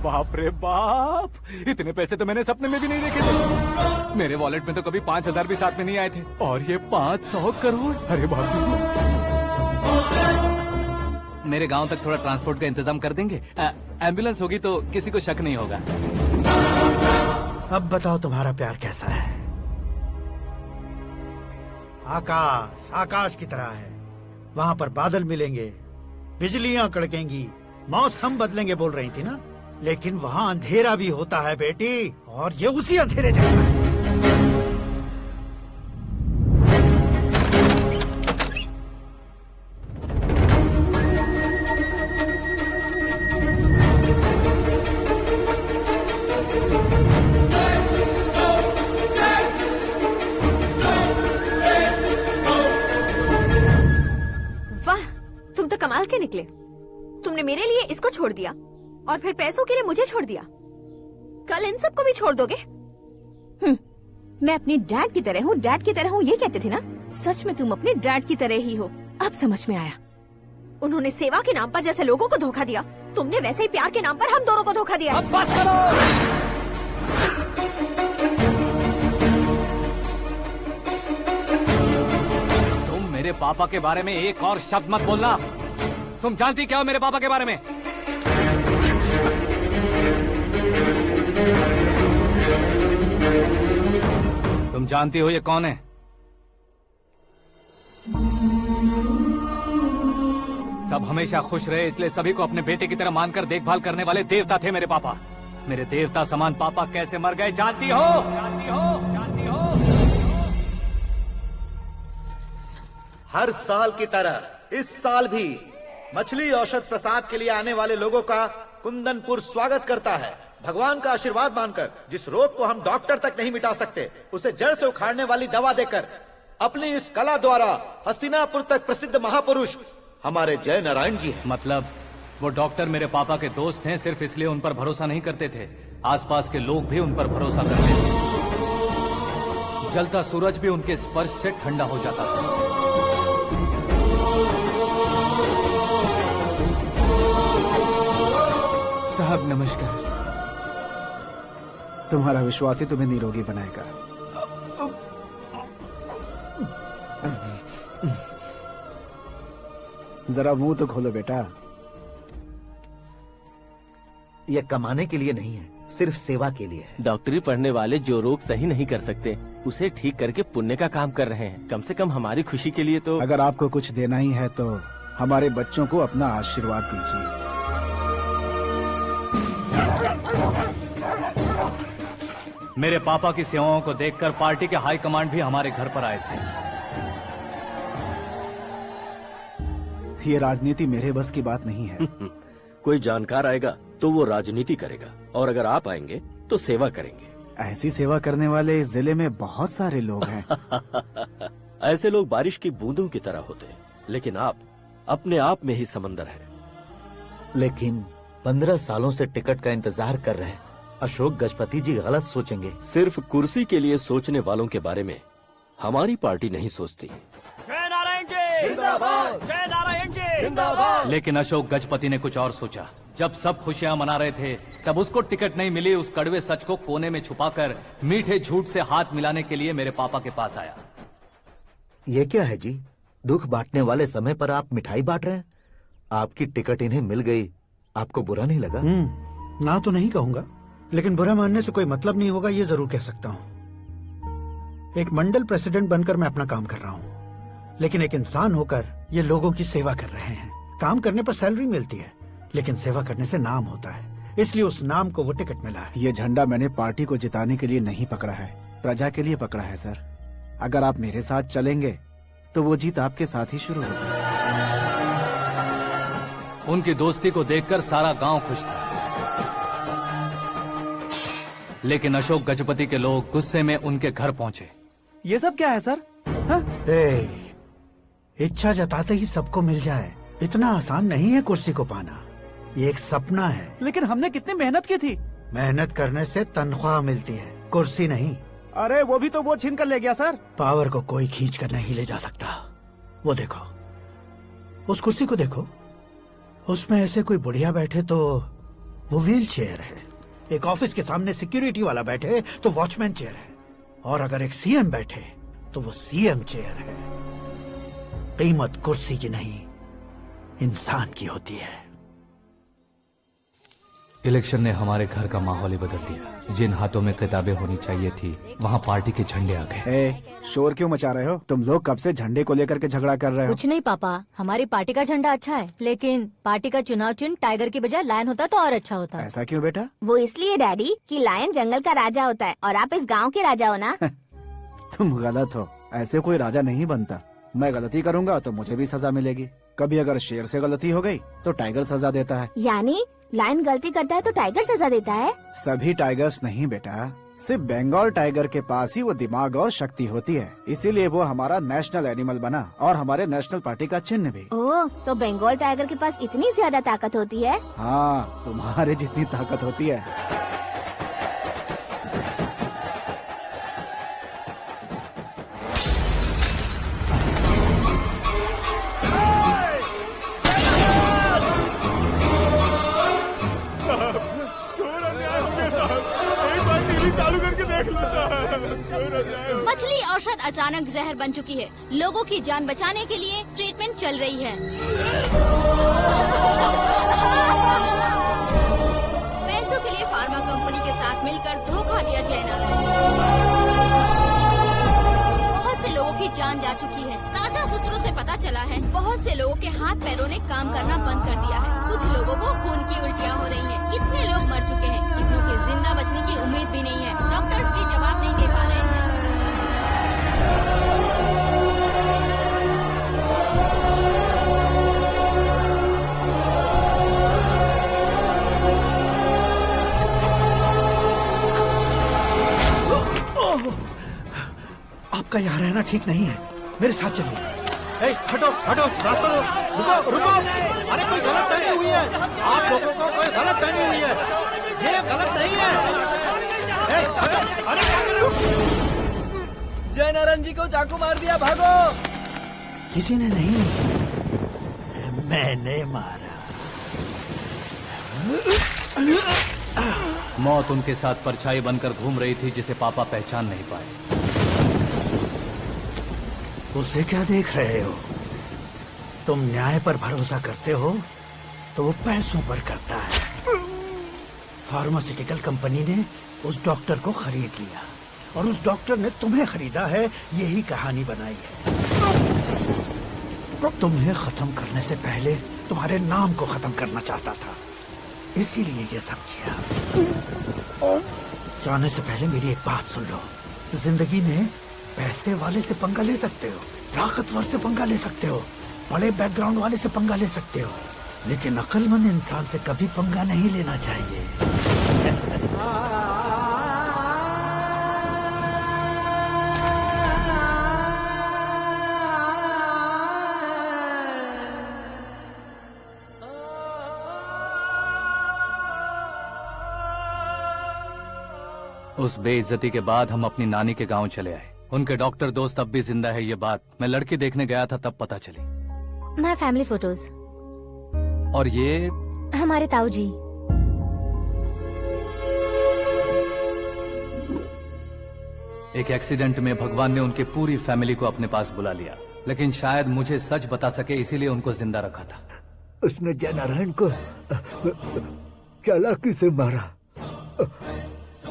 बाप रे बाप, इतने पैसे तो मैंने सपने में भी नहीं देखे थे। मेरे वॉलेट में तो कभी 5,000 भी साथ में नहीं आए थे, और ये 500 करोड़। अरे बाप रे। मेरे गांव तक थोड़ा ट्रांसपोर्ट का इंतजाम कर देंगे? एम्बुलेंस होगी तो किसी को शक नहीं होगा। अब बताओ तुम्हारा प्यार कैसा है? आकाश आकाश की तरह है, वहाँ पर बादल मिलेंगे, बिजलियां कड़केंगी, मौसम बदलेंगे बोल रही थी ना, लेकिन वहाँ अंधेरा भी होता है बेटी, और ये उसी अंधेरे जैसा है। वाह, तुम तो कमाल के निकले। तुमने मेरे लिए इसको छोड़ दिया और फिर पैसों के लिए मुझे छोड़ दिया। कल इन सबको भी छोड़ दोगे? मैं अपने डैड की तरह हूँ, डैड की तरह हूँ, ये कहते थे ना। सच में तुम अपने डैड की तरह ही हो, अब समझ में आया। उन्होंने सेवा के नाम पर जैसे लोगों को धोखा दिया, तुमने वैसे ही प्यार के नाम पर हम दोनों को धोखा दिया। अब बस करो। तुम मेरे पापा के बारे में एक और शब्द मत बोलना। तुम जानती क्या हो मेरे पापा के बारे में? तुम जानती हो ये कौन है? सब हमेशा खुश रहे इसलिए सभी को अपने बेटे की तरह मानकर देखभाल करने वाले देवता थे मेरे पापा। मेरे देवता समान पापा कैसे मर गए जानती हो? जानती हो? जानती हो? हर साल की तरह इस साल भी मछली औषध प्रसाद के लिए आने वाले लोगों का कुंदनपुर स्वागत करता है। भगवान का आशीर्वाद मानकर जिस रोग को हम डॉक्टर तक नहीं मिटा सकते, उसे जड़ से उखाड़ने वाली दवा देकर अपनी इस कला द्वारा हस्तिनापुर तक प्रसिद्ध महापुरुष हमारे जय नारायण जी हैं। मतलब वो डॉक्टर मेरे पापा के दोस्त हैं, सिर्फ इसलिए उन पर भरोसा नहीं करते थे, आसपास के लोग भी उन पर भरोसा करते थे। जलता सूरज भी उनके स्पर्श से ठंडा हो जाता था। साहब नमस्कार। तुम्हारा विश्वास ही तुम्हें निरोगी बनाएगा। जरा मुंह तो खोलो बेटा। यह कमाने के लिए नहीं है, सिर्फ सेवा के लिए है। डॉक्टरी पढ़ने वाले जो रोग सही नहीं कर सकते, उसे ठीक करके पुण्य का काम कर रहे हैं। कम से कम हमारी खुशी के लिए तो। अगर आपको कुछ देना ही है तो हमारे बच्चों को अपना आशीर्वाद दीजिए। मेरे पापा की सेवाओं को देखकर पार्टी के हाई कमांड भी हमारे घर पर आए थे। ये राजनीति मेरे बस की बात नहीं है। कोई जानकार आएगा तो वो राजनीति करेगा, और अगर आप आएंगे तो सेवा करेंगे। ऐसी सेवा करने वाले इस जिले में बहुत सारे लोग हैं। ऐसे लोग बारिश की बूंदों की तरह होते हैं, लेकिन आप अपने आप में ही समंदर हैं। लेकिन 15 सालों से टिकट का इंतजार कर रहे अशोक गजपति जी गलत सोचेंगे। सिर्फ कुर्सी के लिए सोचने वालों के बारे में हमारी पार्टी नहीं सोचती। जय नारायण जी जिंदाबाद, जय नारायण जी जिंदाबाद। लेकिन अशोक गजपति ने कुछ और सोचा। जब सब खुशियां मना रहे थे तब उसको टिकट नहीं मिली। उस कड़वे सच को कोने में छुपाकर मीठे झूठ से हाथ मिलाने के लिए मेरे पापा के पास आया। ये क्या है जी? दुख बांटने वाले समय पर आप मिठाई बांट रहे हैं। आपकी टिकट इन्हें मिल गई, आपको बुरा नहीं लगा? ना तो नहीं कहूंगा, लेकिन बुरा मानने से कोई मतलब नहीं होगा, ये जरूर कह सकता हूँ। एक मंडल प्रेसिडेंट बनकर मैं अपना काम कर रहा हूँ, लेकिन एक इंसान होकर ये लोगों की सेवा कर रहे हैं। काम करने पर सैलरी मिलती है, लेकिन सेवा करने से नाम होता है, इसलिए उस नाम को वो टिकट मिला है। ये झंडा मैंने पार्टी को जिताने के लिए नहीं पकड़ा है, प्रजा के लिए पकड़ा है सर। अगर आप मेरे साथ चलेंगे तो वो जीत आपके साथ ही शुरू होगी। उनकी दोस्ती को देखकर सारा गांव खुश था, लेकिन अशोक गजपति के लोग गुस्से में उनके घर पहुंचे। ये सब क्या है सर? इच्छा जताते ही सबको मिल जाए, इतना आसान नहीं है कुर्सी को पाना। ये एक सपना है। लेकिन हमने कितनी मेहनत की थी। मेहनत करने से तनख्वाह मिलती है, कुर्सी नहीं। अरे वो भी तो वो छीन कर ले गया सर। पावर को कोई खींच कर नहीं ले जा सकता। वो देखो, उस कुर्सी को देखो, उसमें ऐसे कोई बुढ़िया बैठे तो वो व्हील चेयर है। एक ऑफिस के सामने सिक्योरिटी वाला बैठे तो वॉचमैन चेयर है, और अगर एक सीएम बैठे तो वो सीएम चेयर है। कीमत कुर्सी की नहीं, इंसान की होती है। इलेक्शन ने हमारे घर का माहौल ही बदल दिया। जिन हाथों में किताबें होनी चाहिए थी वहाँ पार्टी के झंडे आ गए। शोर क्यों मचा रहे हो? तुम लोग कब से झंडे को लेकर के झगड़ा कर रहे हो? कुछ नहीं पापा, हमारी पार्टी का झंडा अच्छा है, लेकिन पार्टी का चुनाव चिन्ह टाइगर की बजाय लायन होता तो और अच्छा होता। ऐसा क्यों बेटा? वो इसलिए डैडी कि लायन जंगल का राजा होता है और आप इस गांव के राजा हो ना। तुम गलत हो, ऐसे कोई राजा नहीं बनता। मैं गलती करूंगा तो मुझे भी सजा मिलेगी। कभी अगर शेर से गलती हो गई तो टाइगर सजा देता है। यानी लायन गलती करता है तो टाइगर सजा देता है? सभी टाइगर्स नहीं बेटा, सिर्फ बंगाल टाइगर के पास ही वो दिमाग और शक्ति होती है, इसीलिए वो हमारा नेशनल एनिमल बना और हमारे नेशनल पार्टी का चिन्ह भी। ओह, तो बंगाल टाइगर के पास इतनी ज्यादा ताकत होती है? हाँ, तुम्हारे जितनी ताकत होती है। मछली औषध अचानक जहर बन चुकी है। लोगों की जान बचाने के लिए ट्रीटमेंट चल रही है। पैसों के लिए फार्मा कंपनी के साथ मिलकर धोखा दिया जय नारायण। बहुत से लोगों की जान जा चुकी है। ताजा सूत्रों से पता चला है बहुत से लोगों के हाथ पैरों ने काम करना बंद कर दिया है। कुछ लोगों को खून की उल्टियाँ हो रही हैं। कितने लोग मर चुके हैं, कितनों के जिंदा बचने की उम्मीद भी नहीं है। डॉक्टर्स भी जवाब नहीं दे पा रहे हैं। आपका यहाँ रहना ठीक नहीं है, मेरे साथ चलिए। हटो हटो, रास्ता दो, रुको रुको। अरे कोई गलत फहमी हुई है, आप लोगों को कोई गलत फहमी हुई है, ये गलत नहीं है। हटो, अरे जय नारायण जी को चाकू मार दिया, भागो। किसी ने नहीं, मैंने मारा। मौत उनके साथ परछाई बनकर घूम रही थी जिसे पापा पहचान नहीं पाए। उसे क्या देख रहे हो? तुम न्याय पर भरोसा करते हो तो वो पैसों पर करता है। फार्मास्यूटिकल कंपनी ने उस डॉक्टर को खरीद लिया और उस डॉक्टर ने तुम्हें खरीदा है, यही कहानी बनाई है। तुम्हें खत्म करने से पहले तुम्हारे नाम को खत्म करना चाहता था, इसीलिए ये सब किया। जाने से पहले मेरी एक बात सुन लो। जिंदगी में पैसे वाले से पंगा ले सकते हो, ताकतवर से पंगा ले सकते हो, बड़े बैकग्राउंड वाले से पंगा ले सकते हो, लेकिन अक्लमंद इंसान से कभी पंगा नहीं लेना चाहिए। उस बेइज्जती के बाद हम अपनी नानी के गांव चले आए। उनके डॉक्टर दोस्त अब भी जिंदा है, ये बात मैं लड़की देखने गया था तब पता चली। My family photos. और ये हमारे ताऊ जी। एक एक्सीडेंट में भगवान ने उनकी पूरी फैमिली को अपने पास बुला लिया, लेकिन शायद मुझे सच बता सके इसीलिए उनको जिंदा रखा था। उसने जयनारायण को चालाकी से मारा।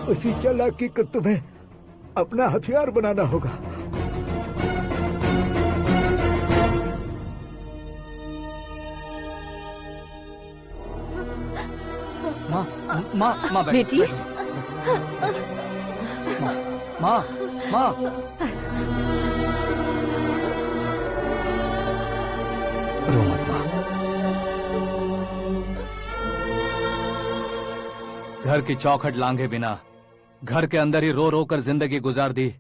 उसी चालाकी को तुम्हें अपना हथियार बनाना होगा। माँ, माँ, माँ बेटी। माँ, माँ, माँ। रो मत माँ। घर की चौखट लांघे बिना घर के अंदर ही रो रो कर जिंदगी गुजार दी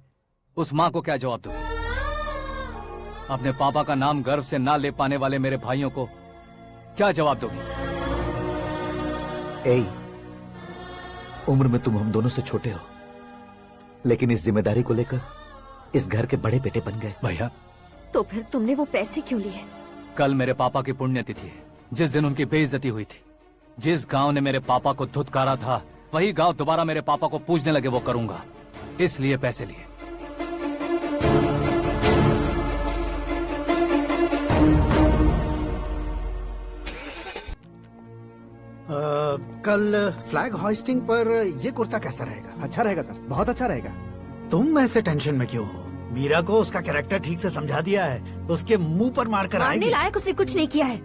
उस माँ को क्या जवाब दूं? अपने पापा का नाम गर्व से ना ले पाने वाले मेरे भाइयों को क्या जवाब दोगी? उम्र में तुम हम दोनों से छोटे हो, लेकिन इस जिम्मेदारी को लेकर इस घर के बड़े बेटे बन गए। भैया, तो फिर तुमने वो पैसे क्यों लिए? कल मेरे पापा की पुण्यतिथि है, जिस दिन उनकी बेइज्जती हुई थी। जिस गांव ने मेरे पापा को धुतकारा था, वही गांव दोबारा मेरे पापा को पूजने लगे वो करूंगा, इसलिए पैसे लिए। कल फ्लैग होइस्टिंग पर ये कुर्ता कैसा रहेगा? अच्छा रहेगा सर, बहुत अच्छा रहेगा। तुम ऐसे टेंशन में क्यों हो? मीरा को उसका कैरेक्टर ठीक से समझा दिया है, उसके मुंह पर मारकर आएगी। मारने लायक उसने कुछ नहीं किया है।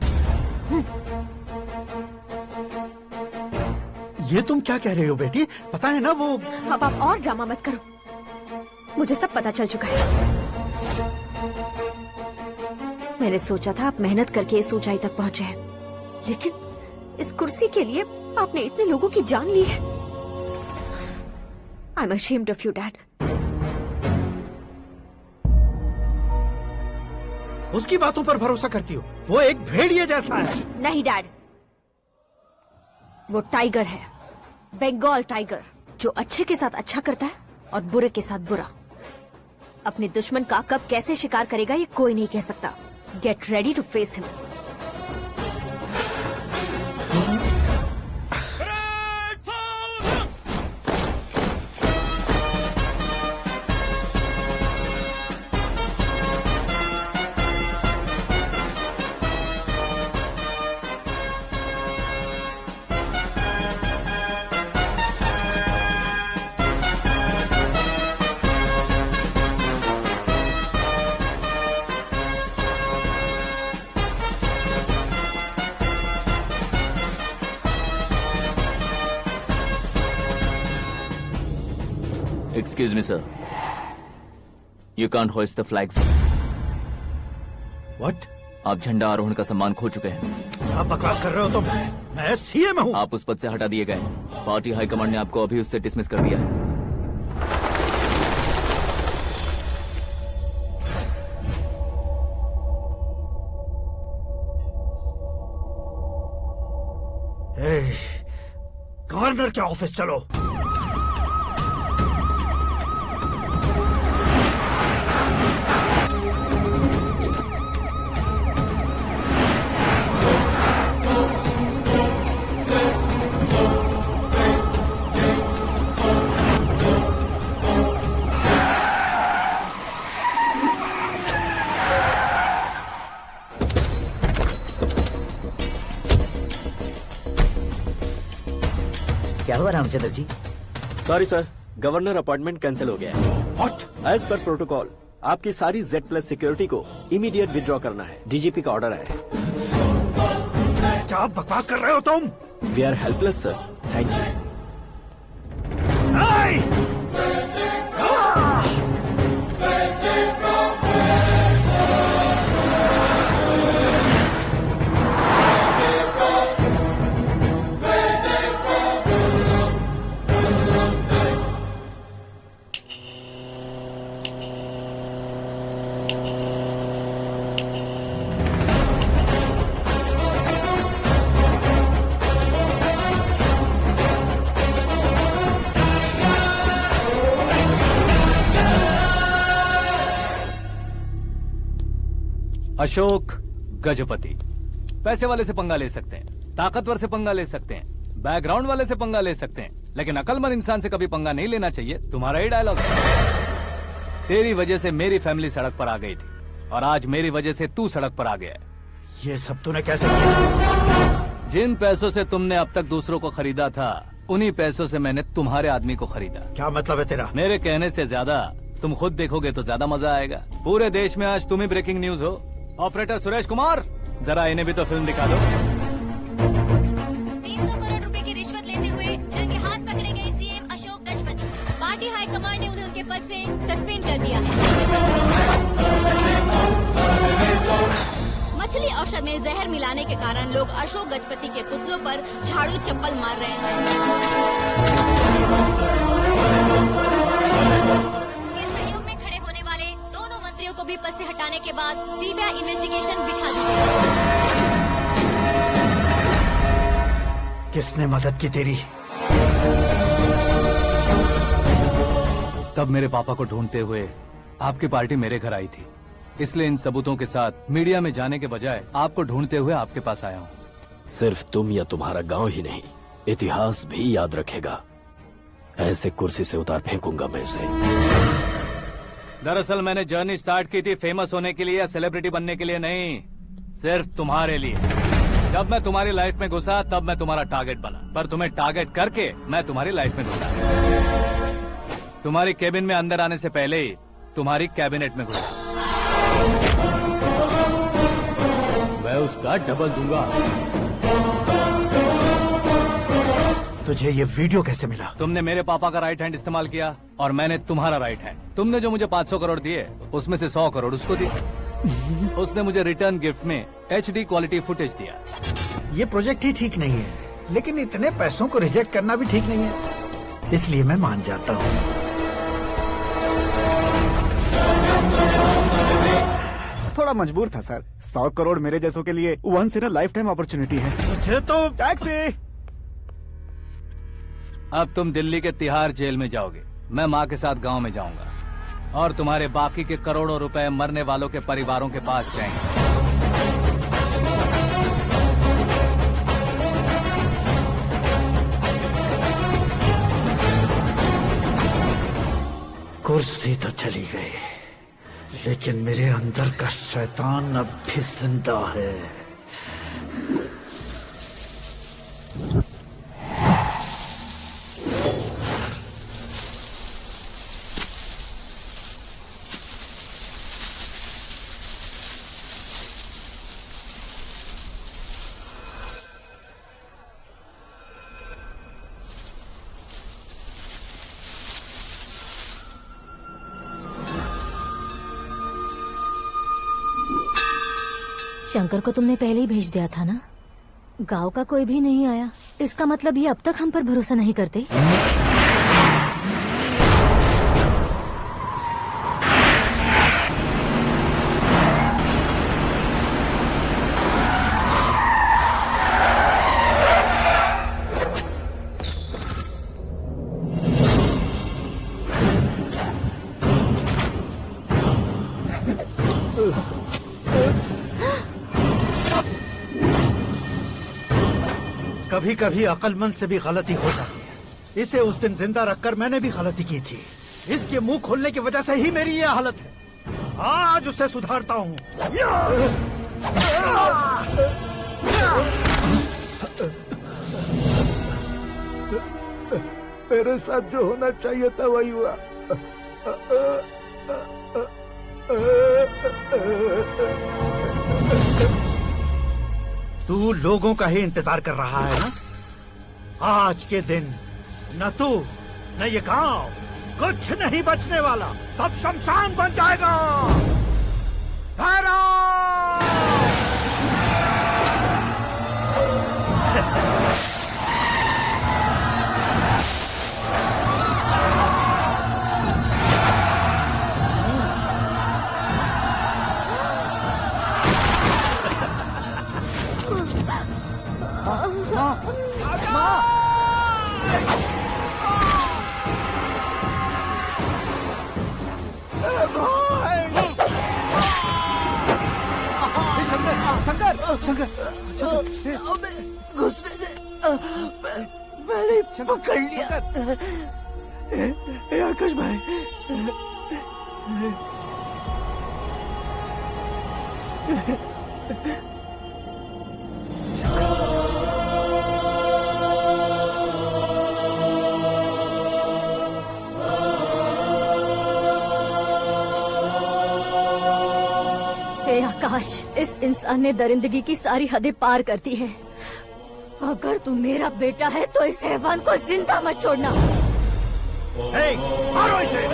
ये तुम क्या कह रहे हो बेटी? पता है ना वो। अब आप और ड्रामा मत करो, मुझे सब पता चल चुका है। मैंने सोचा था आप मेहनत करके इस ऊंचाई तक पहुंचे हैं, लेकिन इस कुर्सी के लिए आपने इतने लोगों की जान ली है। I am ashamed of you dad. उसकी बातों पर भरोसा करती हो? वो एक भेड़िए जैसा है। नहीं डैड, वो टाइगर है, बंगाल टाइगर, जो अच्छे के साथ अच्छा करता है और बुरे के साथ बुरा। अपने दुश्मन का कब कैसे शिकार करेगा ये कोई नहीं कह सकता। Get ready to face him. Excuse me, sir. You can't hoist the flags. What? आप झंडा आरोहण का सम्मान खो चुके हैं। क्या बकवास कर रहे हो तुम? मैं सीएम हूँ। आप उस पद से हटा दिए गए। पार्टी हाईकमांड ने आपको अभी उससे डिसमिस कर दिया है। गवर्नर के ऑफिस चलो। क्या हुआ Ramchandra ji? Sorry sir, governor appointment cancel हो गया है। What? एज पर प्रोटोकॉल आपकी सारी Z+ सिक्योरिटी को इमीडिएट विड्रॉ करना है। डीजीपी का ऑर्डर है। क्या बकवास कर रहे हो तुम? We are helpless sir, thank you. Ashok Gajapati. पैसे वाले से पंगा ले सकते हैं, ताकतवर से पंगा ले सकते हैं, बैकग्राउंड वाले से पंगा ले सकते हैं, लेकिन अकलमंद इंसान से कभी पंगा नहीं लेना चाहिए। तुम्हारा ही डायलॉग। तेरी वजह से मेरी फैमिली सड़क पर आ गई थी और आज मेरी वजह से तू सड़क पर आ गया है। ये सब तूने कैसे किया? जिन पैसों से तुमने अब तक दूसरों को खरीदा था, उन्हीं पैसों से मैंने तुम्हारे आदमी को खरीदा। क्या मतलब है तेरा? मेरे कहने से ज्यादा तुम खुद देखोगे तो ज्यादा मजा आएगा। पूरे देश में आज तुम ही ब्रेकिंग न्यूज हो। ऑपरेटर सुरेश कुमार, जरा इन्हें भी तो फिल्म दिखा दो। 300 करोड़ रुपए की रिश्वत लेते हुए रंगे हाथ पकड़े गए CM Ashok Gajapati. Party high command ने उन्हें उनके पद से सस्पेंड कर दिया है। मछली औषध में जहर मिलाने के कारण लोग अशोक गजपति के पुतलों पर झाड़ू चप्पल मार रहे हैं। उनके सहयोग में खड़े होने वाले दोनों मंत्रियों को भी पद से हटाने के बाद सीबीआई इन्वेस्टिगेशन बिठा दी गई। किसने मदद की तेरी? तब मेरे पापा को ढूंढते हुए आपकी पार्टी मेरे घर आई थी, इसलिए इन सबूतों के साथ मीडिया में जाने के बजाय आपको ढूंढते हुए आपके पास आया हूँ। सिर्फ तुम या तुम्हारा गांव ही नहीं, इतिहास भी याद रखेगा। ऐसे कुर्सी से उतार फेंकूंगा मैं उसे। दरअसल मैंने जर्नी स्टार्ट की थी फेमस होने के लिए या सेलिब्रिटी बनने के लिए नहीं, सिर्फ तुम्हारे लिए। जब मैं तुम्हारी लाइफ में घुसा तब मैं तुम्हारा टारगेट बना, पर तुम्हें टारगेट करके मैं तुम्हारी लाइफ में घुसा। तुम्हारी केबिन में अंदर आने से पहले ही तुम्हारी कैबिनेट में घुसा। मैं उसका डबल दूंगा। तुझे ये वीडियो कैसे मिला? तुमने मेरे पापा का राइट हैंड इस्तेमाल किया और मैंने तुम्हारा राइट हैंड। तुमने जो मुझे 500 करोड़ दिए, उसमें से 100 करोड़ उसको दिए। उसने मुझे रिटर्न गिफ्ट में HD क्वालिटी फुटेज दिया। ये प्रोजेक्ट ही ठीक नहीं है, लेकिन इतने पैसों को रिजेक्ट करना भी ठीक नहीं है, इसलिए मैं मान जाता हूँ। थोड़ा मजबूर था सर। 100 करोड़ मेरे जैसों के लिए once in a life time opportunity है। मुझे तो टैक्सी। अब तुम दिल्ली के तिहाड़ जेल में जाओगे, मैं माँ के साथ गांव में जाऊंगा और तुम्हारे बाकी के करोड़ों रुपए मरने वालों के परिवारों के पास जाएंगे। कुर्सी तो चली गई, लेकिन मेरे अंदर का शैतान अब भी जिंदा है। शंकर को तुमने पहले ही भेज दिया था ना? गांव का कोई भी नहीं आया, इसका मतलब ये अब तक हम पर भरोसा नहीं करते। कभी कभी अक्लमंद से भी गलती हो जाती है। इसे उस दिन जिंदा रखकर मैंने भी गलती की थी। इसके मुंह खोलने की वजह से ही मेरी ये हालत है। आज उसे सुधारता हूँ। मेरे साथ जो होना चाहिए था वही हुआ। तू लोगों का ही इंतजार कर रहा है ना? आज के दिन न तू न ये गांव, कुछ नहीं बचने वाला, सब शमशान बन जाएगा। घुसने से मैंने पकड़ लिया। आकाश भाई, हे आकाश, इस इंसान ने दरिंदगी की सारी हदें पार कर दी है। अगर तू मेरा बेटा है तो इस हैवान को जिंदा मत छोड़ना। मारो इसे।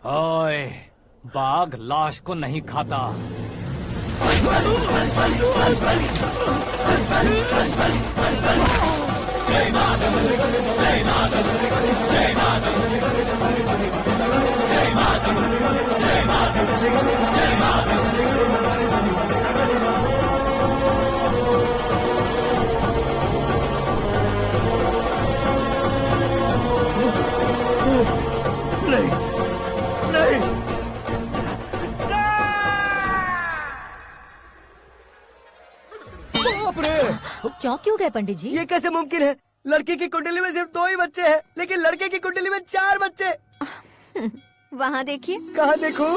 ओए, बाघ लाश को नहीं खाता। नहीं, नहीं, बाप रे! चौंक क्यों गए पंडित जी? ये कैसे मुमकिन है? लड़की की कुंडली में सिर्फ 2 ही बच्चे हैं, लेकिन लड़के की कुंडली में 4 बच्चे। वहाँ देखिए। कहाँ देखूं?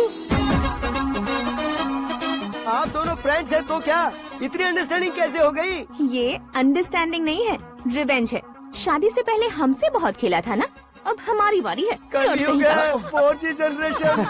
आप दोनों फ्रेंड्स हैं तो क्या? इतनी अंडरस्टैंडिंग कैसे हो गई? ये अंडरस्टैंडिंग नहीं है, रिवेंज है। शादी से पहले हमसे बहुत खेला था ना, अब हमारी बारी है। कल ही हो गया 4G जनरेशन।